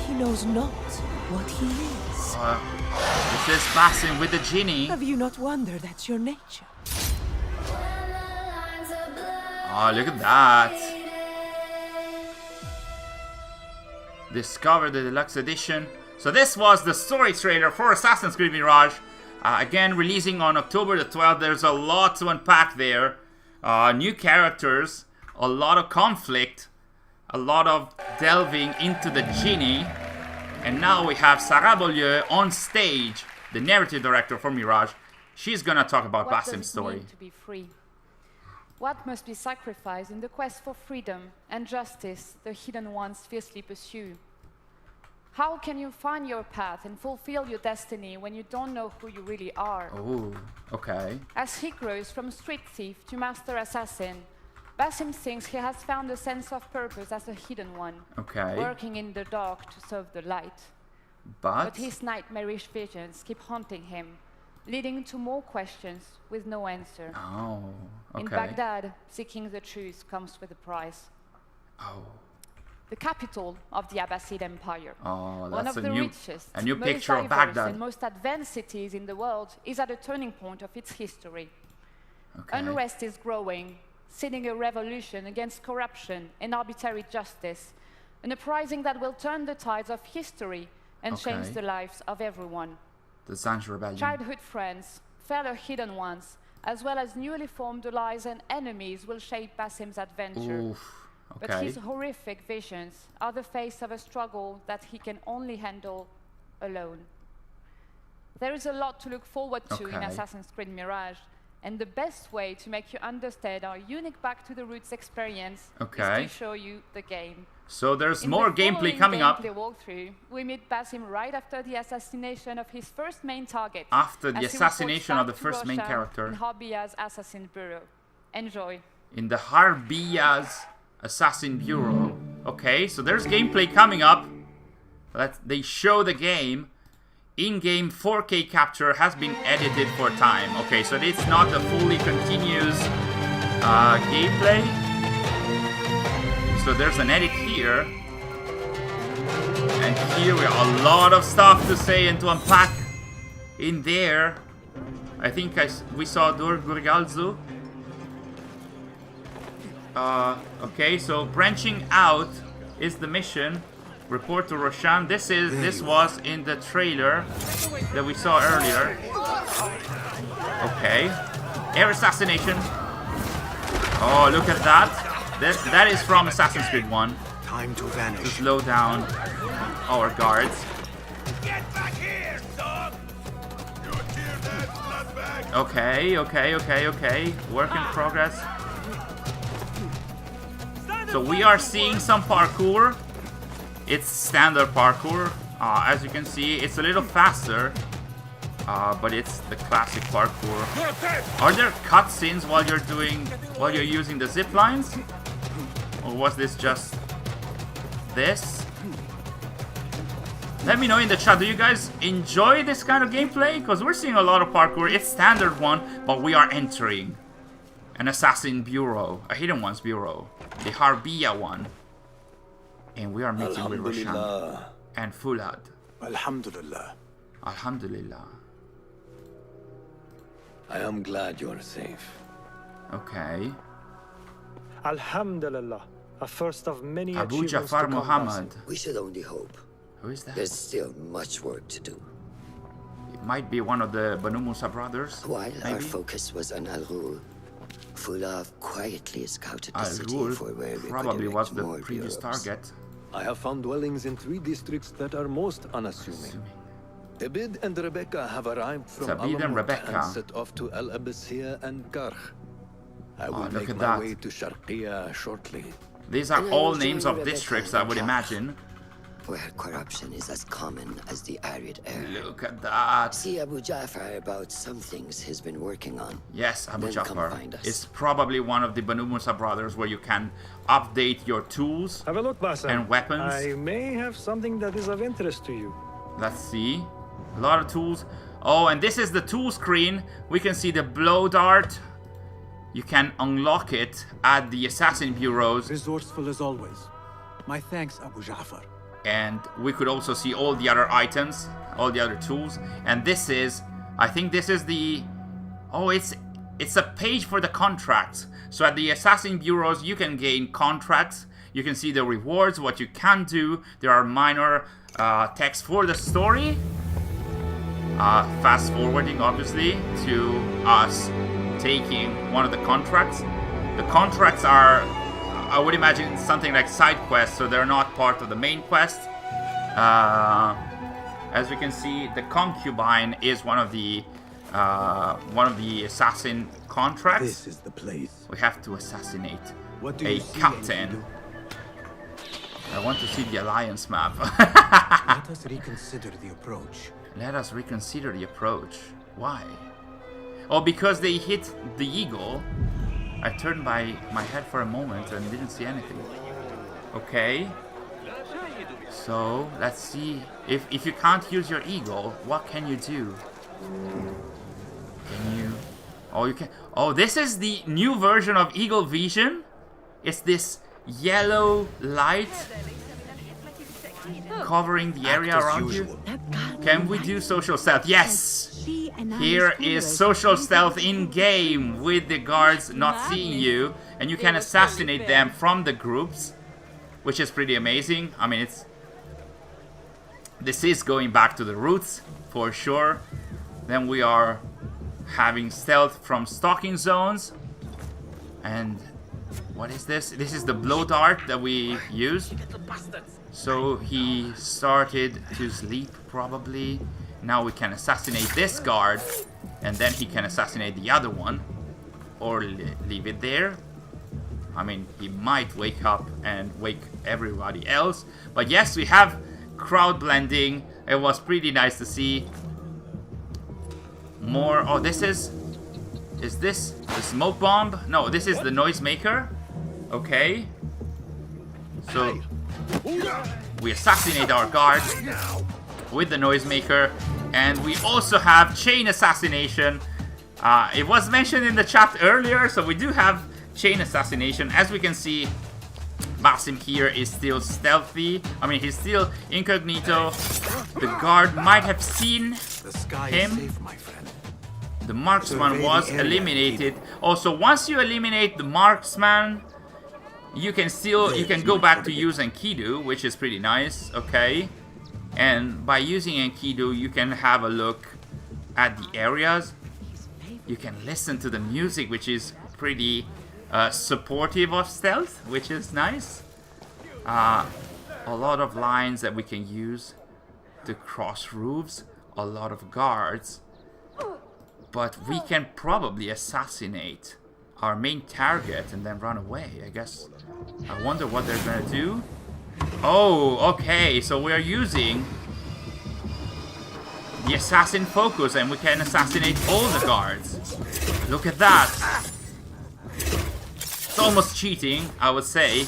[SPEAKER 5] He knows not what he is.
[SPEAKER 1] This is Basim with the genie.
[SPEAKER 5] Have you not wondered that's your nature?
[SPEAKER 1] Oh, look at that. Discover the deluxe edition. So this was the story trailer for Assassin's Creed Mirage. Again, releasing on October the 12th. There's a lot to unpack there. New characters, a lot of conflict, a lot of delving into the genie. And now we have Sarah Beaulieu on stage, the narrative director for Mirage. She's gonna talk about Basim's story.
[SPEAKER 25] To be free? What must be sacrificed in the quest for freedom and justice the hidden ones fiercely pursue? How can you find your path and fulfill your destiny when you don't know who you really are?
[SPEAKER 1] Oh, okay.
[SPEAKER 25] As he grows from street thief to master assassin, Basim thinks he has found a sense of purpose as a hidden one, working in the dark to serve the light. But his nightmarish visions keep haunting him, leading to more questions with no answer.
[SPEAKER 1] Oh, okay.
[SPEAKER 25] In Baghdad, seeking the truth comes with a price.
[SPEAKER 1] Oh.
[SPEAKER 25] The capital of the Abbasid Empire.
[SPEAKER 1] Oh,
[SPEAKER 25] one
[SPEAKER 1] that's
[SPEAKER 25] of
[SPEAKER 1] a
[SPEAKER 25] the
[SPEAKER 1] new
[SPEAKER 25] richest,
[SPEAKER 1] picture
[SPEAKER 25] most
[SPEAKER 1] of
[SPEAKER 25] diverse
[SPEAKER 1] Baghdad.
[SPEAKER 25] and most advanced cities in the world is at a turning point of its history.
[SPEAKER 1] Okay.
[SPEAKER 25] Unrest is growing, seeding a revolution against corruption and arbitrary justice, an uprising that will turn the tides of history and change the lives of everyone.
[SPEAKER 1] The Zanj Rebellion.
[SPEAKER 25] Childhood friends, fellow hidden ones, as well as newly formed allies and enemies will shape Basim's adventure.
[SPEAKER 1] Oof. Okay.
[SPEAKER 25] But his horrific visions are the face of a struggle that he can only handle alone. There is a lot to look forward to in Assassin's Creed Mirage, and the best way to make you understand our unique Back to the Roots experience is to show you the game.
[SPEAKER 1] So there's more gameplay coming up.
[SPEAKER 25] In the walkthrough, we meet Basim right after the assassination of his first main target.
[SPEAKER 1] After the assassination of the first main character.
[SPEAKER 25] In Harbiya's Assassin Bureau. Enjoy.
[SPEAKER 1] In the Harbiya's Assassin Bureau. Okay, so there's gameplay coming up. They show the game. In-game 4K capture has been edited for time. Okay, so it's not a fully continuous gameplay. So there's an edit here. And here we have a lot of stuff to say and to unpack. in there, I think we saw Gurgalzo. Okay, so branching out is the mission. Report to Roshan. This was in the trailer that we saw earlier. Okay. Air assassination. Oh, look at that. That is from Assassin's Creed 1.
[SPEAKER 18] Time to vanish.
[SPEAKER 1] To slow down our guards.
[SPEAKER 18] Get back here, son!
[SPEAKER 1] Okay. Work in progress. So we are seeing some parkour. It's standard parkour. As you can see, it's a little faster. But it's the classic parkour. Are there cutscenes while you're using the zip lines? Or was this just this? Let me know in the chat, do you guys enjoy this kind of gameplay? Because we're seeing a lot of parkour. It's standard one, but we are entering an assassin bureau, a hidden ones bureau, the Harbiya one. And we are meeting with Roshan and Fulad.
[SPEAKER 23] Alhamdulillah.
[SPEAKER 1] Alhamdulillah.
[SPEAKER 23] I am glad you are safe.
[SPEAKER 1] Okay.
[SPEAKER 21] Alhamdulillah. A first of many
[SPEAKER 1] Abu
[SPEAKER 21] achievements
[SPEAKER 1] Jafar
[SPEAKER 21] to come,
[SPEAKER 1] Muhammad.
[SPEAKER 21] Basim.
[SPEAKER 24] We should only hope.
[SPEAKER 1] Who is that?
[SPEAKER 24] There's still much work to do.
[SPEAKER 1] It might be one of the Banu Musa brothers.
[SPEAKER 24] While
[SPEAKER 1] maybe?
[SPEAKER 24] our focus was on Al-Ghul, Fulad quietly scouted the city for where we
[SPEAKER 1] probably
[SPEAKER 24] could
[SPEAKER 1] was
[SPEAKER 24] erect
[SPEAKER 1] the
[SPEAKER 24] more
[SPEAKER 1] previous
[SPEAKER 24] bureaus.
[SPEAKER 1] target.
[SPEAKER 23] I have found dwellings in 3 districts that are most unassuming. Abid and Rebecca have arrived from
[SPEAKER 1] Abid and
[SPEAKER 23] Alamut
[SPEAKER 1] Rebecca.
[SPEAKER 23] and set off to Al Abyssiya and Karh. I will
[SPEAKER 1] look
[SPEAKER 23] make
[SPEAKER 1] at
[SPEAKER 23] my
[SPEAKER 1] that.
[SPEAKER 23] way to Sharqiya shortly.
[SPEAKER 1] These are all names of districts, I would imagine.
[SPEAKER 24] Where corruption is as common as the arid air.
[SPEAKER 1] Look at that.
[SPEAKER 24] See Abu Jafar about some things he's been working on.
[SPEAKER 1] Yes, Abu
[SPEAKER 24] Then come
[SPEAKER 1] Jafar
[SPEAKER 24] find us.
[SPEAKER 1] is probably one of the Banu Musa brothers where you can update your tools
[SPEAKER 21] Have a look, Basim.
[SPEAKER 1] and weapons.
[SPEAKER 21] I may have something that is of interest to you.
[SPEAKER 1] Let's see. A lot of tools. Oh, and this is the tool screen. We can see the blow dart. You can unlock it at the assassin bureaus.
[SPEAKER 3] Resourceful as always. My thanks, Abu Jafar.
[SPEAKER 1] And we could also see all the other items, all the other tools. And this is, I think this is the, oh, it's a page for the contracts. So at the assassin bureaus, you can gain contracts. You can see the rewards, what you can do. There are minor text for the story. Fast forwarding, obviously, to us taking one of the contracts. The contracts are, I would imagine, something like side quests, so they're not part of the main quest. As we can see, the concubine is one of the assassin contracts.
[SPEAKER 23] This is the place.
[SPEAKER 1] We have to assassinate
[SPEAKER 23] What do
[SPEAKER 1] a
[SPEAKER 23] you see,
[SPEAKER 1] captain. I want to see the alliance map.
[SPEAKER 3] Let us reconsider the approach.
[SPEAKER 1] Let us reconsider the approach. Why? Oh, because they hit the eagle. I turned my head for a moment and didn't see anything. Okay. So, let's see. If you can't use your eagle, what can you do? Can you... Oh, you can... Oh, this is the new version of Eagle Vision. It's this yellow light covering the area around you. Can we do social stealth? Yes! Here is social stealth in-game with the guards not seeing you. And you can assassinate them from the groups, which is pretty amazing. I mean, this is going back to the roots, for sure. Then we are having stealth from stalking zones. And what is this? This is the blow dart that we used. So he started to sleep, probably. Now we can assassinate this guard, and then he can assassinate the other one, or leave it there. I mean, he might wake up and wake everybody else. But yes, we have crowd blending. It was pretty nice to see. More. Oh, this is this the smoke bomb? No, this is the noisemaker. Okay. So we assassinate our guard with the noisemaker, and we also have chain assassination. It was mentioned in the chat earlier, so we do have chain assassination. As we can see, Basim here is still stealthy. I mean, he's still incognito. The guard might have seen him. The marksman was eliminated. Also, once you eliminate the marksman, you can go back to use Enkidu, which is pretty nice. Okay, and by using Enkidu, you can have a look at the areas. You can listen to the music, which is pretty supportive of stealth, which is nice. A lot of lines that we can use to cross roofs, a lot of guards, but we can probably assassinate our main target and then run away, I guess. I wonder what they're gonna do. Oh, okay, so we're using the assassin focus and we can assassinate all the guards. Look at that. It's almost cheating, I would say,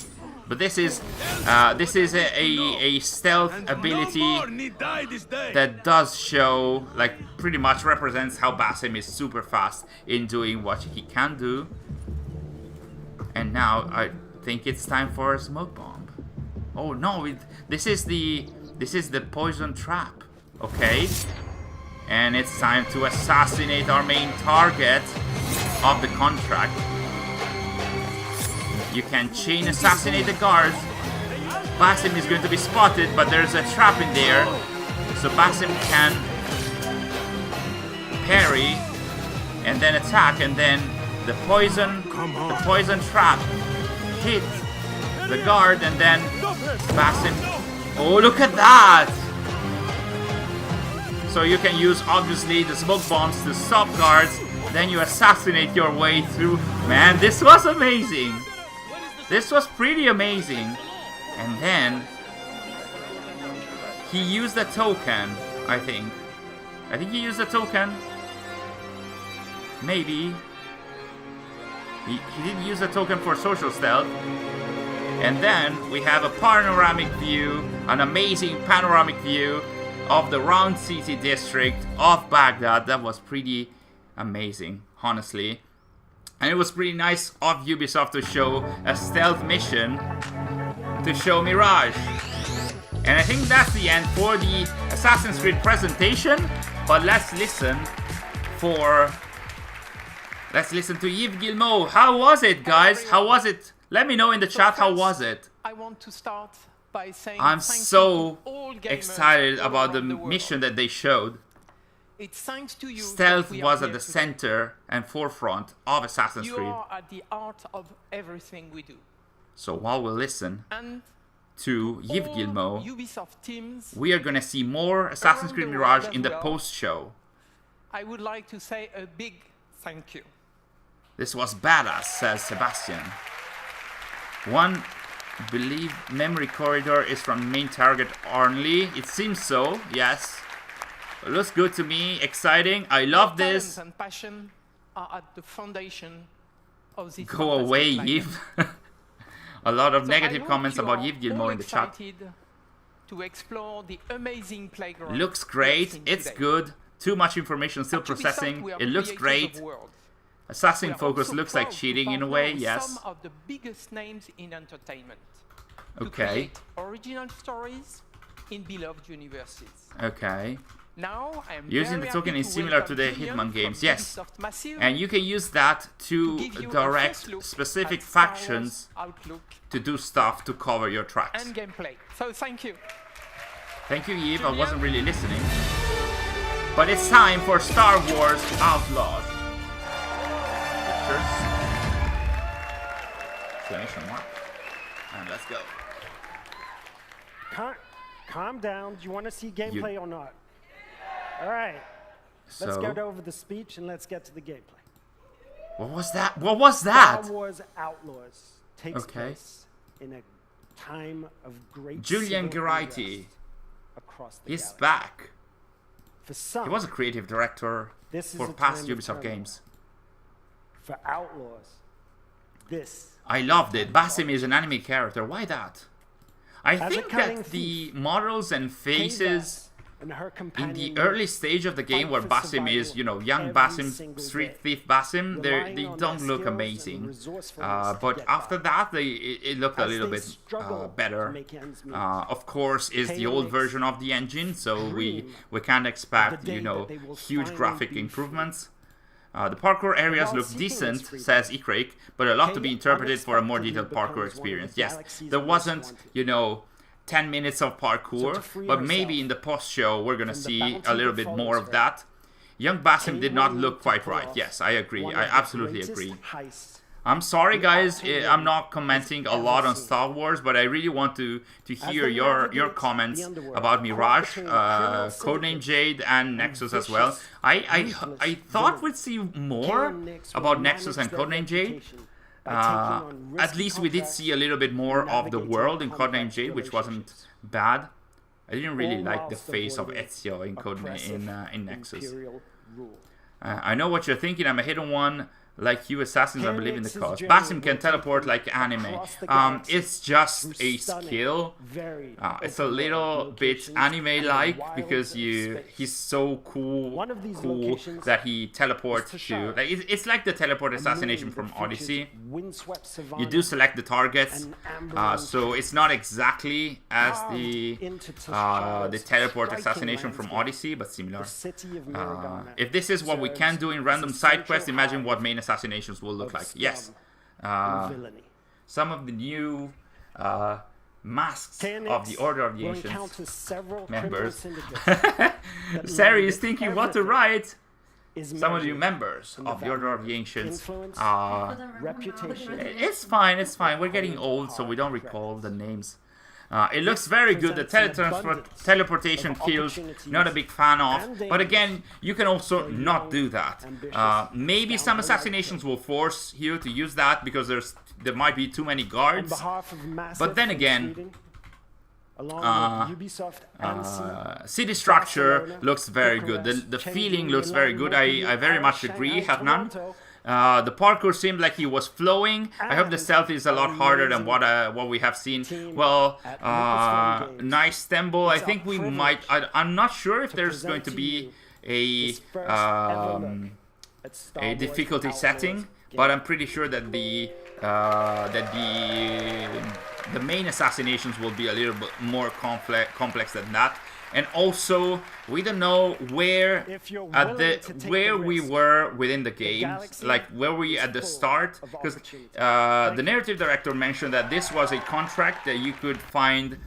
[SPEAKER 1] but this is a stealth ability that does show, like, pretty much represents how Basim is super fast in doing what he can do. And now I think it's time for a smoke bomb. Oh no, this is the poison trap. Okay, and it's time to assassinate our main target of the contract. You can chain assassinate the guards. Basim is going to be spotted, but there's a trap in there, so Basim can parry and then attack, and then the poison trap hit the guard, and then Basim. Oh, look at that! So you can use, obviously, the smoke bombs to stop guards, then you assassinate your way through. Man, this was amazing! This was pretty amazing. And then he used a token, I think. I think he used a token. Maybe. He didn't use a token for social stealth. And then we have a panoramic view, an amazing panoramic view of the Round City district of Baghdad. That was pretty amazing, honestly. And it was pretty nice of Ubisoft to show a stealth mission to show Mirage. And I think that's the end for the Assassin's Creed presentation. But let's listen to Yves Guillemot. How was it, guys? How was it? Let me know in the chat, how was it?
[SPEAKER 4] I want to start by saying
[SPEAKER 1] I'm so excited about the mission that they showed.
[SPEAKER 4] It's thanks to you
[SPEAKER 1] Stealth was at the center and forefront of Assassin's Creed.
[SPEAKER 4] You are at the heart of everything we do.
[SPEAKER 1] So while we listen to Yves Guillemot,
[SPEAKER 4] Ubisoft teams
[SPEAKER 1] we are gonna see more Assassin's Creed Mirage in the post-show.
[SPEAKER 4] I would like to say a big thank you.
[SPEAKER 1] This was badass, says Sebastian. One believe memory corridor is from main target only. It seems so, yes. It looks good to me, exciting. I love this.
[SPEAKER 4] And passion are at the foundation of this.
[SPEAKER 1] Go away, Yves. A lot of negative comments about Yves Guillemot in the chat.
[SPEAKER 4] To explore the amazing playground.
[SPEAKER 1] Looks great. It's good. Too much information still processing. It looks great. Assassin Focus looks like cheating in a way, yes.
[SPEAKER 4] Some of the biggest names in entertainment.
[SPEAKER 1] Okay.
[SPEAKER 4] Original stories in beloved universes.
[SPEAKER 1] Okay.
[SPEAKER 4] Now, I am
[SPEAKER 1] using the token is similar to the Hitman games, yes. And you can use that to direct specific factions to do stuff to cover your tracks.
[SPEAKER 4] And gameplay. So thank you.
[SPEAKER 1] Thank you, Yves. I wasn't really listening. But it's time for Star Wars Outlaws. Pictures. Exclamation mark. And let's go.
[SPEAKER 6] Calm down. Do you want to see gameplay or not? All right. Let's get over the speech and let's get to the gameplay.
[SPEAKER 1] What was that? What was that?
[SPEAKER 6] Star Wars Outlaws takes place in a time of great
[SPEAKER 1] Julian Geraghty
[SPEAKER 6] across the
[SPEAKER 1] is
[SPEAKER 6] galaxy.
[SPEAKER 1] back.
[SPEAKER 6] For some,
[SPEAKER 1] he was a creative director for past Ubisoft games.
[SPEAKER 6] For Outlaws,
[SPEAKER 1] I loved it. Basim is an anime character. Why that? I think that the models and faces in the early stage of the game where Basim is, you know, young Basim, street thief Basim, they don't look amazing. But after that, it looked a little bit better. Of course, it's the old version of the engine, so we can't expect, you know, huge graphic improvements. The parkour areas look decent, says Ikrake, but a lot to be interpreted for a more detailed parkour experience. Yes, there wasn't, you know, 10 minutes of parkour, but maybe in the post-show we're gonna see a little bit more of that. Young Basim did not look quite right. Yes, I agree. I absolutely agree. I'm sorry, guys. I'm not commenting a lot on Star Wars, but I really want to hear your comments about Mirage, Codename Jade, and Nexus as well. I thought we'd see more about Nexus and Codename Jade. At least we did see a little bit more of the world in Codename Jade, which wasn't bad. I didn't really like the face of Ezio in Nexus. I know what you're thinking. I'm a hidden one. Like you assassins, I believe in the cause. Basim can teleport like anime. It's just a skill. It's a little bit anime-like because he's so cool that he teleports to. Like it's like the teleport assassination from Odyssey. You do select the targets, so it's not exactly as the teleport assassination from Odyssey, but similar. If this is what we can do in random side quests, imagine what main assassinations will look like. Yes. Some of the new masks of the Order of the Ancients members. Sari is thinking what to write. Some of the members of the Order of the Ancients. It's fine, it's fine. We're getting old, so we don't recall the names. It looks very good. The teleportation kills, not a big fan of. But again, you can also not do that. Maybe some assassinations will force you to use that because there might be too many guards. But then again, city structure looks very good. The feeling looks very good. I very much agree, Hernan. The parkour seemed like he was flowing. I hope the stealth is a lot harder than what we have seen. Well, nice tempo. I think we might. I'm not sure if there's going to be a difficulty setting, but I'm pretty sure that the main assassinations will be a little bit more complex than that. And also, we don't know where we were within the game, like where we at the start, because the narrative director mentioned that this was a contract that you could find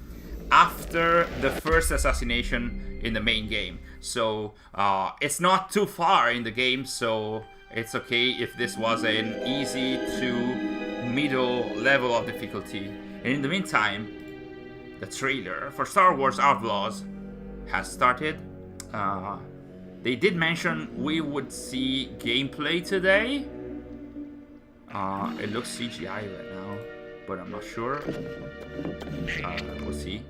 [SPEAKER 1] after the first assassination in the main game. So it's not too far in the game, so it's okay if this was an easy to middle level of difficulty. And in the meantime, the trailer for Star Wars Outlaws has started. They did mention we would see gameplay today. It looks CGI right now, but I'm not sure. We'll see.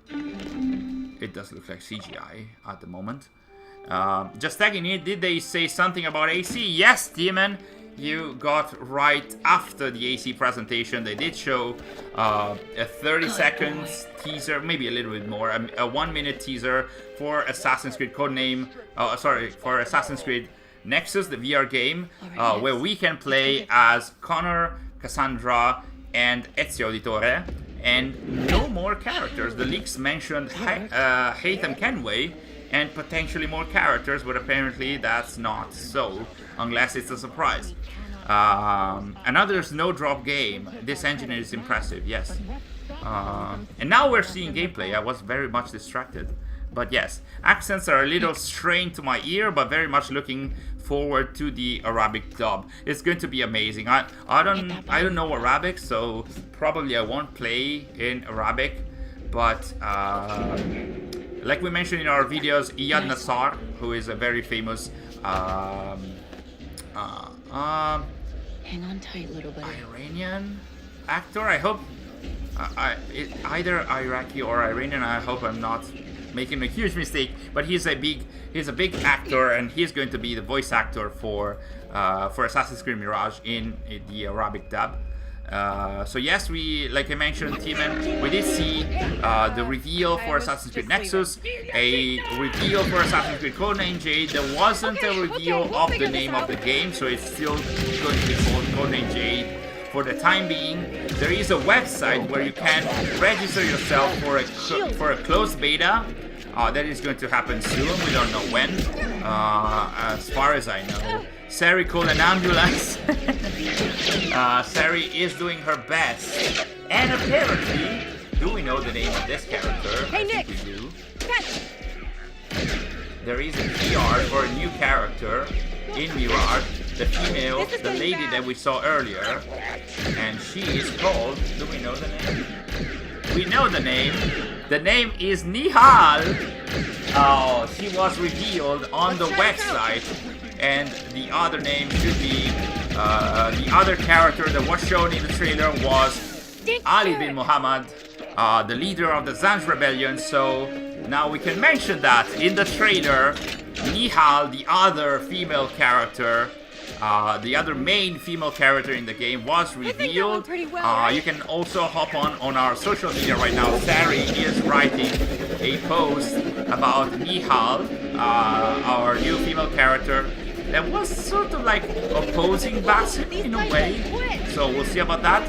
[SPEAKER 1] It does look like CGI at the moment. Just tagging it, did they say something about AC? Yes, Demon, you got right after the AC presentation. They did show a 30 seconds teaser, maybe a little bit more, a 1 minute teaser for Assassin's Creed Codename, for Assassin's Creed Nexus, the VR game, where we can play as Connor, Cassandra, and Ezio Auditore, and no more characters. The leaks mentioned Haytham Kenway and potentially more characters, but apparently that's not so, unless it's a surprise. Another Snowdrop game. This engine is impressive, yes. And now we're seeing gameplay. I was very much distracted. But yes, accents are a little strained to my ear, but very much looking forward to the Arabic dub. It's going to be amazing. I don't know Arabic, so probably I won't play in Arabic, but like we mentioned in our videos, Iyad Nassar, who is a very famous
[SPEAKER 7] hang on tight, little buddy.
[SPEAKER 1] Iranian actor. I hope either Iraqi or Iranian. I hope I'm not making a huge mistake, but he's a big actor, and he's going to be the voice actor for Assassin's Creed Mirage in the Arabic dub. So yes, like I mentioned, T-Man, we did see the reveal for Assassin's Creed Nexus, a reveal for Assassin's Creed Codename Jade. There wasn't a reveal of the name of the game, so it's still going to be called Codename Jade for the time being. There is a website where you can register yourself for a closed beta. That is going to happen soon. We don't know when. As far as I know, Sari called an ambulance. Sari is doing her best. And apparently, do we know the name of this character?
[SPEAKER 5] Hey, Nick!
[SPEAKER 1] We do. There is a PR for a new character in Mirage, the female, the lady that we saw earlier. And she is called, do we know the name? We know the name. The name is Nihal. Oh, she was revealed on the website. And the other name should be, the other character that was shown in the trailer was Ali bin Muhammad, the leader of the Zanj Rebellion. So now we can mention that in the trailer, Nihal, the other female character, the other main female character in the game, was revealed. You can also hop on our social media right now. Sari is writing a post about Nihal, our new female character, that was sort of like opposing Basim in a way. So we'll see about that.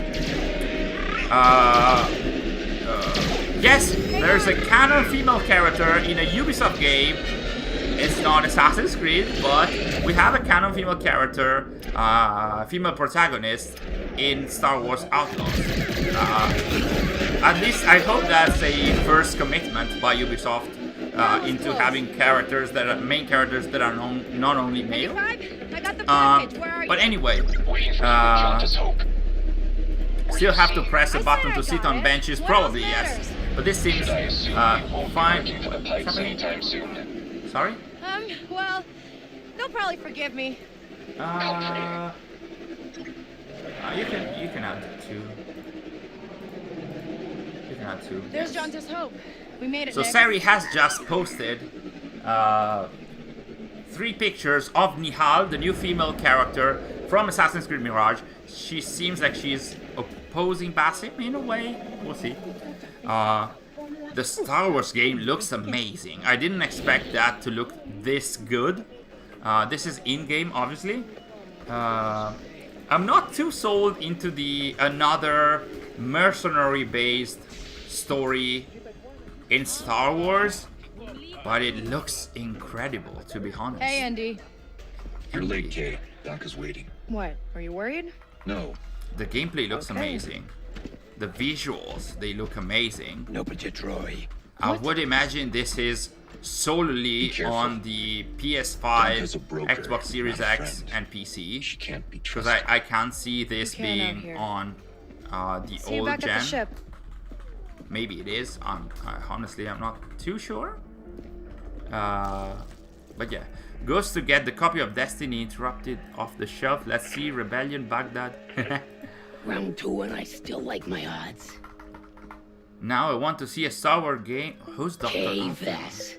[SPEAKER 1] Yes, there's a canon female character in a Ubisoft game. It's not Assassin's Creed, but we have a canon female character, female protagonist in Star Wars Outlaws. At least I hope that's a first commitment by Ubisoft into having characters that are main characters that are not only male. But anyway, still have to press a button to sit on benches, probably yes. But this seems fine. Sorry?
[SPEAKER 5] Well, they'll probably forgive me.
[SPEAKER 1] You can add two. You can add two.
[SPEAKER 5] There's Jonta's hope. We made it.
[SPEAKER 1] So Sari has just posted 3 pictures of Nihal, the new female character from Assassin's Creed Mirage. She seems like she's opposing Basim in a way. We'll see. The Star Wars game looks amazing. I didn't expect that to look this good. This is in-game, obviously. I'm not too sold into another mercenary-based story in Star Wars, but it looks incredible, to be honest.
[SPEAKER 5] Hey, Andy.
[SPEAKER 8] You're late, Kay. Doc is waiting.
[SPEAKER 5] What? Are you worried?
[SPEAKER 8] No.
[SPEAKER 1] The gameplay looks amazing. The visuals, they look amazing.
[SPEAKER 8] No, but Troy.
[SPEAKER 1] I would imagine this is solely on the PS5, Xbox Series X, and PC.
[SPEAKER 8] She can't be
[SPEAKER 1] because I can't see this being on the old gen. Maybe it is. Honestly, I'm not too sure. But yeah, goes to get the copy of Destiny interrupted off the shelf. Let's see, Rebellion Baghdad.
[SPEAKER 24] Round 2 and I still like my odds.
[SPEAKER 1] Now I want to see a Star Wars game. Who's Dr.
[SPEAKER 24] KVS.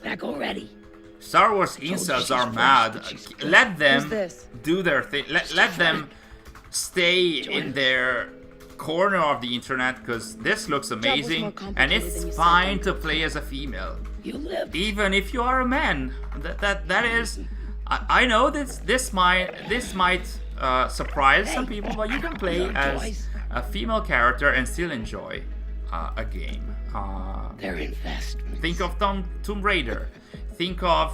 [SPEAKER 24] Back already.
[SPEAKER 1] Star Wars incels are mad. Let them do their thing. Let them stay in their corner of the internet, because this looks amazing and it's fine to play as a female. Even if you are a man. That is. I know this might surprise some people, but you can play as a female character and still enjoy a game.
[SPEAKER 24] They're investments.
[SPEAKER 1] Think of Tomb Raider. Think of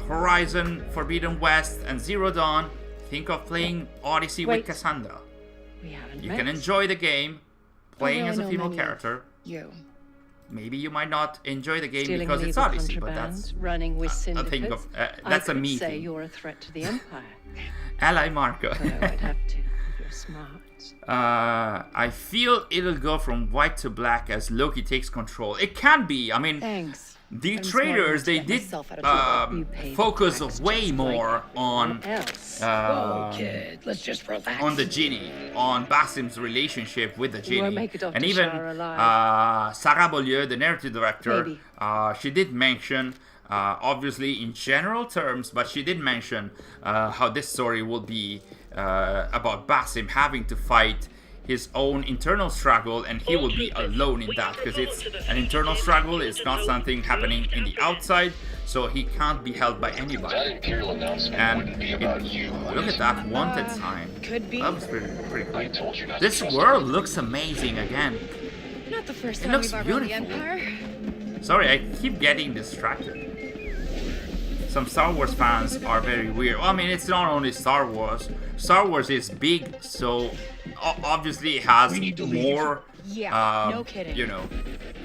[SPEAKER 1] Horizon Forbidden West and Zero Dawn. Think of playing Odyssey with Cassandra. You can enjoy the game playing as a female character. Maybe you might not enjoy the game because it's Odyssey, but that's
[SPEAKER 7] running with
[SPEAKER 1] think of that's a me
[SPEAKER 7] say
[SPEAKER 1] thing.
[SPEAKER 7] You're a threat to the Empire.
[SPEAKER 1] Ally Marco.
[SPEAKER 7] I'd have to. You're smart.
[SPEAKER 1] I feel it'll go from white to black as Loki takes control. It can be. I mean, the trailers, they did focus way more on
[SPEAKER 24] kid, let's just relax.
[SPEAKER 1] on the genie, on Basim's relationship with the genie, and even Sarah Beaulieu, the narrative director, she did mention, obviously in general terms, but she did mention how this story will be about Basim having to fight his own internal struggle, and he will be alone in that because it's an internal struggle. It's not something happening in the outside, so he can't be held by anybody. And look at that wanted sign.
[SPEAKER 15] Could be.
[SPEAKER 1] That was pretty cool. This world looks amazing again.
[SPEAKER 15] Not the first
[SPEAKER 1] It
[SPEAKER 15] time
[SPEAKER 1] looks
[SPEAKER 15] we've overrun the
[SPEAKER 1] beautiful.
[SPEAKER 15] Empire.
[SPEAKER 1] Sorry, I keep getting distracted. Some Star Wars fans are very weird. Well, I mean, it's not only Star Wars. Star Wars is big, so obviously it has more,
[SPEAKER 15] no kidding.
[SPEAKER 1] you know,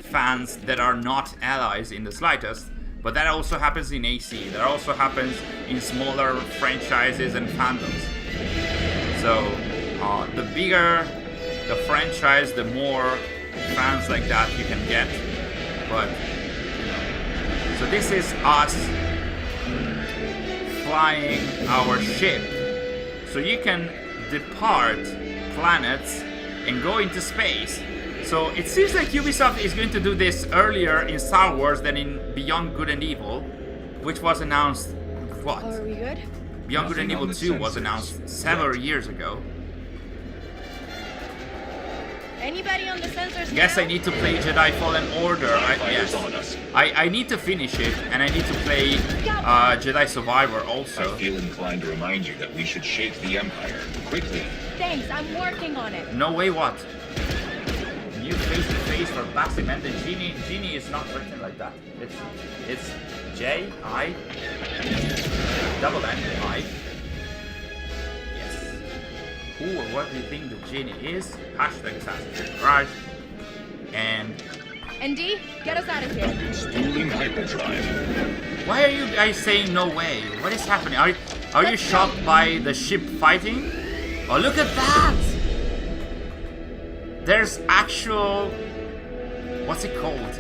[SPEAKER 1] fans that are not allies in the slightest. But that also happens in AC. That also happens in smaller franchises and fandoms. So the bigger the franchise, the more fans like that you can get. But so this is us flying our ship, so you can depart planets and go into space. So it seems like Ubisoft is going to do this earlier in Star Wars than in Beyond Good and Evil, which was announced, what?
[SPEAKER 15] Are we good?
[SPEAKER 1] Beyond Good and Evil 2 was announced several years ago.
[SPEAKER 15] Anybody on the sensors
[SPEAKER 1] Guess
[SPEAKER 15] now?
[SPEAKER 1] I need to play Jedi Fallen Order. I need to finish it, and I need to play Jedi Survivor also.
[SPEAKER 8] I feel inclined to remind you that we should shake the Empire quickly.
[SPEAKER 15] Thanks, I'm working on it.
[SPEAKER 1] No way, what? New face-to-face for Basim and the Genie. Genie is not written like that. It's J-I double N-I. Yes. Who or what do you think the Genie is? Hashtag Assassin's Creed Mirage. And
[SPEAKER 15] ND, get us out of here.
[SPEAKER 8] Dueling hyperdrive.
[SPEAKER 1] why are you guys saying no way? What is happening? Are you shocked by the ship fighting? Oh, look at that! There's actual... what's it called?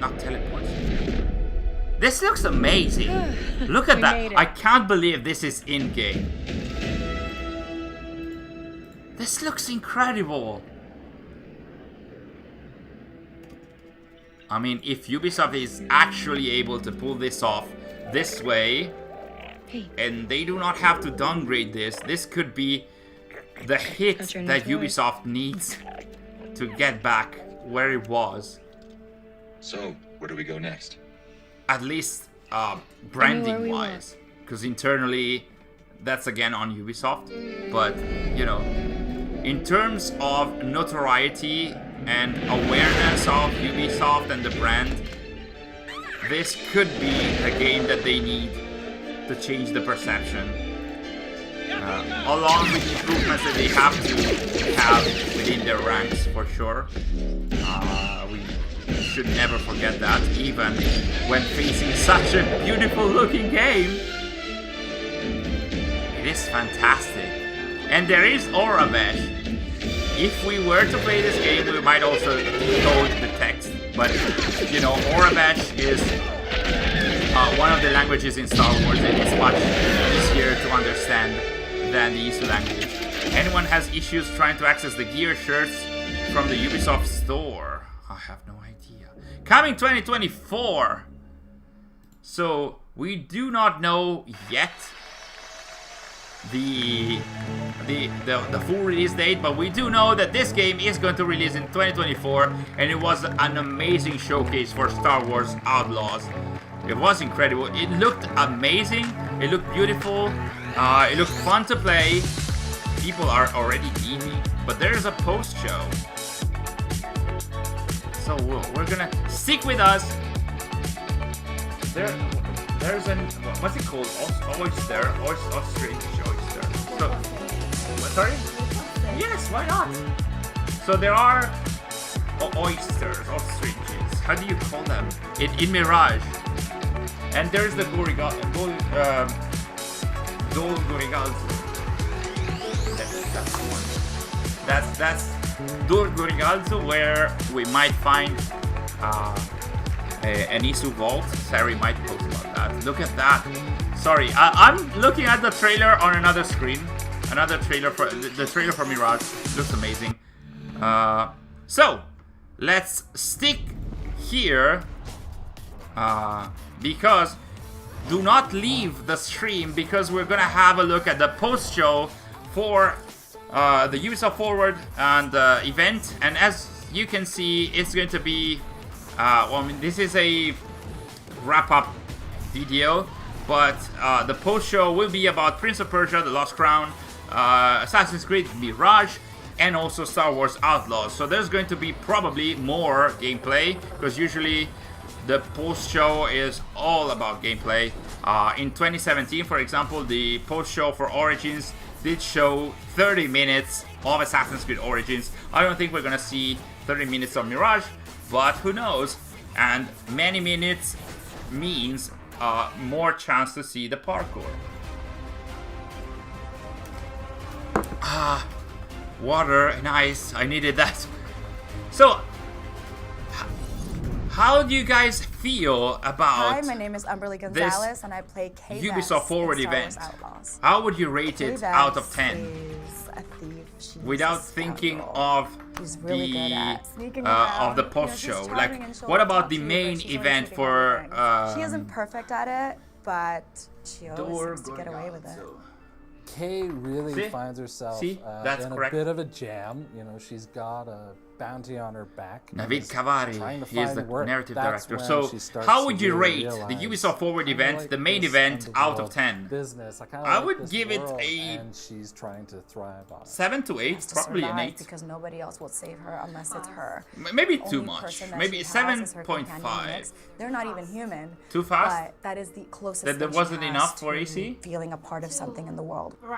[SPEAKER 1] Not teleports. This looks amazing. Look at that. I can't believe this is in-game. This looks incredible. I mean, if Ubisoft is actually able to pull this off this way, and they do not have to downgrade this, this could be the hit that Ubisoft needs to get back where it was.
[SPEAKER 8] So, where do we go next?
[SPEAKER 1] At least branding wise, because internally that's again on Ubisoft, but you know, in terms of notoriety and awareness of Ubisoft and the brand, this could be the game that they need to change the perception, along with the improvements that they have to have within their ranks, for sure. We should never forget that, even when facing such a beautiful looking game. It is fantastic. And there is Orabesh. If we were to play this game, we might also decode the text. But, you know, Orabesh is one of the languages in Star Wars, and it's much easier to understand than the Isu language. Anyone has issues trying to access the gear shirts from the Ubisoft store? I have no idea. Coming 2024! So, we do not know yet the full release date, but we do know that this game is going to release in 2024, and it was an amazing showcase for Star Wars Outlaws. It was incredible. It looked amazing. It looked beautiful. It looked fun to play. People are already eating, but there's a post show. So we're gonna stick with us. There's an, what's it called? Oyster. Ostrich oyster. So, sorry? Yes, why not? So there are oysters, ostriches. How do you call them? In Mirage. And there's the Dol Gorigalzu. That's the one. That's Dol Gorigalzu, where we might find an Isu vault. Sari might post about that. Look at that. Sorry, I'm looking at the trailer on another screen. Another trailer for the trailer for Mirage. Looks amazing. So let's stick here because do not leave the stream because we're gonna have a look at the post-show for the Ubisoft Forward and event. And as you can see, it's going to be well, I mean, this is a wrap-up video, but the post-show will be about Prince of Persia: The Lost Crown, Assassin's Creed Mirage, and also Star Wars Outlaws. So there's going to be probably more gameplay, because usually the post-show is all about gameplay. In 2017, for example, the post-show for Origins did show 30 minutes of Assassin's Creed Origins. I don't think we're gonna see 30 minutes of Mirage, but who knows? And many minutes means more chance to see the parkour. Water and ice, I needed that. So, how do you guys feel about
[SPEAKER 9] Hi, my name is Umberly Gonzalez, and I play Kay
[SPEAKER 1] Ubisoft Forward event?
[SPEAKER 9] Outlaws.
[SPEAKER 1] How would you rate it out of 10?
[SPEAKER 9] Is a thief. She's
[SPEAKER 1] without
[SPEAKER 9] a
[SPEAKER 1] thinking
[SPEAKER 9] scoundrel.
[SPEAKER 1] of
[SPEAKER 9] She's really good
[SPEAKER 1] the
[SPEAKER 9] at sneaking
[SPEAKER 1] of the
[SPEAKER 9] around.
[SPEAKER 1] post
[SPEAKER 9] You know,
[SPEAKER 1] show.
[SPEAKER 9] she's
[SPEAKER 1] Like,
[SPEAKER 9] charming and she'll
[SPEAKER 1] what about
[SPEAKER 9] talk
[SPEAKER 1] the
[SPEAKER 9] to you,
[SPEAKER 1] main
[SPEAKER 9] but she's always
[SPEAKER 1] event
[SPEAKER 9] shooting
[SPEAKER 1] for?
[SPEAKER 9] at things. She isn't perfect at it, but she always
[SPEAKER 1] Door
[SPEAKER 9] seems to get away with it.
[SPEAKER 10] Kay really
[SPEAKER 1] See?
[SPEAKER 10] finds herself
[SPEAKER 1] That's
[SPEAKER 10] in
[SPEAKER 1] correct.
[SPEAKER 10] a bit of a jam. You know, she's got a bounty on her back.
[SPEAKER 1] Navid Kavari, he is the narrative director.
[SPEAKER 10] When
[SPEAKER 1] So,
[SPEAKER 10] she starts
[SPEAKER 1] how
[SPEAKER 10] to
[SPEAKER 1] would you
[SPEAKER 10] really
[SPEAKER 1] rate the
[SPEAKER 10] realize,
[SPEAKER 1] Ubisoft Forward event,
[SPEAKER 10] like
[SPEAKER 1] the main
[SPEAKER 10] this
[SPEAKER 1] event, out of
[SPEAKER 10] underworld
[SPEAKER 1] 10?
[SPEAKER 10] Business.
[SPEAKER 1] I
[SPEAKER 10] like
[SPEAKER 1] would
[SPEAKER 10] this
[SPEAKER 1] give it
[SPEAKER 10] world,
[SPEAKER 1] a
[SPEAKER 10] and she's trying to thrive on it.
[SPEAKER 1] 7 to 8,
[SPEAKER 9] Has to
[SPEAKER 1] probably an
[SPEAKER 9] survive
[SPEAKER 1] 8.
[SPEAKER 9] because nobody else will save her unless it's her.
[SPEAKER 1] Maybe
[SPEAKER 9] The
[SPEAKER 1] too
[SPEAKER 9] only
[SPEAKER 1] much.
[SPEAKER 9] person that
[SPEAKER 1] Maybe
[SPEAKER 9] she has is her
[SPEAKER 1] 7.5.
[SPEAKER 9] companion Nix. They're not even human.
[SPEAKER 1] Too fast?
[SPEAKER 9] But that is the closest
[SPEAKER 1] That there
[SPEAKER 9] thing she
[SPEAKER 1] wasn't
[SPEAKER 9] has
[SPEAKER 1] enough for
[SPEAKER 9] to
[SPEAKER 1] AC?
[SPEAKER 9] feeling a part of something in the world.
[SPEAKER 1] It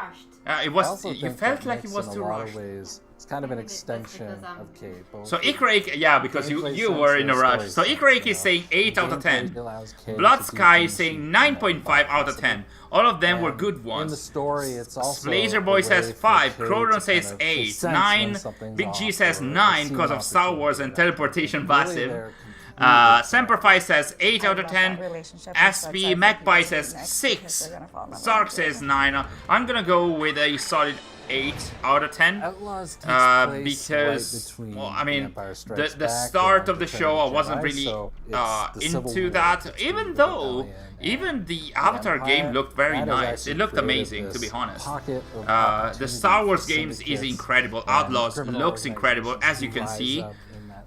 [SPEAKER 10] I
[SPEAKER 1] was.
[SPEAKER 10] also
[SPEAKER 1] You
[SPEAKER 10] think
[SPEAKER 1] felt
[SPEAKER 10] that
[SPEAKER 1] like it
[SPEAKER 10] Nix,
[SPEAKER 1] was
[SPEAKER 10] in
[SPEAKER 1] too
[SPEAKER 10] a lot
[SPEAKER 1] rushed.
[SPEAKER 10] of ways, it's kind of an extension of Kay.
[SPEAKER 1] So Icarake, yeah, because you were in a rush. So Icarake is saying 8 out of 10. Blood Sky is saying 9.5 out of 10. All of them were good ones.
[SPEAKER 10] In the story, it's also
[SPEAKER 1] Blazer Boy says 5, Crodon says 8, 9, Big G says 9 because of Star Wars and teleportation passive. Semperfi says 8 out of 10. SP Magpie says 6. Sark says 9. I'm gonna go with a solid 8 out of 10. Because, well, I mean, the start of the show, I wasn't really into that. Even though, even the Avatar game looked very nice. It looked amazing, to be honest. The Star Wars games is incredible. Outlaws looks incredible, as you can see.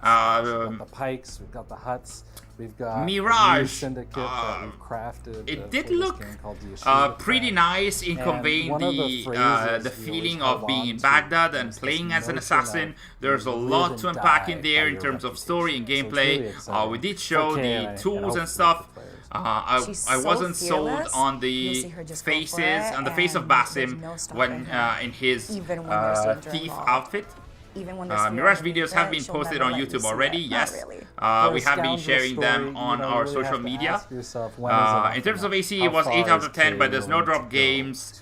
[SPEAKER 10] We've got the Pikes, we've got the Huts, we've got
[SPEAKER 1] Mirage.
[SPEAKER 10] Syndicate that we've crafted.
[SPEAKER 1] It did look pretty nice in conveying the feeling of being in Baghdad and playing as an assassin. There's a lot to unpack in there in terms of story and gameplay. We did show the tools and stuff. I wasn't sold on the faces, on the face of Basim when in his thief outfit. Mirage videos have been posted on YouTube already, yes. We have been sharing them on our social media. In terms of AC, it was 8 out of 10, but there's no drop games.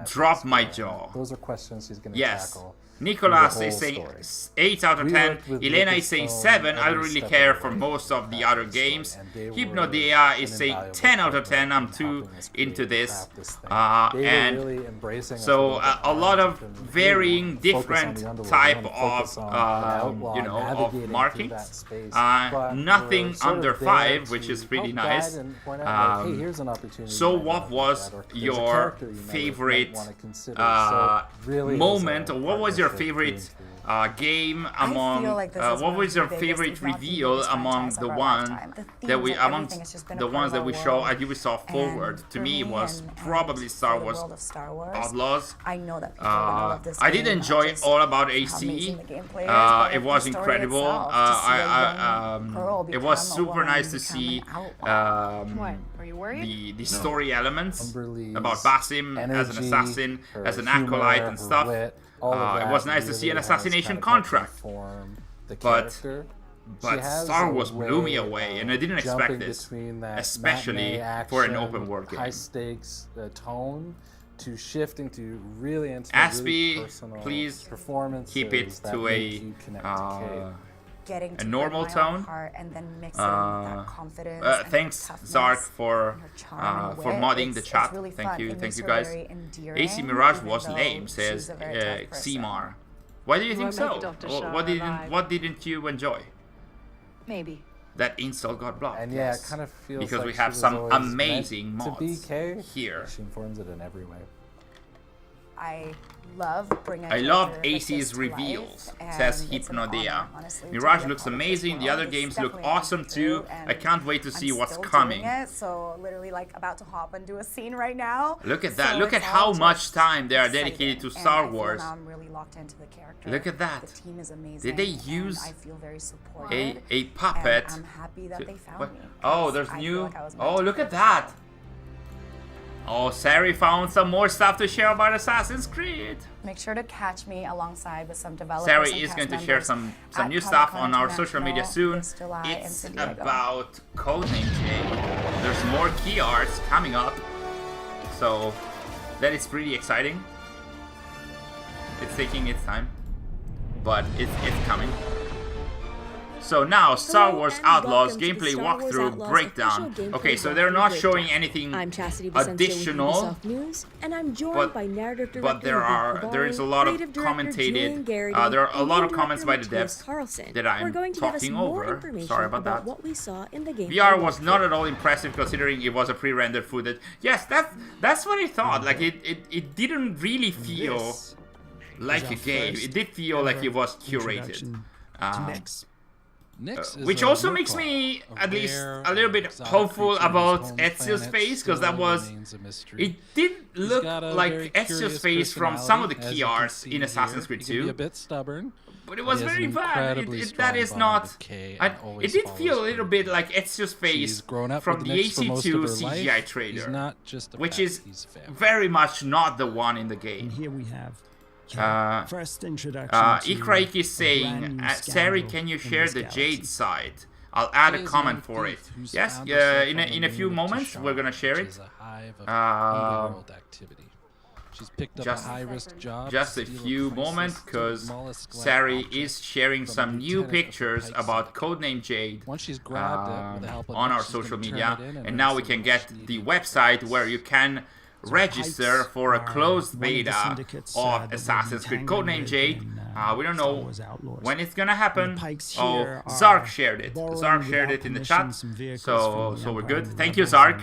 [SPEAKER 1] Drop my jaw.
[SPEAKER 10] Those are questions he's going to tackle.
[SPEAKER 1] Nicolas is saying 8 out of 10. Elena is saying 7. I don't really care for most of the other games. Hypnodea is saying 10 out of 10. I'm too into this. And so a lot of varying different type of of markings. Nothing under 5, which is pretty nice. So what was your favorite moment, or what was your favorite game among what was your favorite reveal among the ones that we show at Ubisoft Forward? To me, it was probably Star Wars Outlaws.
[SPEAKER 9] I know that people are gonna love this
[SPEAKER 1] I did
[SPEAKER 9] game,
[SPEAKER 1] enjoy
[SPEAKER 9] just
[SPEAKER 1] all about
[SPEAKER 9] how
[SPEAKER 1] AC.
[SPEAKER 9] amazing the gameplay is, but
[SPEAKER 1] It
[SPEAKER 9] the
[SPEAKER 1] was
[SPEAKER 9] story
[SPEAKER 1] incredible.
[SPEAKER 9] itself, to see a young girl
[SPEAKER 1] It was
[SPEAKER 9] become a
[SPEAKER 1] super
[SPEAKER 9] woman,
[SPEAKER 1] nice to
[SPEAKER 9] become
[SPEAKER 1] see
[SPEAKER 9] an outlaw.
[SPEAKER 15] Are you worried?
[SPEAKER 1] the story elements
[SPEAKER 10] Umberly's
[SPEAKER 1] about Basim as an assassin, as an acolyte and stuff. It was nice to see an assassination contract. But Star Wars blew me away, and I didn't expect this, especially for an open world game.
[SPEAKER 10] High stakes tone to shifting to really intimate,
[SPEAKER 1] Aspie,
[SPEAKER 10] really personal
[SPEAKER 1] please
[SPEAKER 10] performances
[SPEAKER 1] keep it
[SPEAKER 10] that
[SPEAKER 1] to
[SPEAKER 10] make you connect to Kay.
[SPEAKER 9] Getting to
[SPEAKER 1] a normal
[SPEAKER 9] break my own
[SPEAKER 1] tone.
[SPEAKER 9] heart and then mix it with that confidence and
[SPEAKER 1] Thanks,
[SPEAKER 9] toughness
[SPEAKER 1] Zark, for
[SPEAKER 9] and her charm and wit.
[SPEAKER 1] modding the
[SPEAKER 9] It's
[SPEAKER 1] chat.
[SPEAKER 9] really
[SPEAKER 1] Thank
[SPEAKER 9] fun.
[SPEAKER 1] you,
[SPEAKER 9] It
[SPEAKER 1] thank
[SPEAKER 9] makes
[SPEAKER 1] you
[SPEAKER 9] her
[SPEAKER 1] guys.
[SPEAKER 9] very endearing,
[SPEAKER 1] AC Mirage
[SPEAKER 9] even
[SPEAKER 1] was
[SPEAKER 9] though
[SPEAKER 1] lame,
[SPEAKER 9] she's
[SPEAKER 1] says
[SPEAKER 9] a very tough person.
[SPEAKER 1] Ximar. Why do you think
[SPEAKER 15] Well, I
[SPEAKER 1] so?
[SPEAKER 15] make Dr. Shah
[SPEAKER 1] What
[SPEAKER 15] alive.
[SPEAKER 1] didn't you enjoy?
[SPEAKER 15] Maybe.
[SPEAKER 1] that install got blocked.
[SPEAKER 10] And yeah, it kind of feels
[SPEAKER 1] because
[SPEAKER 10] like
[SPEAKER 1] we have some amazing mods
[SPEAKER 10] to BK
[SPEAKER 1] here.
[SPEAKER 10] She informs it in every way.
[SPEAKER 9] I love bringing.
[SPEAKER 1] I love AC's reveals, says Hypnodea. Mirage looks amazing. The other games look awesome too. I can't wait to see what's coming.
[SPEAKER 9] So literally like about to hop and do a scene right now.
[SPEAKER 1] Look at that. Look at how much time they are dedicated to Star Wars.
[SPEAKER 9] I'm really locked into the character.
[SPEAKER 1] Look at that.
[SPEAKER 9] The team is amazing.
[SPEAKER 1] Did they use
[SPEAKER 9] I feel very supported,
[SPEAKER 1] a puppet?
[SPEAKER 9] I'm happy that they found me.
[SPEAKER 1] Oh, there's new. Oh, look at that. Oh, Sari found some more stuff to share about Assassin's Creed.
[SPEAKER 9] Make sure to catch me alongside with some developers.
[SPEAKER 1] Sari is going to share some new stuff on our social media soon. It's about Codename Jade. There's more key arts coming up, so that is pretty exciting. It's taking its time, but it's coming. So now, Star Wars Outlaws gameplay walkthrough breakdown. Okay, so they're not showing anything additional,
[SPEAKER 12] and I'm joined by narrative director
[SPEAKER 1] but there is a lot of commentated. There are a lot of comments by the devs that I'm talking over. Sorry about that.
[SPEAKER 12] What we saw in the game.
[SPEAKER 1] VR was not at all impressive considering it was a pre-rendered footage. Yes, that's what I thought. Like it didn't really feel like a game. It did feel like it was curated. Which also makes me at least a little bit hopeful about Ezio's face, because that was, it did look like Ezio's face from some of the key arts in Assassin's Creed 2.
[SPEAKER 10] A bit stubborn,
[SPEAKER 1] but it was very bad. That is not. It did feel a little bit like Ezio's face from the AC2 CGI trailer, which is very much not the one in the game.
[SPEAKER 6] And here we have. First introduction.
[SPEAKER 1] Ikraik is saying, Sari, can you share the Jade side? I'll add a comment for it. Yes, in a few moments we're gonna share it.
[SPEAKER 10] She's picked up a high-risk job.
[SPEAKER 1] Just a few moments, because Sari is sharing some new pictures about Codename Jade on our social media, and now we can get the website where you can register for a closed beta of Assassin's Creed Codename Jade. We don't know when it's gonna happen. Oh, Zark shared it. Zark shared it in the chat, so we're good. Thank you, Zark.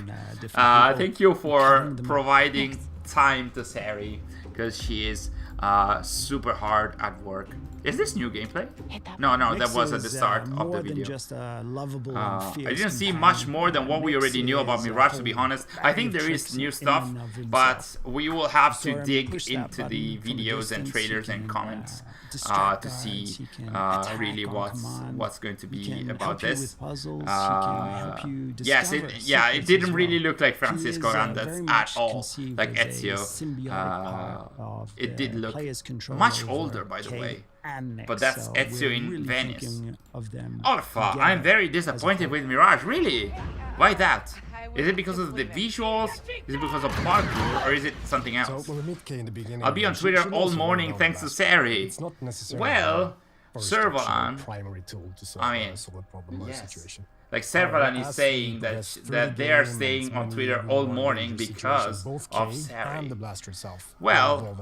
[SPEAKER 1] Thank you for providing time to Sari, because she is super hard at work. Is this new gameplay? No, that was at the start of the video.
[SPEAKER 6] Just a lovable
[SPEAKER 1] I didn't see much more than what we already knew about Mirage, to be honest. I think there is new stuff, but we will have to dig into the videos and trailers and comments to see really what's going to be about this. Yes, it didn't really look like Francisco Randaz at all, like Ezio. It did look much older, by the way. But that's Ezio in Venice. Orfa, I'm very disappointed with Mirage. Really? Why that? Is it because of the visuals? Is it because of parkour? Or is it something else? I'll be on Twitter all morning thanks to Sari. Well, Servalan, I mean, yes. Like Servalan is saying that they are staying on Twitter all morning because of Sari. Well,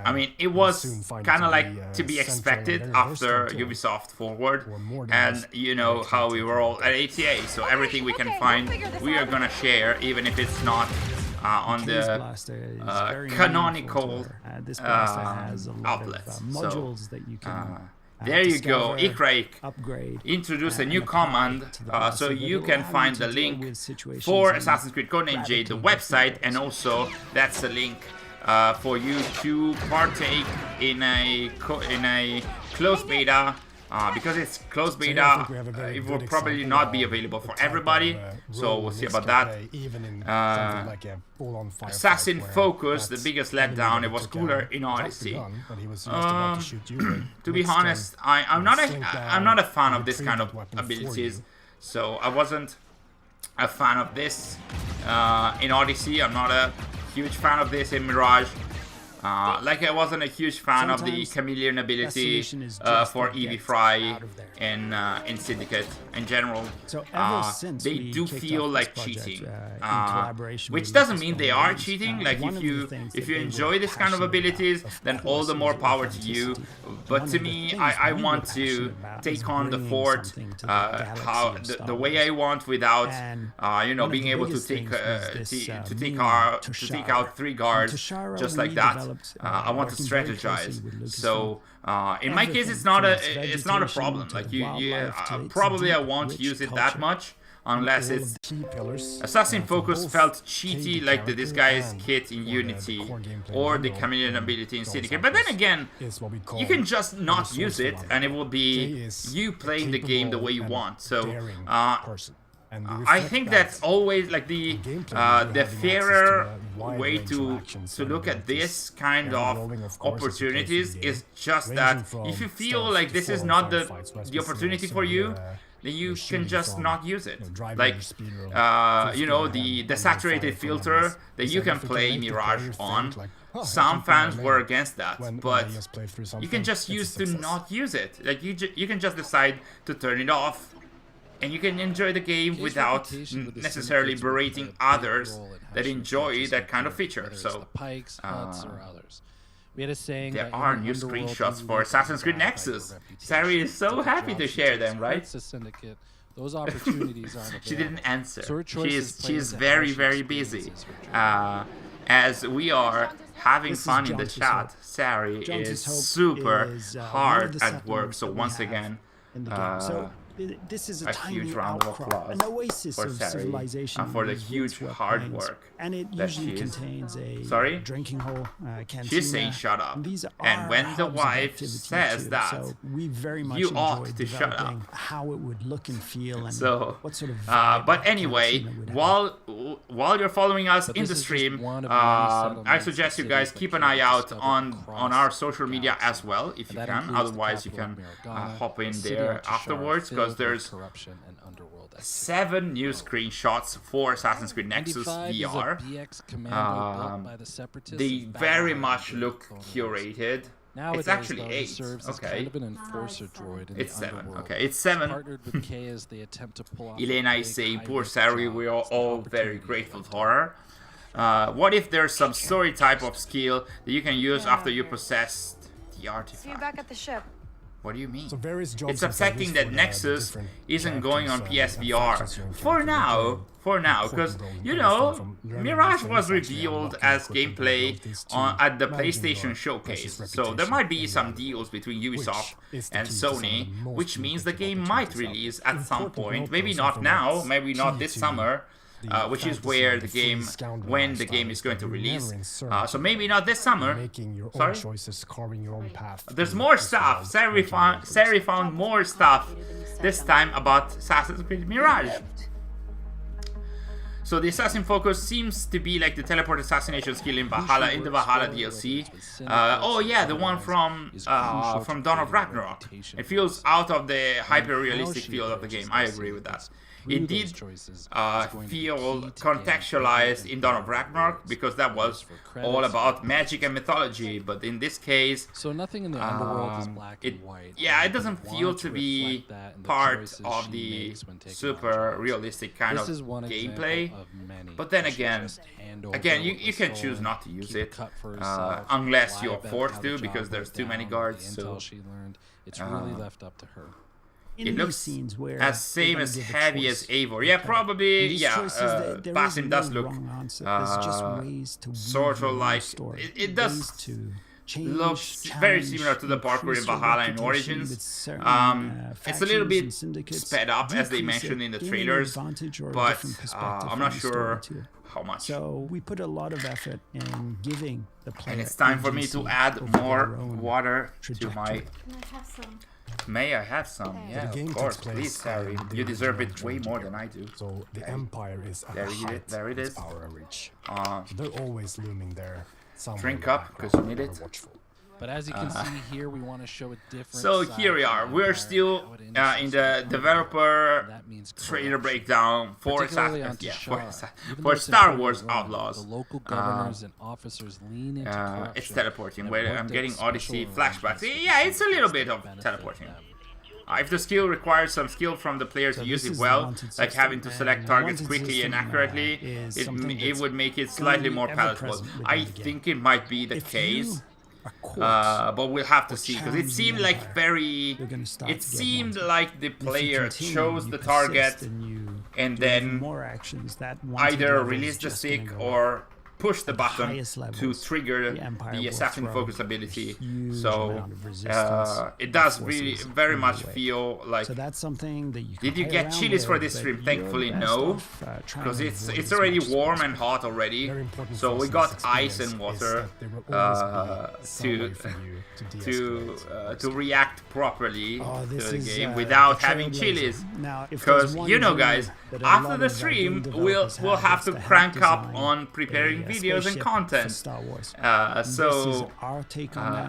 [SPEAKER 1] I mean, it was kind of like to be expected after Ubisoft Forward, and you know how we were all at ATA, so everything we can find, we are gonna share, even if it's not on the canonical outlets. So, there you go, Ikraik introduced a new command, so you can find the link for Assassin's Creed Codename Jade, the website, and also that's the link for you to partake in a closed beta. Because it's closed beta, it will probably not be available for everybody, so we'll see about that. Assassin Focus, the biggest letdown, it was cooler in Odyssey. To be honest, I'm not a fan of this kind of abilities, so I wasn't a fan of this in Odyssey. I'm not a huge fan of this in Mirage. Like I wasn't a huge fan of the chameleon ability for Evie Fry in Syndicate in general. They do feel like cheating, which doesn't mean they are cheating. Like if you enjoy this kind of abilities, then all the more power to you. But to me, I want to take on the fort the way I want without you know, being able to take out 3 guards just like that. I want to strategize. So in my case, it's not a problem. Like probably I won't use it that much. Unless it's Assassin Focus felt cheaty like the Disguise Kit in Unity or the Chameleon ability in Syndicate. But then again, you can just not use it and it will be you playing the game the way you want. So I think that's always like the fairer way to look at this kind of opportunities is just that if you feel like this is not the opportunity for you, then you can just not use it. Like, you know, the saturated filter that you can play Mirage on, some fans were against that, but you can just use to not use it. Like, you can just decide to turn it off, and you can enjoy the game without necessarily berating others that enjoy that kind of feature. So, there are new screenshots for Assassin's Creed Nexus. Sari is so happy to share them, right?
[SPEAKER 13] Those opportunities aren't
[SPEAKER 1] she didn't answer. She is very, very busy. As we are having fun in the chat, Sari is super hard at work. So once again,
[SPEAKER 6] this is
[SPEAKER 1] a huge round of applause
[SPEAKER 6] an oasis
[SPEAKER 1] for
[SPEAKER 6] of
[SPEAKER 1] Sari
[SPEAKER 6] civilization
[SPEAKER 1] and for the huge hard work.
[SPEAKER 6] And it usually contains a drinking hole, cantina.
[SPEAKER 1] She's saying shut up. And when the wife says that,
[SPEAKER 6] so we very much
[SPEAKER 1] you ought to shut up.
[SPEAKER 6] How it would look and feel, and
[SPEAKER 1] so,
[SPEAKER 6] what sort of
[SPEAKER 1] but anyway, while you're following us in the stream, I suggest you guys keep an eye out on our social media as well, if you can. Otherwise, you can hop in there afterwards, because there's 7 new screenshots for Assassin's Creed Nexus VR. They very much look curated. It's actually 8. Okay. It's 7. Okay, it's 7. Elena is saying, poor Sari, we are all very grateful for her. What if there's some story type of skill that you can use after you possessed the artifact?
[SPEAKER 9] See you back at the ship.
[SPEAKER 1] What do you mean? It's upsetting that Nexus isn't going on PSVR for now, because you know, Mirage was revealed as gameplay at the PlayStation Showcase, so there might be some deals between Ubisoft and Sony, which means the game might release at some point. Maybe not now, maybe not this summer. Which is where when the game is going to release. So maybe not this summer. Sorry? There's more stuff. Sari found more stuff this time about Assassin's Creed Mirage. So the assassin focus seems to be like the teleport assassination skill in Valhalla, in the Valhalla DLC. Oh yeah, the one from Dawn of Ragnarok. It feels out of the hyper-realistic feel of the game. I agree with that. It did feel contextualized in Dawn of Ragnarok, because that was all about magic and mythology, but in this case,
[SPEAKER 13] so nothing in the underworld is black and white.
[SPEAKER 1] Yeah, it doesn't feel to be part of the super realistic kind of gameplay. But then again, you can choose not to use it unless you're forced to, because there's too many guards. So
[SPEAKER 13] it's really left up to her.
[SPEAKER 1] It looks as same as heavy as Eivor. Yeah, probably. Yeah, Basim does look sort of like it does look very similar to the parkour in Valhalla and Origins. It's a little bit sped up, as they mentioned in the trailers, but I'm not sure how much.
[SPEAKER 6] So we put a lot of effort in giving the player.
[SPEAKER 1] And it's time for me to add more water to my. May I have some? Yeah, of course. Please, Sari. You deserve it way more than I do.
[SPEAKER 14] So the Empire is at the height of its power reach. They're always looming there.
[SPEAKER 1] Drink up, because you need it.
[SPEAKER 13] But as you can see here, we want to show a different.
[SPEAKER 1] So here we are. We're still in the developer trailer breakdown for for Star Wars Outlaws.
[SPEAKER 13] The local governors and officers lean into corruption.
[SPEAKER 1] It's teleporting. Where I'm getting Odyssey flashbacks. Yeah, it's a little bit of teleporting. If the skill requires some skill from the player to use it well, like having to select targets quickly and accurately, it would make it slightly more palatable. I think it might be the case. But we'll have to see, because it seemed like it seemed like the player chose the target and then either release the stick or push the button to trigger the assassin focus ability. So it does really very much feel like.
[SPEAKER 6] So that's something that you
[SPEAKER 1] did you get chilies for this stream? Thankfully no, because it's already warm and hot already. So we got ice and water to react properly to the game without having chilies. Because you know, guys, after the stream we'll have to crank up on preparing videos and content. So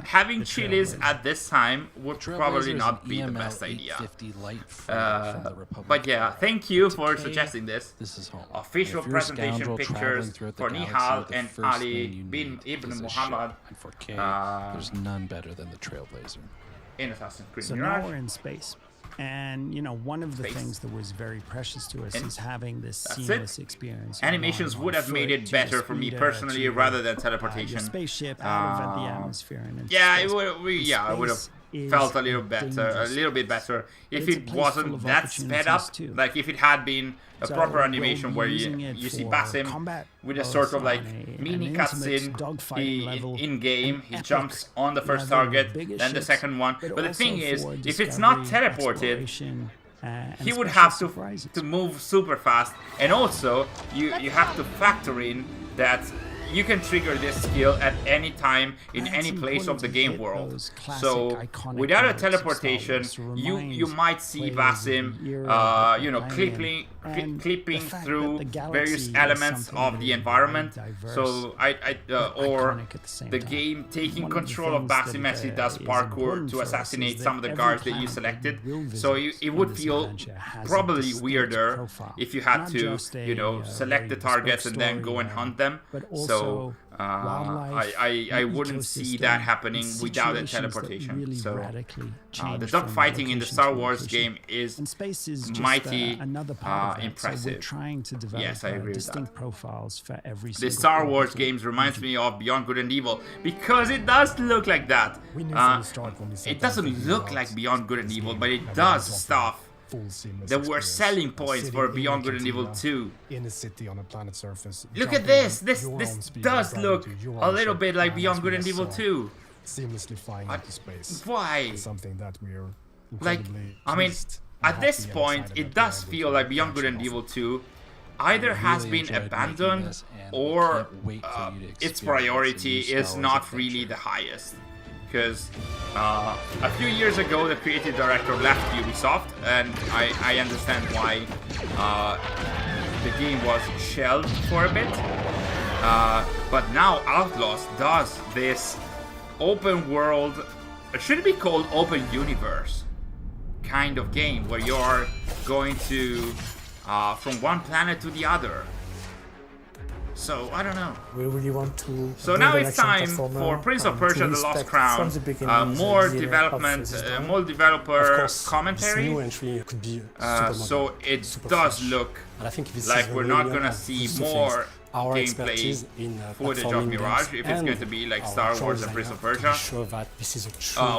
[SPEAKER 1] having chilies at this time would probably not be the best idea. But yeah, thank you for suggesting this. Official presentation pictures for Nihal and Ali bin Ibn Muhammad.
[SPEAKER 13] There's none better than the Trailblazer.
[SPEAKER 1] In Assassin's Creed
[SPEAKER 6] So
[SPEAKER 1] Mirage.
[SPEAKER 6] now we're in space. And, you know, one of the things that was very precious to us is having this seamless experience.
[SPEAKER 1] Animations would have made it better for me personally rather than teleportation.
[SPEAKER 6] Your spaceship out of the atmosphere. And
[SPEAKER 1] yeah, it would have felt a little bit better if it wasn't that sped up. Like if it had been a proper animation where you see Basim with a sort of like mini cutscene in game. He jumps on the first target, then the second one. But the thing is, if it's not teleported, he would have to move super fast. And also, you have to factor in that you can trigger this skill at any time in any place of the game world. So without a teleportation, you might see Basim, you know, clipping through various elements of the environment. So or the game taking control of Basim as he does parkour to assassinate some of the guards that you selected. So it would feel probably weirder if you had to, you know, select the targets and then go and hunt them. So I wouldn't see that happening without a teleportation. So the dogfighting in the Star Wars game is mighty impressive. Yes, I agree with that.
[SPEAKER 6] Profiles for every
[SPEAKER 1] the Star Wars games reminds me of Beyond Good and Evil because it does look like that. It doesn't look like Beyond Good and Evil, but it does stuff. There were selling points for Beyond Good and Evil 2.
[SPEAKER 14] In a city on a planet surface.
[SPEAKER 1] Look at this! This does look a little bit like Beyond Good and Evil 2.
[SPEAKER 14] Seamlessly flying into space.
[SPEAKER 1] Why?
[SPEAKER 14] Something that we're
[SPEAKER 1] like, I mean, at this point, it does feel like Beyond Good and Evil 2 either has been abandoned or its priority is not really the highest. Because a few years ago the creative director left Ubisoft, and I understand why the game was shelved for a bit. But now Outlaws does this open world, should it be called open universe kind of game where you're going to from one planet to the other. So, I don't know.
[SPEAKER 16] We really want to.
[SPEAKER 1] So now it's time for Prince of Persia: The Lost Crown. More development, more developer commentary. So it does look like we're not gonna see more gameplay footage of Mirage if it's going to be like Star Wars and Prince of Persia.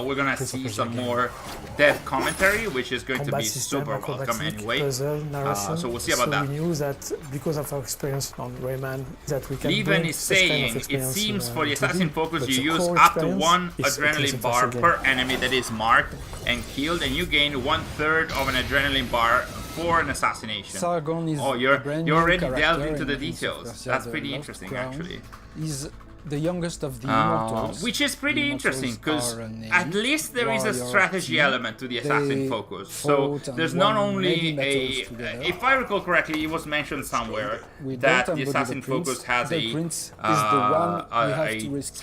[SPEAKER 1] We're gonna see some more dev commentary, which is going to be super welcome anyway. So we'll see about that.
[SPEAKER 16] We knew that because of our experience on Rayman that we can.
[SPEAKER 1] Leven is saying it seems for the assassin focus you use up to one adrenaline bar per enemy that is marked and killed, and you gain 1/3 of an adrenaline bar for an assassination.
[SPEAKER 17] Sargon is
[SPEAKER 1] you're already delved into the details. That's pretty interesting, actually.
[SPEAKER 17] Is
[SPEAKER 2] the youngest of the Immortals.
[SPEAKER 1] Which is pretty interesting, because at least there is a strategy element to the Assassin focus. So there's not only a... If I recall correctly, it was mentioned somewhere that the Assassin focus has a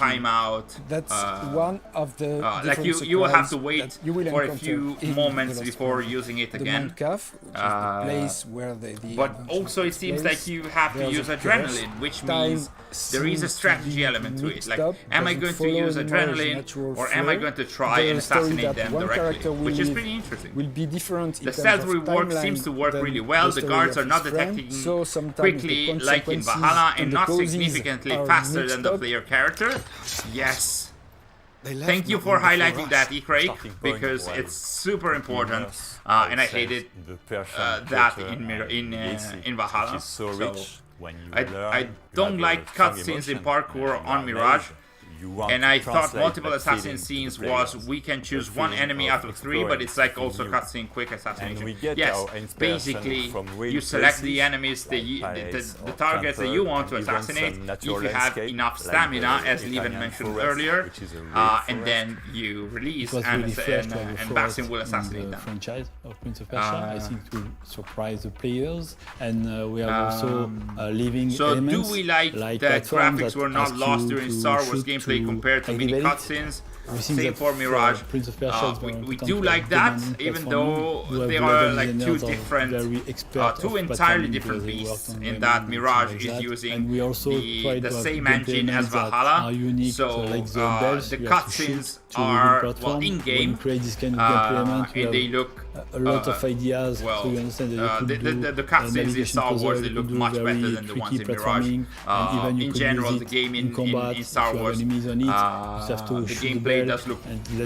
[SPEAKER 1] timeout.
[SPEAKER 2] That's one of the
[SPEAKER 1] like you will have to wait for a few moments before using it again. But also it seems like you have to use adrenaline, which means there is a strategy element to it. Like, am I going to use adrenaline, or am I going to try and assassinate them directly? Which is pretty interesting. The stealth rework seems to work really well. The guards are not detecting quickly like in Valhalla, and not significantly faster than the player character. Yes. Thank you for highlighting that, Craig, because it's super important, and I hated that in Valhalla. So I don't like cutscenes in parkour on Mirage, and I thought multiple assassin scenes was we can choose one enemy out of 3, but it's like also cutscene quick assassination. Yes, basically you select the enemies, the targets that you want to assassinate if you have enough stamina, as Leven mentioned earlier, and then you release and Basim will assassinate them.
[SPEAKER 17] Franchise of Prince of Persia, I think it will surprise the players, and we have also living elements.
[SPEAKER 1] So do we like that graphics were not lost during Star Wars gameplay compared to mini cutscenes? Same for Mirage. We do like that, even though they are like two entirely different beasts. In that Mirage is using the same engine as Valhalla, so the cutscenes are in-game, and they look
[SPEAKER 17] a lot of ideas.
[SPEAKER 1] Well,
[SPEAKER 17] so you understand that you could
[SPEAKER 1] the cutscenes in Star Wars, they look much better than the ones in Mirage. In general, the game in Star Wars, the gameplay does look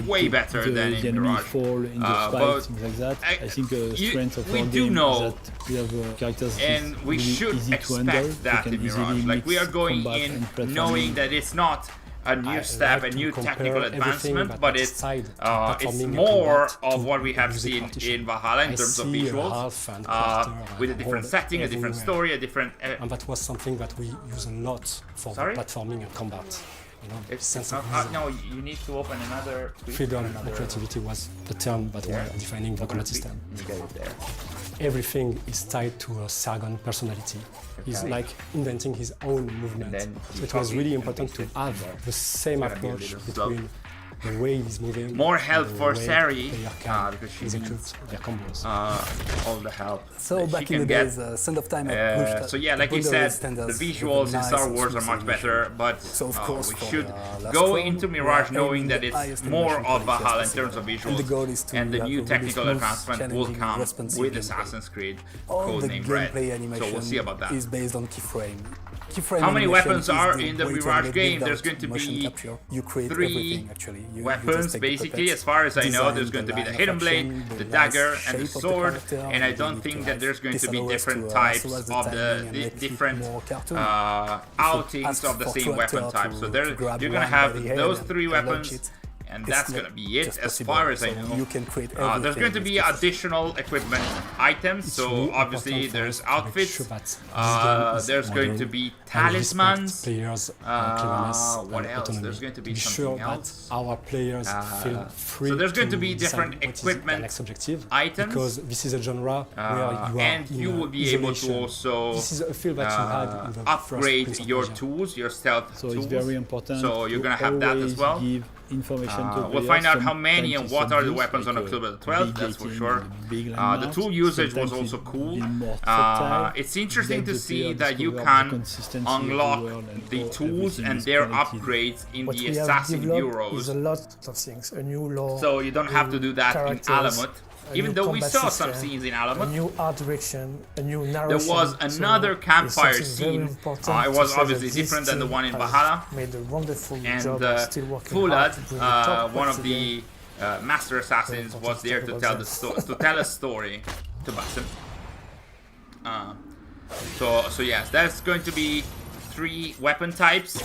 [SPEAKER 1] way better than in Mirage. But
[SPEAKER 17] I think strength of
[SPEAKER 1] we do know, and we should expect that in Mirage. Like, we are going in knowing that it's not a new step, a new technical advancement, but it's more of what we have seen in Valhalla in terms of visuals, with a different setting, a different story, a different...
[SPEAKER 19] and that was something that we use a lot for platforming and combat. You know,
[SPEAKER 1] no, you need to open another...
[SPEAKER 19] Freedom and creativity was the term that were defining the combat system. Everything is tied to a Sargon personality. He's like inventing his own movement. So it was really important to have the same approach between the way he's moving.
[SPEAKER 1] More help for Sari, because she needs
[SPEAKER 19] their combos.
[SPEAKER 1] All the help.
[SPEAKER 16] So back in the days, Sand of Time
[SPEAKER 1] so yeah, like you said, the visuals in Star Wars are much better, but we should go into Mirage knowing that it's more of Valhalla in terms of visuals, and the new technical advancement will come with Assassin's Creed Codename Red. So we'll see about that.
[SPEAKER 16] Is based on keyframe.
[SPEAKER 1] How many weapons are in the Mirage game? There's going to be 3 weapons, basically. As far as I know, there's going to be the Hidden Blade, the Dagger, and the Sword. And I don't think that there's going to be different types of the different outings of the same weapon type. So you're going to have those 3 weapons. And that's going to be it, as far as I know. There's going to be additional equipment items, so obviously there's outfits, there's going to be talismans, what else? There's going to be something else.
[SPEAKER 19] Our players feel free.
[SPEAKER 1] So there's going to be different equipment items,
[SPEAKER 19] because this is a genre where
[SPEAKER 1] and you will be able to also upgrade your tools, your stealth tools.
[SPEAKER 17] It's very important.
[SPEAKER 1] So you're going to have that as well. We'll find out how many and what are the weapons on October the 12th, that's for sure. The tool usage was also cool. It's interesting to see that you can unlock the tools and their upgrades in the Assassin Bureaus.
[SPEAKER 16] There's a lot of things, a new lore.
[SPEAKER 1] So you don't have to do that in Alamut. Even though we saw some scenes in Alamut,
[SPEAKER 16] a new art direction, a new narration.
[SPEAKER 1] There was another campfire scene. It was obviously different than the one in Valhalla.
[SPEAKER 16] Made a wonderful
[SPEAKER 1] and
[SPEAKER 16] Fulad,
[SPEAKER 1] one of the master assassins, was there to tell a story to Basim. So yes, that's going to be 3 weapon types,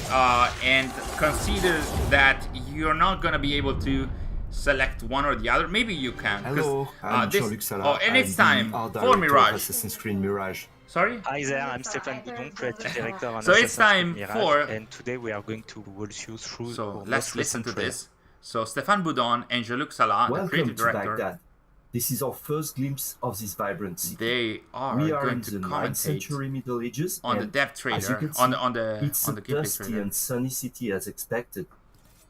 [SPEAKER 1] and consider that you're not going to be able to select one or the other. Maybe you can.
[SPEAKER 20] Hello, I'm
[SPEAKER 1] and it's time for Mirage.
[SPEAKER 20] Assassin's Creed Mirage.
[SPEAKER 1] Sorry?
[SPEAKER 11] Hi there, I'm Stéphane Boudon, creative director on
[SPEAKER 1] So it's time
[SPEAKER 11] Mirage,
[SPEAKER 1] for...
[SPEAKER 11] and today we are going to walk you through
[SPEAKER 1] So
[SPEAKER 11] our
[SPEAKER 1] let's
[SPEAKER 11] most
[SPEAKER 1] listen
[SPEAKER 11] recent
[SPEAKER 1] to
[SPEAKER 11] trailer.
[SPEAKER 1] this. So Stéphane Boudon and Jean-Luc Salah, the creative director,
[SPEAKER 18] Baghdad. This is our first glimpse of this vibrant city.
[SPEAKER 1] They are
[SPEAKER 18] we are
[SPEAKER 1] going
[SPEAKER 18] in
[SPEAKER 1] to
[SPEAKER 18] the 9th
[SPEAKER 1] commentate
[SPEAKER 18] century Middle Ages
[SPEAKER 1] on the
[SPEAKER 18] and
[SPEAKER 1] dev
[SPEAKER 18] as you
[SPEAKER 1] trailer,
[SPEAKER 18] can see, it's
[SPEAKER 1] on the
[SPEAKER 18] a
[SPEAKER 1] gameplay
[SPEAKER 18] dusty
[SPEAKER 1] trailer.
[SPEAKER 18] and sunny city as expected.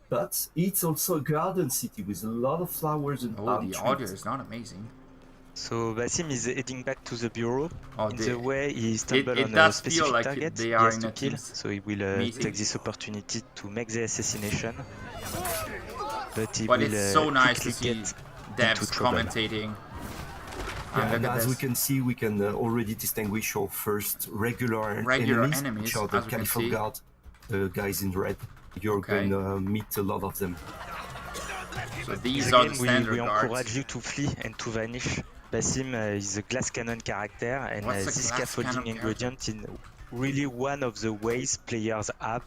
[SPEAKER 18] But it's also a garden city with a lot of flowers and palm
[SPEAKER 1] the
[SPEAKER 18] trees.
[SPEAKER 1] audio is not amazing.
[SPEAKER 11] So Basim is heading back to the bureau.
[SPEAKER 1] Oh,
[SPEAKER 11] in the way, he stumbled on
[SPEAKER 1] does
[SPEAKER 11] a specific
[SPEAKER 1] feel like
[SPEAKER 11] target
[SPEAKER 1] they
[SPEAKER 11] he
[SPEAKER 1] are
[SPEAKER 11] has
[SPEAKER 1] in
[SPEAKER 11] to
[SPEAKER 1] a
[SPEAKER 11] kill,
[SPEAKER 1] team's
[SPEAKER 11] so he will
[SPEAKER 1] meeting.
[SPEAKER 11] take this opportunity to make the assassination. But he
[SPEAKER 1] But
[SPEAKER 11] will
[SPEAKER 1] it's so nice to
[SPEAKER 11] quickly
[SPEAKER 1] see
[SPEAKER 11] get
[SPEAKER 1] devs
[SPEAKER 11] into trouble.
[SPEAKER 1] commentating.
[SPEAKER 18] And as we can see, we can already distinguish our first regular enemies, which are the
[SPEAKER 1] as we can
[SPEAKER 18] Caliphate
[SPEAKER 1] see.
[SPEAKER 18] Guard guys in red. You're going to meet a lot of them.
[SPEAKER 1] So these are the standard
[SPEAKER 11] we
[SPEAKER 1] guards.
[SPEAKER 11] encourage you to flee and to vanish. Basim is a glass cannon character, and
[SPEAKER 1] What's a
[SPEAKER 11] this
[SPEAKER 1] glass
[SPEAKER 11] scaffolding
[SPEAKER 1] cannon
[SPEAKER 11] ingredient is really one of the ways players have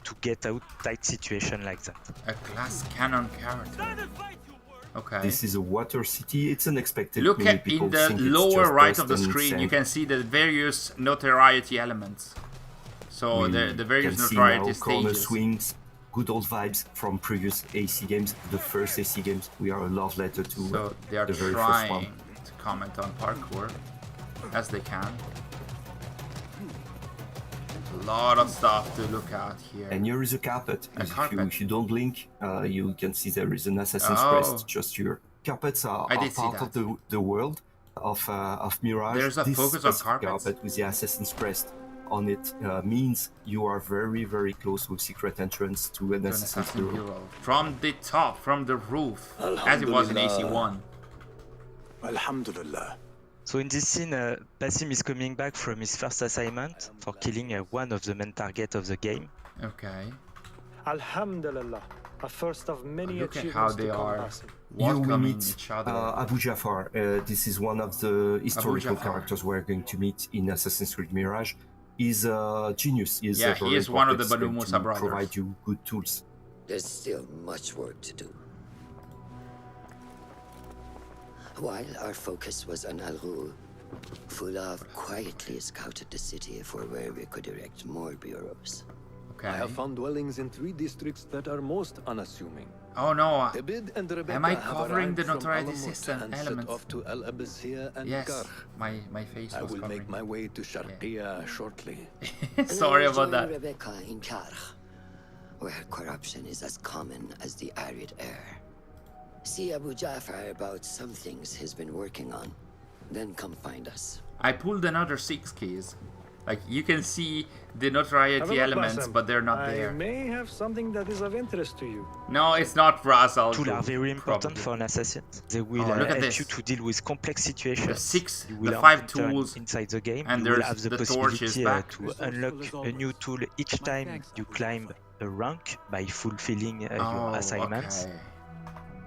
[SPEAKER 11] to get out tight situation like that.
[SPEAKER 1] A glass cannon character. Okay.
[SPEAKER 18] This is a water city. It's unexpected.
[SPEAKER 1] Look
[SPEAKER 18] Many
[SPEAKER 1] at
[SPEAKER 18] people
[SPEAKER 1] in the
[SPEAKER 18] think it's
[SPEAKER 1] lower
[SPEAKER 18] just
[SPEAKER 1] right
[SPEAKER 18] dust
[SPEAKER 1] of the
[SPEAKER 18] and
[SPEAKER 1] screen, you
[SPEAKER 18] sand.
[SPEAKER 1] can see the various notoriety elements. So
[SPEAKER 18] We
[SPEAKER 1] the various
[SPEAKER 18] can see
[SPEAKER 1] notoriety
[SPEAKER 18] now corner
[SPEAKER 1] stages.
[SPEAKER 18] swings, good old vibes from previous AC games. The first AC games, we are a love letter to
[SPEAKER 1] So they are
[SPEAKER 18] the very first one.
[SPEAKER 1] trying to comment on parkour as they can. A lot of stuff to look at here.
[SPEAKER 18] And here is a carpet.
[SPEAKER 1] A carpet.
[SPEAKER 18] If you don't blink, you can see there is an Assassin's
[SPEAKER 1] Oh.
[SPEAKER 18] Crest just here. Carpets are
[SPEAKER 1] I did see
[SPEAKER 18] part of the world of Mirage.
[SPEAKER 1] There's a
[SPEAKER 18] this
[SPEAKER 1] focus on
[SPEAKER 18] specific
[SPEAKER 1] carpets.
[SPEAKER 18] carpet with the Assassin's Crest on it means you are very, very close with secret entrance to an Assassin's Bureau.
[SPEAKER 1] From the top, from the roof, as it was in AC1.
[SPEAKER 23] Alhamdulillah.
[SPEAKER 11] So in this scene, Basim is coming back from his first assignment for killing one of the main targets of the game.
[SPEAKER 1] Okay.
[SPEAKER 6] Alhamdulillah, a first of many
[SPEAKER 1] Look at
[SPEAKER 6] achievements
[SPEAKER 1] how
[SPEAKER 6] to
[SPEAKER 1] they
[SPEAKER 6] come,
[SPEAKER 1] are
[SPEAKER 6] Basim.
[SPEAKER 18] Here we
[SPEAKER 1] welcoming
[SPEAKER 18] meet
[SPEAKER 1] each other.
[SPEAKER 18] Abu Jafar. This is one of the historical
[SPEAKER 1] Jafar.
[SPEAKER 18] characters we're going to meet in Assassin's Creed Mirage. He's a genius. He's
[SPEAKER 1] Yeah, he is one of the Banu
[SPEAKER 18] going
[SPEAKER 1] Musa
[SPEAKER 18] to
[SPEAKER 1] brothers.
[SPEAKER 18] provide you good tools.
[SPEAKER 24] There's still much work to do. While our focus was on Al-Ghul, Fulav quietly scouted the city for where we could erect more bureaus.
[SPEAKER 1] Okay.
[SPEAKER 23] I have found dwellings in 3 districts that are most unassuming.
[SPEAKER 1] Oh no,
[SPEAKER 23] Abid and Rebecca
[SPEAKER 1] am I
[SPEAKER 23] have
[SPEAKER 1] covering
[SPEAKER 23] arrived
[SPEAKER 1] the
[SPEAKER 23] from
[SPEAKER 1] notoriety
[SPEAKER 23] Alamut
[SPEAKER 1] system
[SPEAKER 23] and set
[SPEAKER 1] elements?
[SPEAKER 23] off to Al-Abasiyah and
[SPEAKER 1] Yes,
[SPEAKER 23] Karh.
[SPEAKER 1] my face
[SPEAKER 23] I
[SPEAKER 1] was
[SPEAKER 23] will
[SPEAKER 1] covering.
[SPEAKER 23] make my way to Sharqiyah shortly.
[SPEAKER 1] Sorry
[SPEAKER 24] And
[SPEAKER 1] about
[SPEAKER 24] join
[SPEAKER 1] that.
[SPEAKER 24] Rebecca in Karh, where corruption is as common as the arid air. See Abu Jafar about some things he's been working on. Then come find us.
[SPEAKER 1] I pulled another 6 keys. Like, you can see the notoriety
[SPEAKER 6] Have a look,
[SPEAKER 1] elements,
[SPEAKER 6] Basim.
[SPEAKER 1] but they're not
[SPEAKER 6] I
[SPEAKER 1] there.
[SPEAKER 6] may have something that is of interest to you.
[SPEAKER 1] No, it's not Brazil.
[SPEAKER 11] Tools are very important
[SPEAKER 1] probably.
[SPEAKER 11] for an assassin. They will
[SPEAKER 1] look at
[SPEAKER 11] help
[SPEAKER 1] this.
[SPEAKER 11] you to deal with complex situations.
[SPEAKER 1] The 6,
[SPEAKER 11] You will
[SPEAKER 1] the 5
[SPEAKER 11] enter
[SPEAKER 1] tools,
[SPEAKER 11] inside the game.
[SPEAKER 1] and
[SPEAKER 11] you will
[SPEAKER 1] there's
[SPEAKER 11] have the
[SPEAKER 1] the torches
[SPEAKER 11] possibility
[SPEAKER 1] back.
[SPEAKER 11] to unlock a new tool each time you climb a rank by fulfilling your assignments.
[SPEAKER 1] Okay.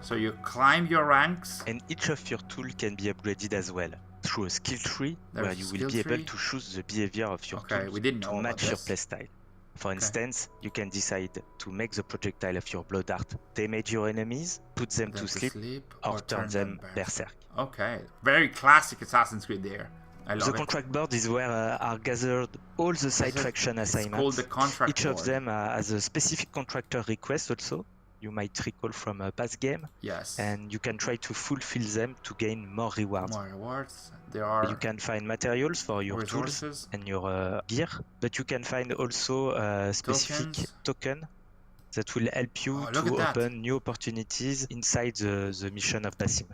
[SPEAKER 1] So you climb your ranks.
[SPEAKER 11] And each of your tools can be upgraded as well through a skill tree
[SPEAKER 1] There's
[SPEAKER 11] where you
[SPEAKER 1] a
[SPEAKER 11] will
[SPEAKER 1] skill
[SPEAKER 11] be able
[SPEAKER 1] tree?
[SPEAKER 11] to choose the behavior of your tools
[SPEAKER 1] we didn't
[SPEAKER 11] to
[SPEAKER 1] know about
[SPEAKER 11] match your
[SPEAKER 1] this.
[SPEAKER 11] playstyle. For instance, you can decide to make the projectile of your blood art damage your enemies, put them to sleep, or turn them berserk.
[SPEAKER 1] Okay, very classic Assassin's Creed there. I love
[SPEAKER 11] The
[SPEAKER 1] it.
[SPEAKER 11] contract board is where are gathered all the side faction assignments.
[SPEAKER 1] called the contract
[SPEAKER 11] Each of
[SPEAKER 1] board.
[SPEAKER 11] them has a specific contractor request also. You might recall from a past game.
[SPEAKER 1] Yes.
[SPEAKER 11] And you can try to fulfill them to gain more rewards.
[SPEAKER 1] More rewards. There are
[SPEAKER 11] You can find materials for your
[SPEAKER 1] resources.
[SPEAKER 11] tools and your gear, but you can find also a specific token that will help you
[SPEAKER 1] look
[SPEAKER 11] to
[SPEAKER 1] at that.
[SPEAKER 11] open new opportunities inside the mission of Basim.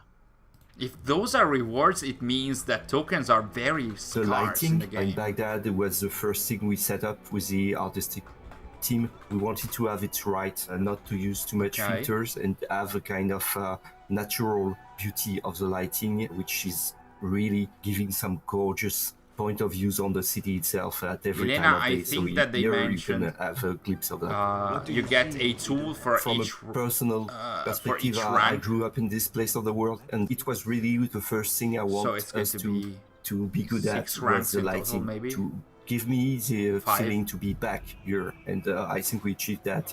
[SPEAKER 1] If those are rewards, it means that tokens are very
[SPEAKER 18] The
[SPEAKER 1] scarce in
[SPEAKER 18] lighting
[SPEAKER 1] the game.
[SPEAKER 18] in Baghdad was the first thing we set up with the artistic team. We wanted to have it right, not to use too much
[SPEAKER 1] Okay.
[SPEAKER 18] filters, and have a kind of natural beauty of the lighting, which is really giving some gorgeous point of views on the city itself at every
[SPEAKER 1] Elena,
[SPEAKER 18] time of
[SPEAKER 1] I
[SPEAKER 18] day.
[SPEAKER 1] think
[SPEAKER 18] So
[SPEAKER 1] that they
[SPEAKER 18] here
[SPEAKER 1] mentioned,
[SPEAKER 18] you can have a glimpse of that.
[SPEAKER 1] you get a tool for
[SPEAKER 18] From
[SPEAKER 1] each
[SPEAKER 18] a personal
[SPEAKER 1] for
[SPEAKER 18] perspective,
[SPEAKER 1] each
[SPEAKER 18] I
[SPEAKER 1] rank.
[SPEAKER 18] grew up in this place of the world, and it was really the first thing I
[SPEAKER 1] So
[SPEAKER 18] want
[SPEAKER 1] it's going
[SPEAKER 18] us
[SPEAKER 1] to be
[SPEAKER 18] good at
[SPEAKER 1] 6
[SPEAKER 18] was
[SPEAKER 1] ranks
[SPEAKER 18] the
[SPEAKER 1] in total,
[SPEAKER 18] lighting,
[SPEAKER 1] maybe?
[SPEAKER 18] to give me the
[SPEAKER 1] 5.
[SPEAKER 18] feeling to be back here, and I think we achieved that.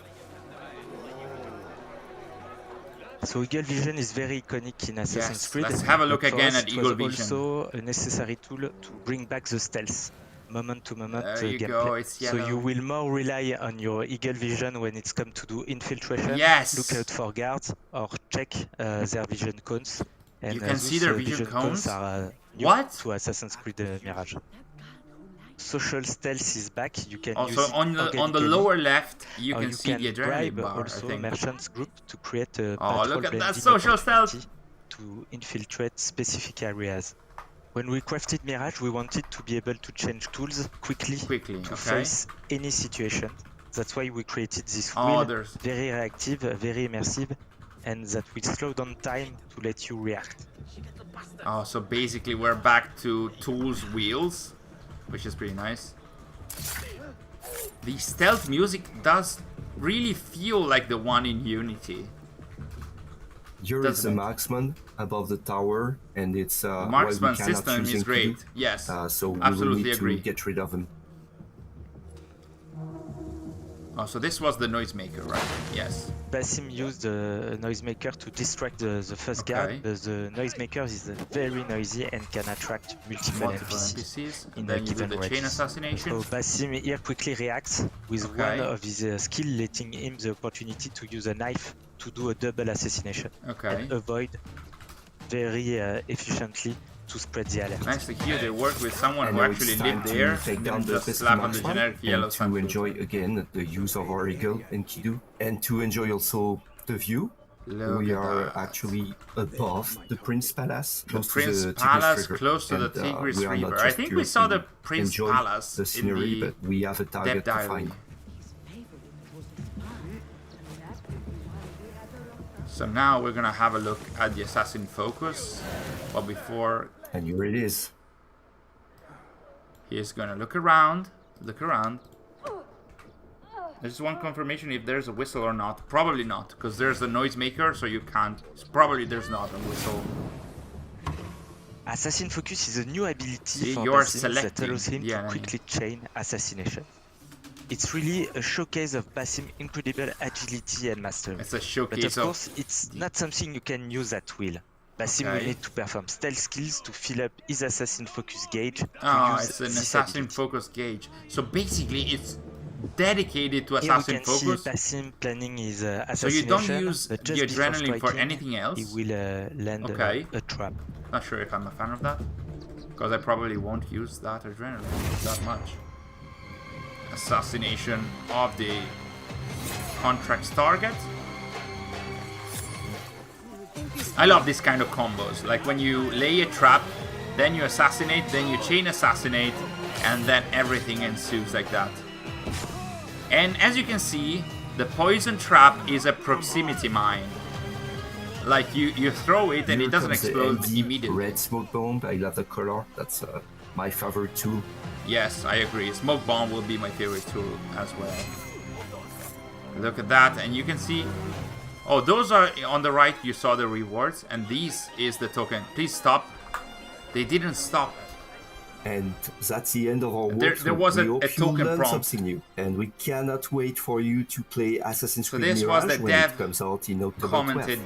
[SPEAKER 11] So Eagle Vision is very iconic in Assassin's Creed.
[SPEAKER 1] Let's have a look
[SPEAKER 11] For
[SPEAKER 1] again
[SPEAKER 11] us,
[SPEAKER 1] at
[SPEAKER 11] it
[SPEAKER 1] Eagle
[SPEAKER 11] was
[SPEAKER 1] Vision.
[SPEAKER 11] also a necessary tool to bring back the stealth, moment-to-moment
[SPEAKER 1] There you
[SPEAKER 11] gameplay.
[SPEAKER 1] go, it's
[SPEAKER 11] So
[SPEAKER 1] yellow.
[SPEAKER 11] you will more rely on your Eagle Vision when it's come to do infiltration.
[SPEAKER 1] Yes.
[SPEAKER 11] Look out for guards or check their vision cones. And
[SPEAKER 1] You can see their vision cones?
[SPEAKER 11] are new
[SPEAKER 1] What?
[SPEAKER 11] to Assassin's Creed Mirage. Social stealth is back. You can use
[SPEAKER 1] Also
[SPEAKER 11] it
[SPEAKER 1] on the
[SPEAKER 11] organically,
[SPEAKER 1] lower left, you
[SPEAKER 11] or
[SPEAKER 1] can
[SPEAKER 11] you
[SPEAKER 1] see the adrenaline
[SPEAKER 11] bribe
[SPEAKER 1] bar. I
[SPEAKER 11] also
[SPEAKER 1] think.
[SPEAKER 11] merchants group to create a
[SPEAKER 1] Oh, look
[SPEAKER 11] patrol
[SPEAKER 1] at that
[SPEAKER 11] blending
[SPEAKER 1] social stealth!
[SPEAKER 11] opportunity to infiltrate specific areas. When we crafted Mirage, we wanted to be able to change tools quickly to
[SPEAKER 1] okay.
[SPEAKER 11] face any situation. That's why we created this
[SPEAKER 1] Oh,
[SPEAKER 11] wheel,
[SPEAKER 1] there's-
[SPEAKER 11] very reactive, very immersive, and that will slow down time to let you react.
[SPEAKER 1] Oh, so basically we're back to tools wheels, which is pretty nice. The stealth music does really feel like the one in Unity.
[SPEAKER 18] You're is a marksman above the tower, and it's
[SPEAKER 1] Marksman
[SPEAKER 18] we cannot
[SPEAKER 1] system
[SPEAKER 18] choose
[SPEAKER 1] is
[SPEAKER 18] in
[SPEAKER 1] great.
[SPEAKER 18] Kidu,
[SPEAKER 1] Yes,
[SPEAKER 18] so we will
[SPEAKER 1] absolutely
[SPEAKER 18] need
[SPEAKER 1] agree.
[SPEAKER 18] to get rid of him.
[SPEAKER 1] Oh, so this was the noisemaker, right? Yes.
[SPEAKER 11] Basim used a noisemaker to distract the first guard, but the noisemaker is very noisy and can attract multiple NPCs
[SPEAKER 1] And
[SPEAKER 11] in
[SPEAKER 1] then
[SPEAKER 11] a
[SPEAKER 1] you do
[SPEAKER 11] given
[SPEAKER 1] the chain
[SPEAKER 11] radius.
[SPEAKER 1] assassination.
[SPEAKER 11] So Basim here quickly reacts with
[SPEAKER 1] Okay.
[SPEAKER 11] one of his skill, letting him the opportunity to use a knife to do a double assassination
[SPEAKER 1] Okay.
[SPEAKER 11] and avoid very efficiently to spread the alert.
[SPEAKER 1] Nice to hear they work with someone
[SPEAKER 18] And
[SPEAKER 1] who
[SPEAKER 18] now it's
[SPEAKER 1] actually
[SPEAKER 18] time
[SPEAKER 1] lived
[SPEAKER 18] to
[SPEAKER 1] there.
[SPEAKER 18] take down
[SPEAKER 1] Didn't
[SPEAKER 18] the
[SPEAKER 1] just
[SPEAKER 18] pesky
[SPEAKER 1] slap on the
[SPEAKER 18] marksman
[SPEAKER 1] generic yellow
[SPEAKER 18] and to
[SPEAKER 1] sign.
[SPEAKER 18] enjoy again the use of our eagle in Kidu, and to enjoy also the view.
[SPEAKER 1] Look
[SPEAKER 18] we
[SPEAKER 1] at
[SPEAKER 18] are
[SPEAKER 1] that.
[SPEAKER 18] actually above the Prince Palace,
[SPEAKER 1] The
[SPEAKER 18] close
[SPEAKER 1] Prince
[SPEAKER 18] to the
[SPEAKER 1] Palace,
[SPEAKER 18] Tigris River.
[SPEAKER 1] close to the
[SPEAKER 18] And,
[SPEAKER 1] Tigris
[SPEAKER 18] we are not
[SPEAKER 1] River. I
[SPEAKER 18] just
[SPEAKER 1] think
[SPEAKER 18] here
[SPEAKER 1] we saw
[SPEAKER 18] to
[SPEAKER 1] the Prince
[SPEAKER 18] enjoy
[SPEAKER 1] Palace
[SPEAKER 18] the scenery,
[SPEAKER 1] in the
[SPEAKER 18] but we have a target
[SPEAKER 1] Depth
[SPEAKER 18] to
[SPEAKER 1] Diary.
[SPEAKER 18] find.
[SPEAKER 1] So now we're gonna have a look at the assassin focus. But before,
[SPEAKER 18] and here it is.
[SPEAKER 1] He's gonna look around. Look around. I just want confirmation if there's a whistle or not. Probably not, because there's the noisemaker, so you can't. Probably there's not a whistle.
[SPEAKER 11] Assassin Focus is a new ability
[SPEAKER 1] See,
[SPEAKER 11] for
[SPEAKER 1] you're
[SPEAKER 11] Basim that
[SPEAKER 1] selecting
[SPEAKER 11] allows him
[SPEAKER 1] the
[SPEAKER 11] to
[SPEAKER 1] enemy.
[SPEAKER 11] quickly chain assassination. It's really a showcase of Basim's incredible agility and mastery.
[SPEAKER 1] It's a
[SPEAKER 11] But
[SPEAKER 1] showcase
[SPEAKER 11] of course, it's not something you can use at will. Basim will
[SPEAKER 1] Okay.
[SPEAKER 11] need to perform stealth skills to fill up his assassin focus gauge to
[SPEAKER 1] Oh,
[SPEAKER 11] use
[SPEAKER 1] it's an
[SPEAKER 11] this
[SPEAKER 1] assassin
[SPEAKER 11] ability.
[SPEAKER 1] focus gauge. So basically, it's dedicated to
[SPEAKER 11] Here we
[SPEAKER 1] assassin
[SPEAKER 11] can
[SPEAKER 1] focus.
[SPEAKER 11] see Basim planning his
[SPEAKER 1] So
[SPEAKER 11] assassination.
[SPEAKER 1] you don't use
[SPEAKER 11] but
[SPEAKER 1] the
[SPEAKER 11] just before
[SPEAKER 1] adrenaline for
[SPEAKER 11] striking,
[SPEAKER 1] anything else?
[SPEAKER 11] He will land
[SPEAKER 1] Okay.
[SPEAKER 11] a trap.
[SPEAKER 1] Not sure if I'm a fan of that, because I probably won't use that adrenaline that much. Assassination of the contract's target. I love this kind of combos, like when you lay a trap, then you assassinate, then you chain assassinate, and then everything ensues like that. And as you can see, the poison trap is a proximity mine. Like you throw it and
[SPEAKER 18] Here
[SPEAKER 1] it doesn't
[SPEAKER 18] comes the
[SPEAKER 1] explode
[SPEAKER 18] MD
[SPEAKER 1] immediately.
[SPEAKER 18] Red smoke bomb. I love the color. That's my favorite tool.
[SPEAKER 1] Yes, I agree. Smoke bomb will be my favorite tool as well. Look at that, and you can see. Oh, those are on the right. You saw the rewards, and this is the token. Please stop. They didn't stop.
[SPEAKER 18] And that's the end of our
[SPEAKER 1] There
[SPEAKER 18] work.
[SPEAKER 1] was
[SPEAKER 18] we
[SPEAKER 1] a
[SPEAKER 18] hope you
[SPEAKER 1] token
[SPEAKER 18] learned
[SPEAKER 1] prompt.
[SPEAKER 18] something new, and we cannot wait for you to play Assassin's
[SPEAKER 1] So
[SPEAKER 18] Creed
[SPEAKER 1] this was
[SPEAKER 18] Mirage
[SPEAKER 1] the
[SPEAKER 18] when
[SPEAKER 1] dev
[SPEAKER 18] it comes out in October
[SPEAKER 1] commented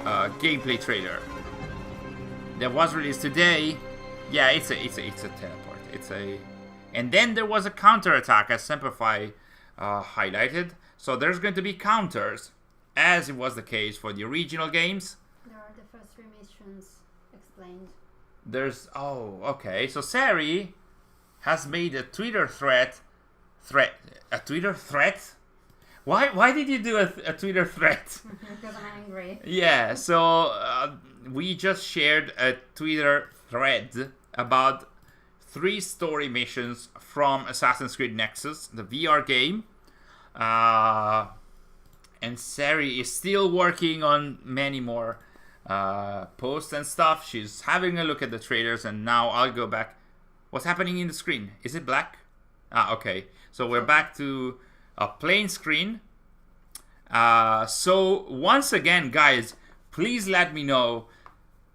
[SPEAKER 18] 12th.
[SPEAKER 1] gameplay trailer that was released today. Yeah, it's a teleport. And then there was a counterattack, as Simplify highlighted. So there's going to be counters, as it was the case for the original games.
[SPEAKER 3] There are the first 3 missions explained.
[SPEAKER 1] There's okay. So Sari has made a Twitter threat. A Twitter threat? Why did you do a Twitter threat?
[SPEAKER 3] Because I'm angry.
[SPEAKER 1] Yeah, so we just shared a Twitter thread about 3 story missions from Assassin's Creed Nexus, the VR game. And Sari is still working on many more posts and stuff. She's having a look at the trailers, and now I'll go back. What's happening in the screen? Is it black? Okay. So we're back to a plain screen. So once again, guys, please let me know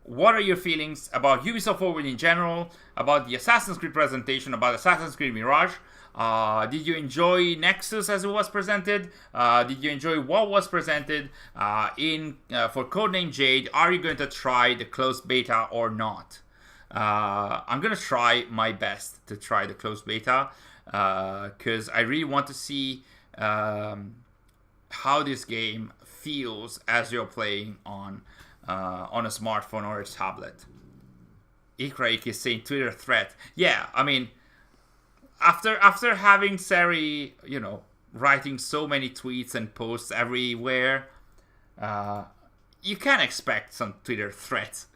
[SPEAKER 1] what are your feelings about Ubisoft Forward in general, about the Assassin's Creed presentation, about Assassin's Creed Mirage. Did you enjoy Nexus as it was presented? Did you enjoy what was presented for Codename Jade? Are you going to try the closed beta or not? I'm going to try my best to try the closed beta because I really want to see how this game feels as you're playing on a smartphone or a tablet. Ikraik is saying Twitter threat. Yeah, I mean, after having Sari, writing so many tweets and posts everywhere, you can expect some Twitter threats.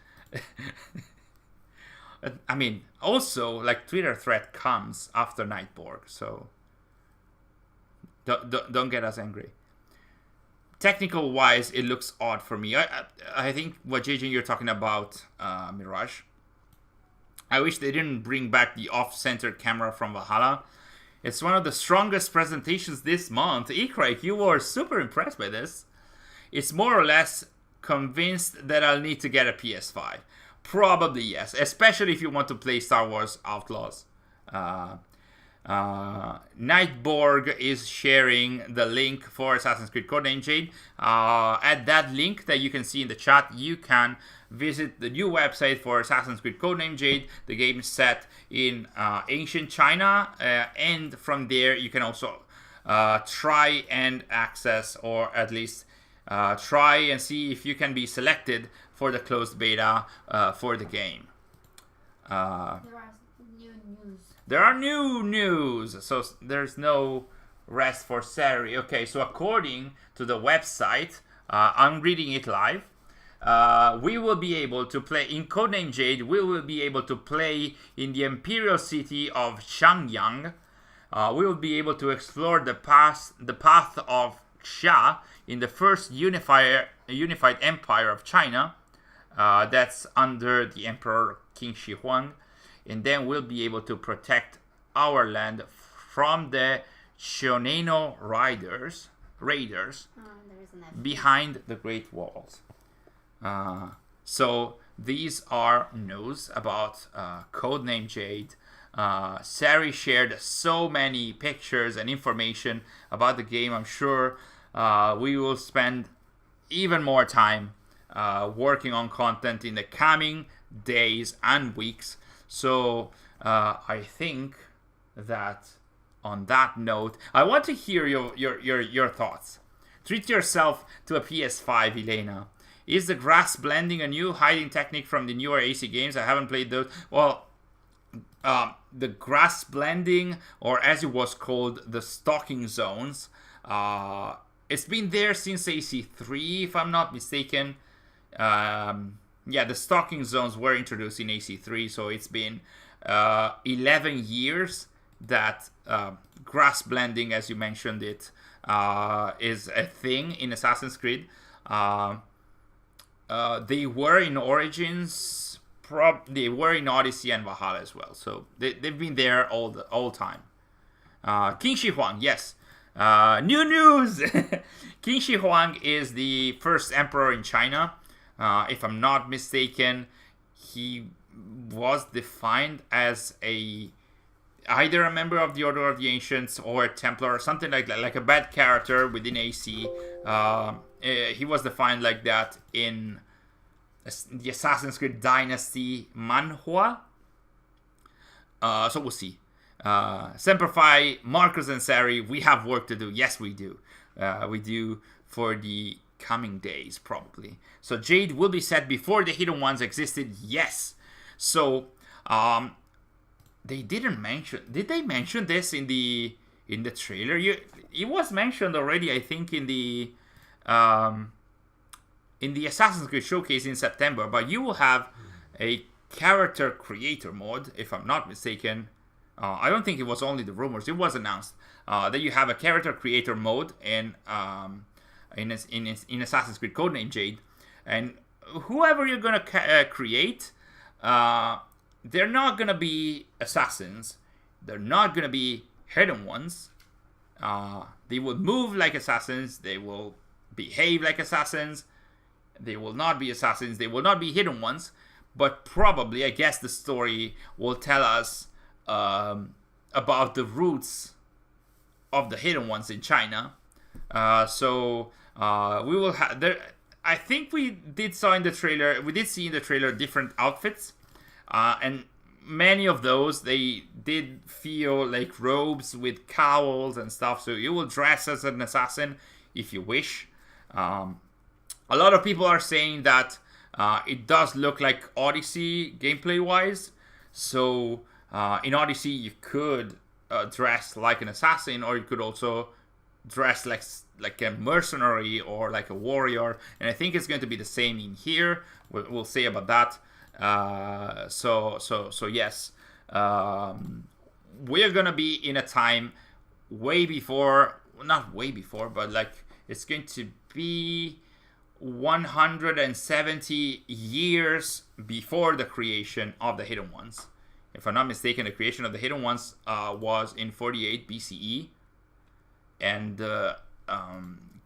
[SPEAKER 1] I mean, also, like, Twitter threat comes after Nightborg, so don't get us angry. Technical wise, it looks odd for me. I think what JJ you're talking about, Mirage. I wish they didn't bring back the off-center camera from Valhalla. It's one of the strongest presentations this month. Ikraik, you were super impressed by this. It's more or less convinced that I'll need to get a PS5. Probably yes, especially if you want to play Star Wars Outlaws. Nightborg is sharing the link for Assassin's Creed Codename Jade. At that link that you can see in the chat, you can visit the new website for Assassin's Creed Codename Jade. The game is set in ancient China, and from there you can also try and access, or at least try and see if you can be selected for the closed beta for the game. There are new news, so there's no rest for Sari. Okay, so according to the website, I'm reading it live. We will be able to play in Codename Jade. We will be able to play in the imperial city of Xiangyang. We will be able to explore the path of Xia in the first unified empire of China. That's under the Emperor King Shi Huang. And then we'll be able to protect our land from the Shoneno raiders behind the Great Walls. So these are news about Codename Jade. Sari shared so many pictures and information about the game. I'm sure we will spend even more time working on content in the coming days and weeks. So I think that on that note, I want to hear your thoughts. Treat yourself to a PS5, Elena. Is the grass blending a new hiding technique from the newer AC games? I haven't played those. Well, the grass blending, or as it was called, the stalking zones, it's been there since AC3, if I'm not mistaken. Yeah, the stalking zones were introduced in AC3, so it's been 11 years that grass blending, as you mentioned it, is a thing in Assassin's Creed. They were in Origins, they were in Odyssey and Valhalla as well, so they've been there all time. King Shi Huang, yes. New news! King Shi Huang is the first emperor in China. If I'm not mistaken, he was defined as either a member of the Order of the Ancients or a Templar or something like that, like a bad character within AC. He was defined like that in the Assassin's Creed Dynasty manhwa. So we'll see. Semper Fi, Marcus and Sari, we have work to do. Yes, we do. We do for the coming days, probably. So Jade will be set before the Hidden Ones existed. Yes. So they didn't mention. Did they mention this in the trailer? It was mentioned already, I think, in the Assassin's Creed showcase in September. But you will have a character creator mode, if I'm not mistaken. I don't think it was only the rumors. It was announced that you have a character creator mode in Assassin's Creed Codename Jade, and whoever you're gonna create, they're not gonna be assassins. They're not gonna be hidden ones. They will move like assassins. They will behave like assassins. They will not be assassins. They will not be hidden ones. But probably, I guess the story will tell us about the roots of the Hidden Ones in China. So we will have there. I think we did see in the trailer different outfits, and many of those they did feel like robes with cowls and stuff. So you will dress as an assassin if you wish. A lot of people are saying that it does look like Odyssey gameplay wise. So in Odyssey you could dress like an assassin, or you could also dress like a mercenary or like a warrior, and I think it's going to be the same in here. We'll say about that. So yes, we're gonna be in a time way before, not way before, but like it's going to be 170 years before the creation of the Hidden Ones. If I'm not mistaken, the creation of the Hidden Ones was in 48 BCE, and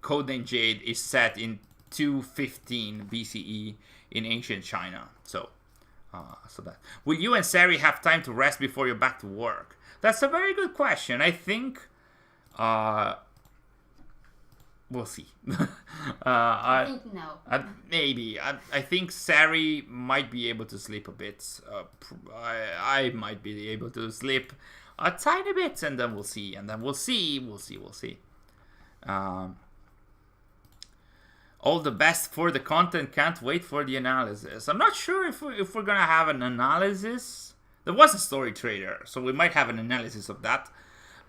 [SPEAKER 1] Codename Jade is set in 215 BCE in ancient China. So that. Will you and Sari have time to rest before you're back to work? That's a very good question. I think we'll see.
[SPEAKER 3] I think no.
[SPEAKER 1] Maybe. I think Sari might be able to sleep a bit. I might be able to sleep a tiny bit, and then we'll see. We'll see. All the best for the content. Can't wait for the analysis. I'm not sure if we're gonna have an analysis. There was a story trailer, so we might have an analysis of that.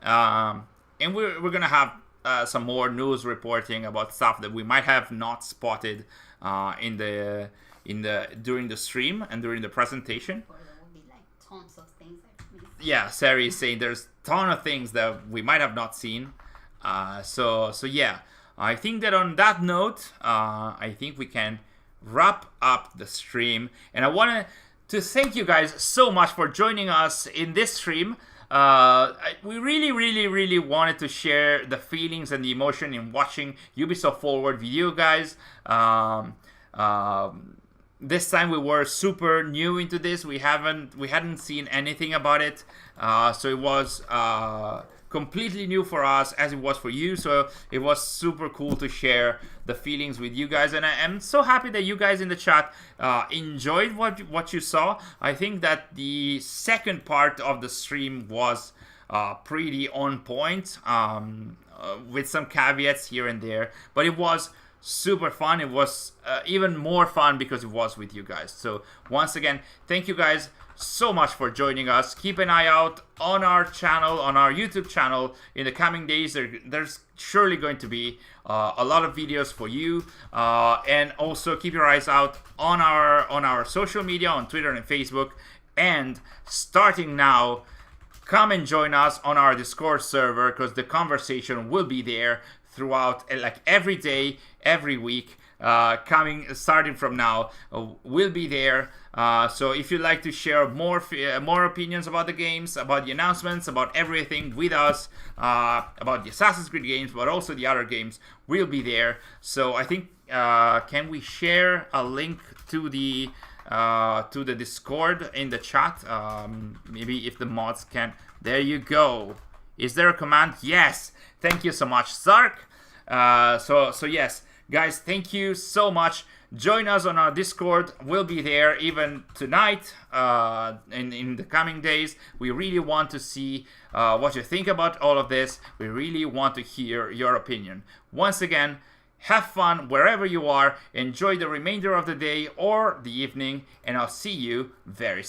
[SPEAKER 1] And we're gonna have some more news reporting about stuff that we might have not spotted during the stream and during the presentation.
[SPEAKER 3] Or there will be like tons of things I've missed.
[SPEAKER 1] Yeah, Sari is saying there's a ton of things that we might have not seen. So yeah, I think that on that note, I think we can wrap up the stream. And I want to thank you guys so much for joining us in this stream. We really wanted to share the feelings and the emotion in watching Ubisoft Forward with you guys. This time we were super new into this. We hadn't seen anything about it, so it was completely new for us, as it was for you. So it was super cool to share the feelings with you guys, and I am so happy that you guys in the chat enjoyed what you saw. I think that the second part of the stream was pretty on point, with some caveats here and there, but it was super fun. It was even more fun because it was with you guys. So once again, thank you guys so much for joining us. Keep an eye out on our channel, on our YouTube channel. In the coming days, there's surely going to be a lot of videos for you, and also keep your eyes out on our social media, on Twitter and Facebook. And starting now, come and join us on our Discord server, because the conversation will be there throughout, like every day, every week. Starting from now, we'll be there. So if you'd like to share more opinions about the games, about the announcements, about everything with us, about the Assassin's Creed games, but also the other games, we'll be there. So I think, can we share a link to the Discord in the chat? Maybe if the mods can. There you go. Is there a command? Yes. Thank you so much, Zark. So yes. Guys, thank you so much. Join us on our Discord. We'll be there even tonight, in the coming days. We really want to see what you think about all of this. We really want to hear your opinion. Once again, have fun wherever you are. Enjoy the remainder of the day or the evening, and I'll see you very soon.